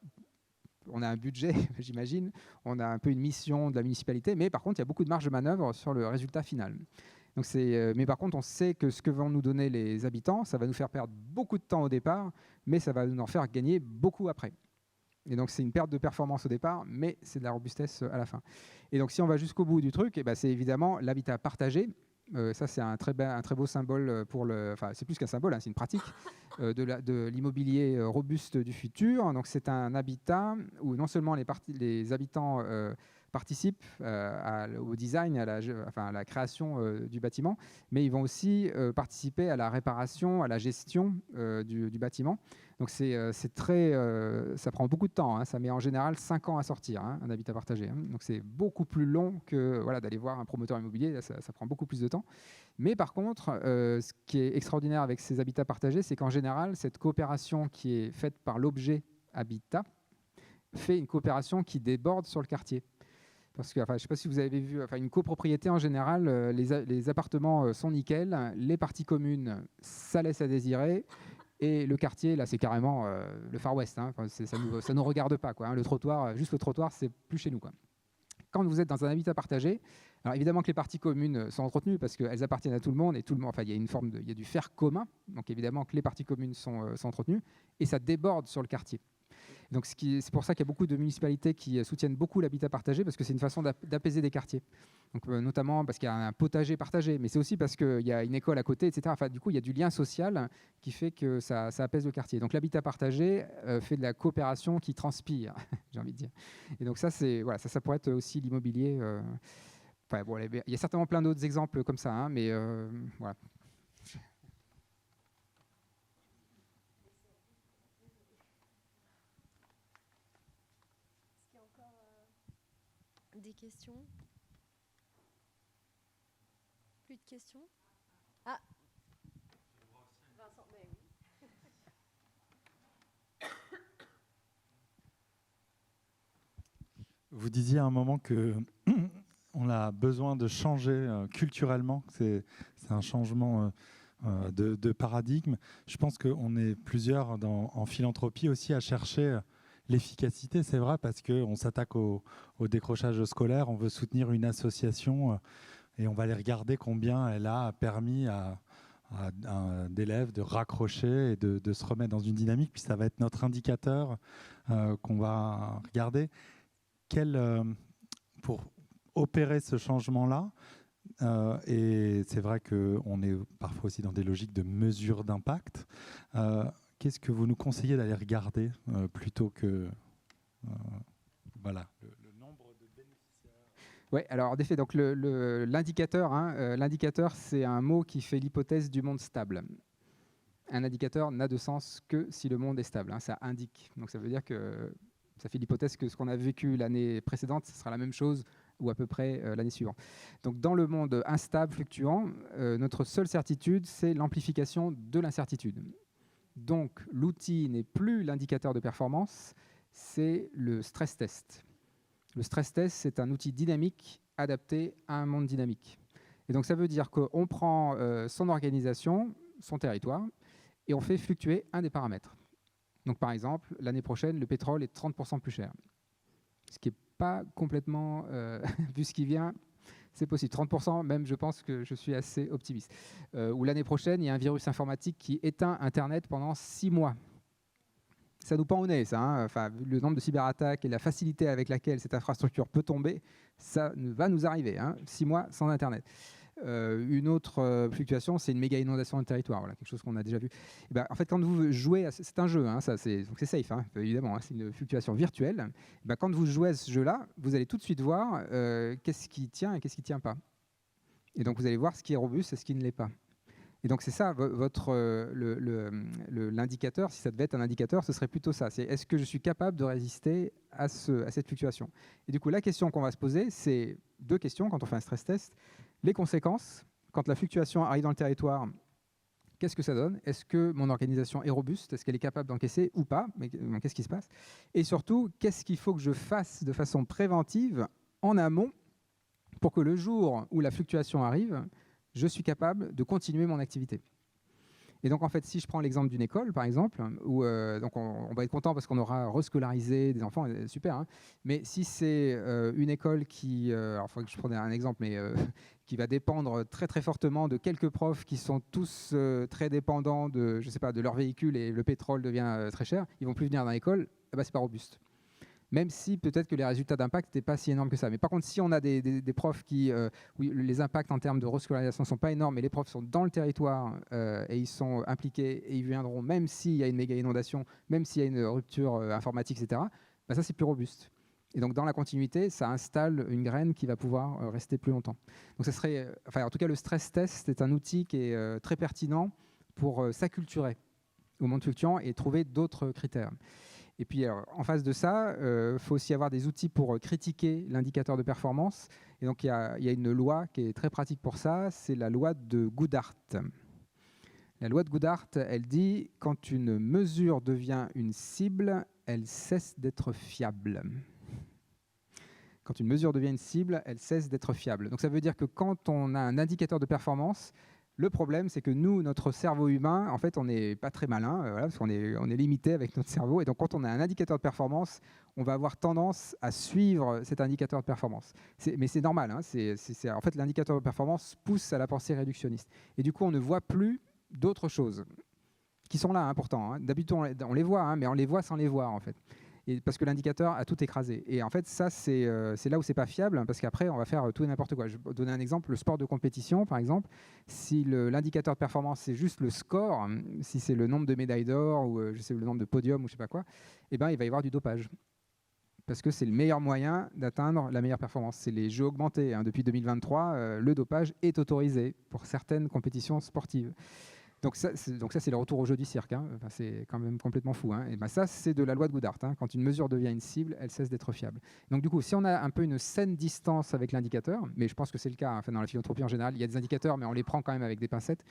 un budget, j'imagine, on a un peu une mission de la municipalité, mais par contre, il y a beaucoup de marge de manœuvre sur le résultat final. Donc mais par contre, on sait que ce que vont nous donner les habitants, ça va nous faire perdre beaucoup de temps au départ, mais ça va nous en faire gagner beaucoup après. Et donc, c'est une perte de performance au départ, mais c'est de la robustesse à la fin. Et donc, si on va jusqu'au bout du truc, c'est évidemment l'habitat partagé. Ça, c'est un très beau symbole pour enfin, c'est plus qu'un symbole, hein, c'est une pratique de l'immobilier robuste du futur. Donc, c'est un habitat où non seulement les habitants participent au design, à la création du bâtiment, mais ils vont aussi participer à la réparation, à la gestion du bâtiment. Donc ça prend beaucoup de temps, hein. Ça met en général 5 ans à sortir, hein, un habitat partagé. Hein. Donc c'est beaucoup plus long que d'aller voir un promoteur immobilier, là, ça prend beaucoup plus de temps. Mais par contre, ce qui est extraordinaire avec ces habitats partagés, c'est qu'en général, cette coopération qui est faite par l'objet habitat fait une coopération qui déborde sur le quartier. Parce que, je ne sais pas si vous avez vu, une copropriété en général, les appartements sont nickel, les parties communes, ça laisse à désirer, et le quartier, là, c'est carrément le Far West. Hein. Ça nous regarde pas, quoi. Hein. Le trottoir, juste le trottoir, c'est plus chez nous, quoi. Quand vous êtes dans un habitat partagé, alors évidemment que les parties communes sont entretenues parce qu'elles appartiennent à tout le monde et il y a il y a du faire commun, donc évidemment que les parties communes sont entretenues et ça déborde sur le quartier. Donc c'est pour ça qu'il y a beaucoup de municipalités qui soutiennent beaucoup l'habitat partagé parce que c'est une façon d'apaiser des quartiers. Donc, notamment parce qu'il y a un potager partagé, mais c'est aussi parce qu'il y a une école à côté, etc. Enfin, du coup, il y a du lien social qui fait que ça apaise le quartier. Donc l'habitat partagé fait de la coopération qui transpire, j'ai envie de dire. Et donc ça pourrait être aussi l'immobilier. Il y a certainement plein d'autres exemples comme ça, hein, mais voilà. Des questions? Plus de questions? Ah, Vincent, mais oui. Vous disiez à un moment que on a besoin de changer culturellement, c'est un changement de paradigme. Je pense qu'on est plusieurs en philanthropie aussi à chercher l'efficacité, c'est vrai, parce qu'on s'attaque au décrochage scolaire, on veut soutenir une association et on va aller regarder combien elle a permis à d'élèves de raccrocher et de se remettre dans une dynamique, puis ça va être notre indicateur qu'on va regarder. Pour opérer ce changement-là, et c'est vrai qu'on est parfois aussi dans des logiques de mesure d'impact, qu'est-ce que vous nous conseillez d'aller regarder plutôt que le nombre de bénéficiaires? Oui, alors en effet, donc l'indicateur, l'indicateur, c'est un mot qui fait l'hypothèse du monde stable. Un indicateur n'a de sens que si le monde est stable. Hein, ça indique. Donc ça veut dire que ça fait l'hypothèse que ce qu'on a vécu l'année précédente, ce sera la même chose ou à peu près l'année suivante. Donc dans le monde instable, fluctuant, notre seule certitude, c'est l'amplification de l'incertitude. Donc, l'outil n'est plus l'indicateur de performance, c'est le stress test. Le stress test, c'est un outil dynamique adapté à un monde dynamique. Et donc, ça veut dire qu'on prend son organisation, son territoire et on fait fluctuer un des paramètres. Donc par exemple, l'année prochaine, le pétrole est 30% plus cher. Ce qui n'est pas complètement, vu ce qui vient, c'est possible. 30%, même je pense que je suis assez optimiste. Ou l'année prochaine, il y a un virus informatique qui éteint Internet pendant 6 mois. Ça nous pend au nez, ça. Hein. Enfin, le nombre de cyberattaques et la facilité avec laquelle cette infrastructure peut tomber, ça va nous arriver. 6 mois sans Internet. Une autre fluctuation, c'est une méga inondation de territoire. Voilà, quelque chose qu'on a déjà vu. Et ben, en fait, quand vous jouez, c'est un jeu, donc c'est safe, évidemment. C'est une fluctuation virtuelle. Et ben, quand vous jouez à ce jeu-là, vous allez tout de suite voir qu'est-ce qui tient et qu'est-ce qui ne tient pas. Et donc, vous allez voir ce qui est robuste et ce qui ne l'est pas. Et donc c'est ça, l'indicateur, si ça devait être un indicateur, ce serait plutôt ça. C'est est-ce que je suis capable de résister à cette fluctuation? Et du coup, la question qu'on va se poser, c'est 2 questions quand on fait un stress test. Les conséquences, quand la fluctuation arrive dans le territoire, qu'est-ce que ça donne? Est-ce que mon organisation est robuste? Est-ce qu'elle est capable d'encaisser ou pas? Mais qu'est-ce qui se passe? Et surtout, qu'est-ce qu'il faut que je fasse de façon préventive en amont pour que le jour où la fluctuation arrive, je suis capable de continuer mon activité. Et donc, en fait, si je prends l'exemple d'une école, par exemple, où donc on va être content parce qu'on aura rescolarisé des enfants, super, hein, mais si c'est une école qui, alors il faudrait que je prenne un exemple, mais qui va dépendre très très fortement de quelques profs qui sont tous très dépendants de, je sais pas, de leur véhicule et le pétrole devient très cher, ils vont plus venir dans l'école, c'est pas robuste. Même si peut-être que les résultats d'impact n'étaient pas si énormes que ça. Mais par contre, si on a des profs qui, où les impacts en termes de rescolarisation ne sont pas énormes, mais les profs sont dans le territoire et ils sont impliqués et ils viendront même s'il y a une méga inondation, même s'il y a une rupture informatique, etc., ça c'est plus robuste. Et donc dans la continuité, ça installe une graine qui va pouvoir rester plus longtemps. Donc ça serait, en tout cas le stress test est un outil qui est très pertinent pour s'acculturer au monde fluctuant et trouver d'autres critères. Et puis, alors, en face de ça, faut aussi avoir des outils pour critiquer l'indicateur de performance. Et donc, il y a une loi qui est très pratique pour ça, c'est la loi de Goodhart. La loi de Goodhart, elle dit « Quand une mesure devient une cible, elle cesse d'être fiable ». Quand une mesure devient une cible, elle cesse d'être fiable. Donc, ça veut dire que quand on a un indicateur de performance, le problème, c'est que nous, notre cerveau humain, en fait, on n'est pas très malin, parce qu'on est limité avec notre cerveau. Et donc, quand on a un indicateur de performance, on va avoir tendance à suivre cet indicateur de performance. Mais c'est normal. En fait, l'indicateur de performance pousse à la pensée réductionniste. Et du coup, on ne voit plus d'autres choses qui sont là, pourtant. D'habitude, on les voit, mais on les voit sans les voir, en fait. Et parce que l'indicateur a tout écrasé. Et en fait, ça, c'est là où c'est pas fiable, parce qu'après, on va faire tout et n'importe quoi. Je vais donner un exemple, le sport de compétition, par exemple. Si l'indicateur de performance, c'est juste le score, si c'est le nombre de médailles d'or, ou je sais, le nombre de podiums, ou je sais pas quoi, il va y avoir du dopage. Parce que c'est le meilleur moyen d'atteindre la meilleure performance. C'est les jeux augmentés. Depuis 2023, le dopage est autorisé pour certaines compétitions sportives. Donc ça, c'est le retour au jeu du cirque. C'est quand même complètement fou. Et ça, c'est de la loi de Goodhart. Quand une mesure devient une cible, elle cesse d'être fiable. Donc du coup, si on a un peu une saine distance avec l'indicateur, mais je pense que c'est le cas dans la philanthropie en général, il y a des indicateurs, mais on les prend quand même avec des pincettes.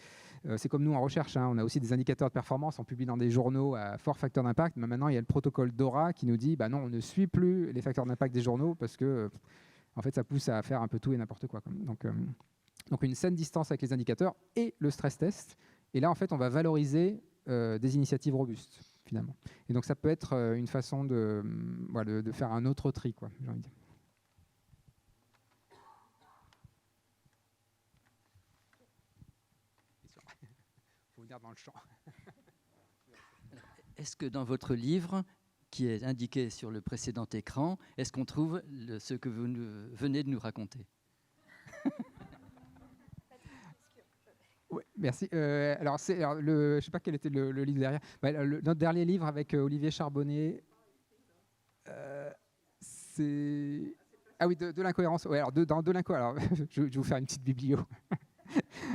C'est comme nous en recherche. On a aussi des indicateurs de performance, on publie dans des journaux à fort facteur d'impact. Mais maintenant, il y a le protocole DORA qui nous dit non, on ne suit plus les facteurs d'impact des journaux parce que en fait, ça pousse à faire un peu tout et n'importe quoi. Donc une saine distance avec les indicateurs et le stress test. Et là, en fait, on va valoriser des initiatives robustes, finalement. Et donc, ça peut être une façon de faire un autre tri, j'ai envie de dire. Il faut venir dans le champ. Est-ce que dans votre livre, qui est indiqué sur le précédent écran, est-ce qu'on trouve ce que vous venez de nous raconter? Oui, merci. Alors, je ne sais pas quel était le livre derrière. Notre dernier livre avec Olivier Charbonnier, c'est... Ah oui, de l'incohérence. Ouais, alors, dans de l'incohérence. Alors, je vais vous faire une petite biblio.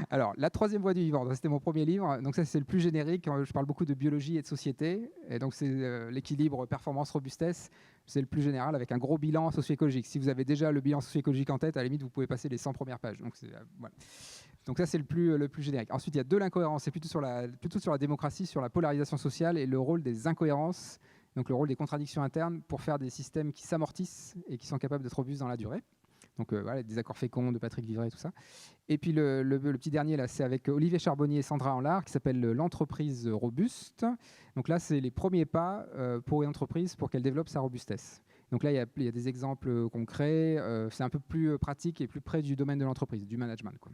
Alors, La troisième voie du vivant, c'était mon premier livre. Donc ça, c'est le plus générique. Je parle beaucoup de biologie et de société. Et donc, c'est l'équilibre performance-robustesse. C'est le plus général avec un gros bilan socio-écologique. Si vous avez déjà le bilan socio-écologique en tête, à la limite, vous pouvez passer les 100 premières pages. Donc, voilà. Donc ça, c'est le plus générique. Ensuite, il y a de l'incohérence. C'est plutôt sur la démocratie, sur la polarisation sociale et le rôle des incohérences, donc le rôle des contradictions internes pour faire des systèmes qui s'amortissent et qui sont capables d'être robustes dans la durée. Donc voilà, des accords féconds de Patrick Vivray, tout ça. Et puis le petit dernier, là, c'est avec Olivier Charbonnier et Sandra Anlard, qui s'appelle l'entreprise robuste. Donc là, c'est les premiers pas pour une entreprise pour qu'elle développe sa robustesse. Donc là, il y a des exemples concrets. C'est un peu plus pratique et plus près du domaine de l'entreprise, du management, quoi.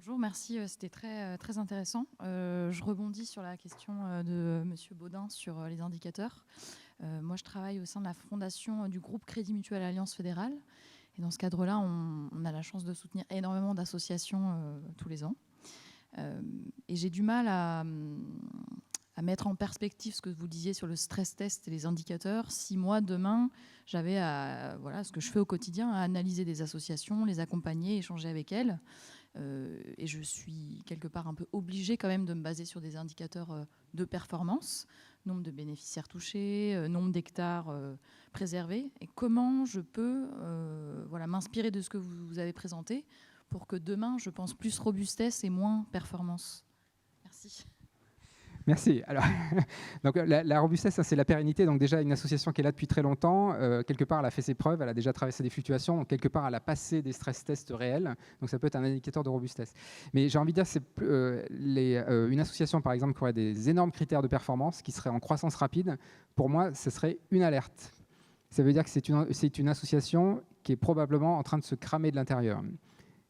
Bonjour, merci, c'était très intéressant. Je rebondis sur la question de M. Baudin sur les indicateurs. Moi, je travaille au sein de la fondation du groupe Crédit Mutuel Alliance Fédérale. Et dans ce cadre-là, on a la chance de soutenir énormément d'associations tous les ans. Et j'ai du mal à mettre en perspective ce que vous disiez sur le stress test et les indicateurs. Si moi, demain, j'avais ce que je fais au quotidien, à analyser des associations, les accompagner, échanger avec elles, et je suis quelque part un peu obligée quand même de me baser sur des indicateurs de performance, nombre de bénéficiaires touchés, nombre d'hectares préservés, et comment je peux m'inspirer de ce que vous avez présenté pour que demain, je pense plus robustesse et moins performance. Merci. Merci. Alors, donc, la robustesse, ça, c'est la pérennité. Donc déjà, une association qui est là depuis très longtemps, quelque part, elle a fait ses preuves, elle a déjà traversé des fluctuations, donc, quelque part, elle a passé des stress tests réels. Donc ça peut être un indicateur de robustesse. Mais j'ai envie de dire, c'est une association, par exemple, qui aurait des énormes critères de performance, qui serait en croissance rapide, pour moi, ce serait une alerte. Ça veut dire que c'est une association qui est probablement en train de se cramer de l'intérieur,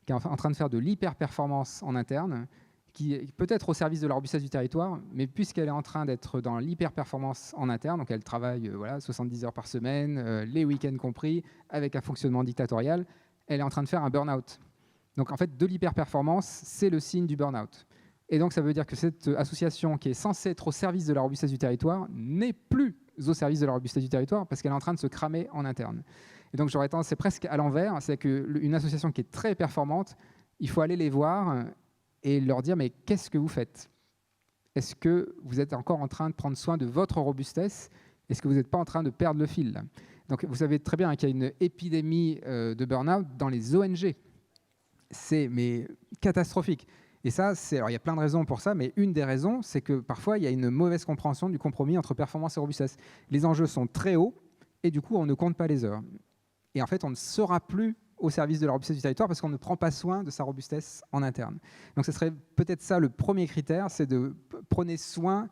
qui est en train de faire de l'hyper-performance en interne, qui est peut-être au service de la robustesse du territoire, mais puisqu'elle est en train d'être dans l'hyper-performance en interne, donc elle travaille 70 heures par semaine, les week-ends compris, avec un fonctionnement dictatorial, elle est en train de faire un burn-out. Donc en fait, de l'hyper-performance, c'est le signe du burn-out. Et donc ça veut dire que cette association qui est censée être au service de la robustesse du territoire n'est plus au service de la robustesse du territoire parce qu'elle est en train de se cramer en interne. Et donc j'aurais tendance, c'est presque à l'envers, c'est qu'une association qui est très performante, il faut aller les voir et leur dire, mais qu'est-ce que vous faites? Est-ce que vous êtes encore en train de prendre soin de votre robustesse? Est-ce que vous n'êtes pas en train de perdre le fil là? Donc vous savez très bien qu'il y a une épidémie de burn-out dans les ONG. C'est catastrophique. Et ça, alors il y a plein de raisons pour ça, mais une des raisons, c'est que parfois, il y a une mauvaise compréhension du compromis entre performance et robustesse. Les enjeux sont très hauts, et du coup, on ne compte pas les heures. Et en fait, on ne sera plus au service de la robustesse du territoire parce qu'on ne prend pas soin de sa robustesse en interne. Donc ce serait peut-être ça le premier critère, c'est de prendre soin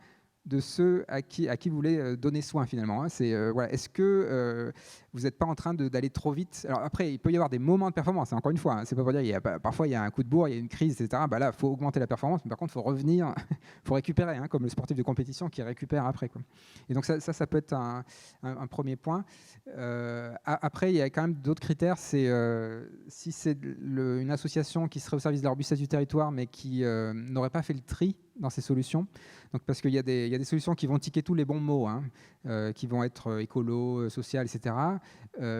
de ceux à qui vous voulez donner soin finalement. Est-ce que vous n'êtes pas en train d'aller trop vite? Alors après, il peut y avoir des moments de performance, encore une fois, c'est pas pour dire, parfois il y a un coup de bourre, il y a une crise, etc. Là, il faut augmenter la performance, mais par contre, il faut revenir, il faut récupérer, comme le sportif de compétition qui récupère après, quoi. Et donc ça peut être un premier point. Après, il y a quand même d'autres critères, c'est si c'est une association qui serait au service de la robustesse du territoire, mais qui n'aurait pas fait le tri dans ses solutions. Donc, parce qu'il y a des solutions qui vont ticker tous les bons mots, qui vont être écolo, social, etc.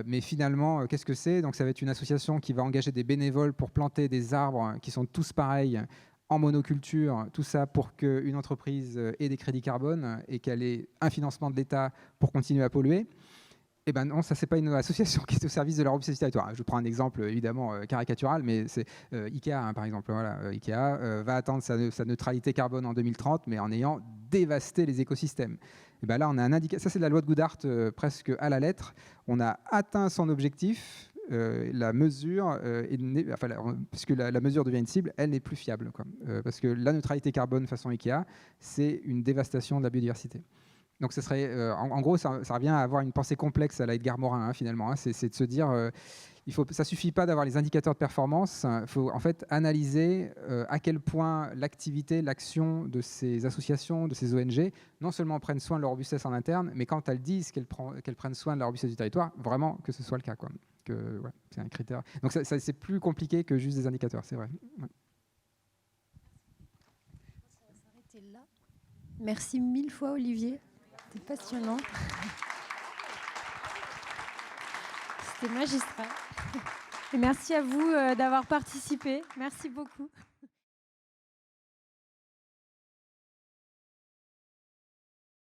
Mais finalement, qu'est-ce que c'est? Donc, ça va être une association qui va engager des bénévoles pour planter des arbres qui sont tous pareils en monoculture, tout ça pour qu'une entreprise ait des crédits carbone et qu'elle ait un financement de l'État pour continuer à polluer. Eh bien non, ça, c'est pas une association qui est au service de la robustesse du territoire. Je prends un exemple évidemment caricatural, mais c'est Ikea, par exemple. Voilà, Ikea va atteindre sa neutralité carbone en 2030, mais en ayant dévasté les écosystèmes. Et ben là, on a un indicateur. Ça, c'est de la loi de Goodhart presque à la lettre. On a atteint son objectif. La mesure, puisque la mesure devient une cible, elle n'est plus fiable, quoi. Parce que la neutralité carbone façon Ikea, c'est une dévastation de la biodiversité. Donc, ce serait, en gros, ça revient à avoir une pensée complexe à la Edgar Morin, finalement. C'est de se dire, ça ne suffit pas d'avoir les indicateurs de performance. Il faut en fait analyser à quel point l'activité, l'action de ces associations, de ces ONG, non seulement prennent soin de leur robustesse en interne, mais quand elles disent qu'elles prennent soin de la robustesse du territoire, vraiment que ce soit le cas, quoi. C'est un critère. Donc, c'est plus compliqué que juste des indicateurs, c'est vrai. Ouais. Merci 1000 fois, Olivier. C'était passionnant. C'était magistral. Et merci à vous d'avoir participé. Merci beaucoup.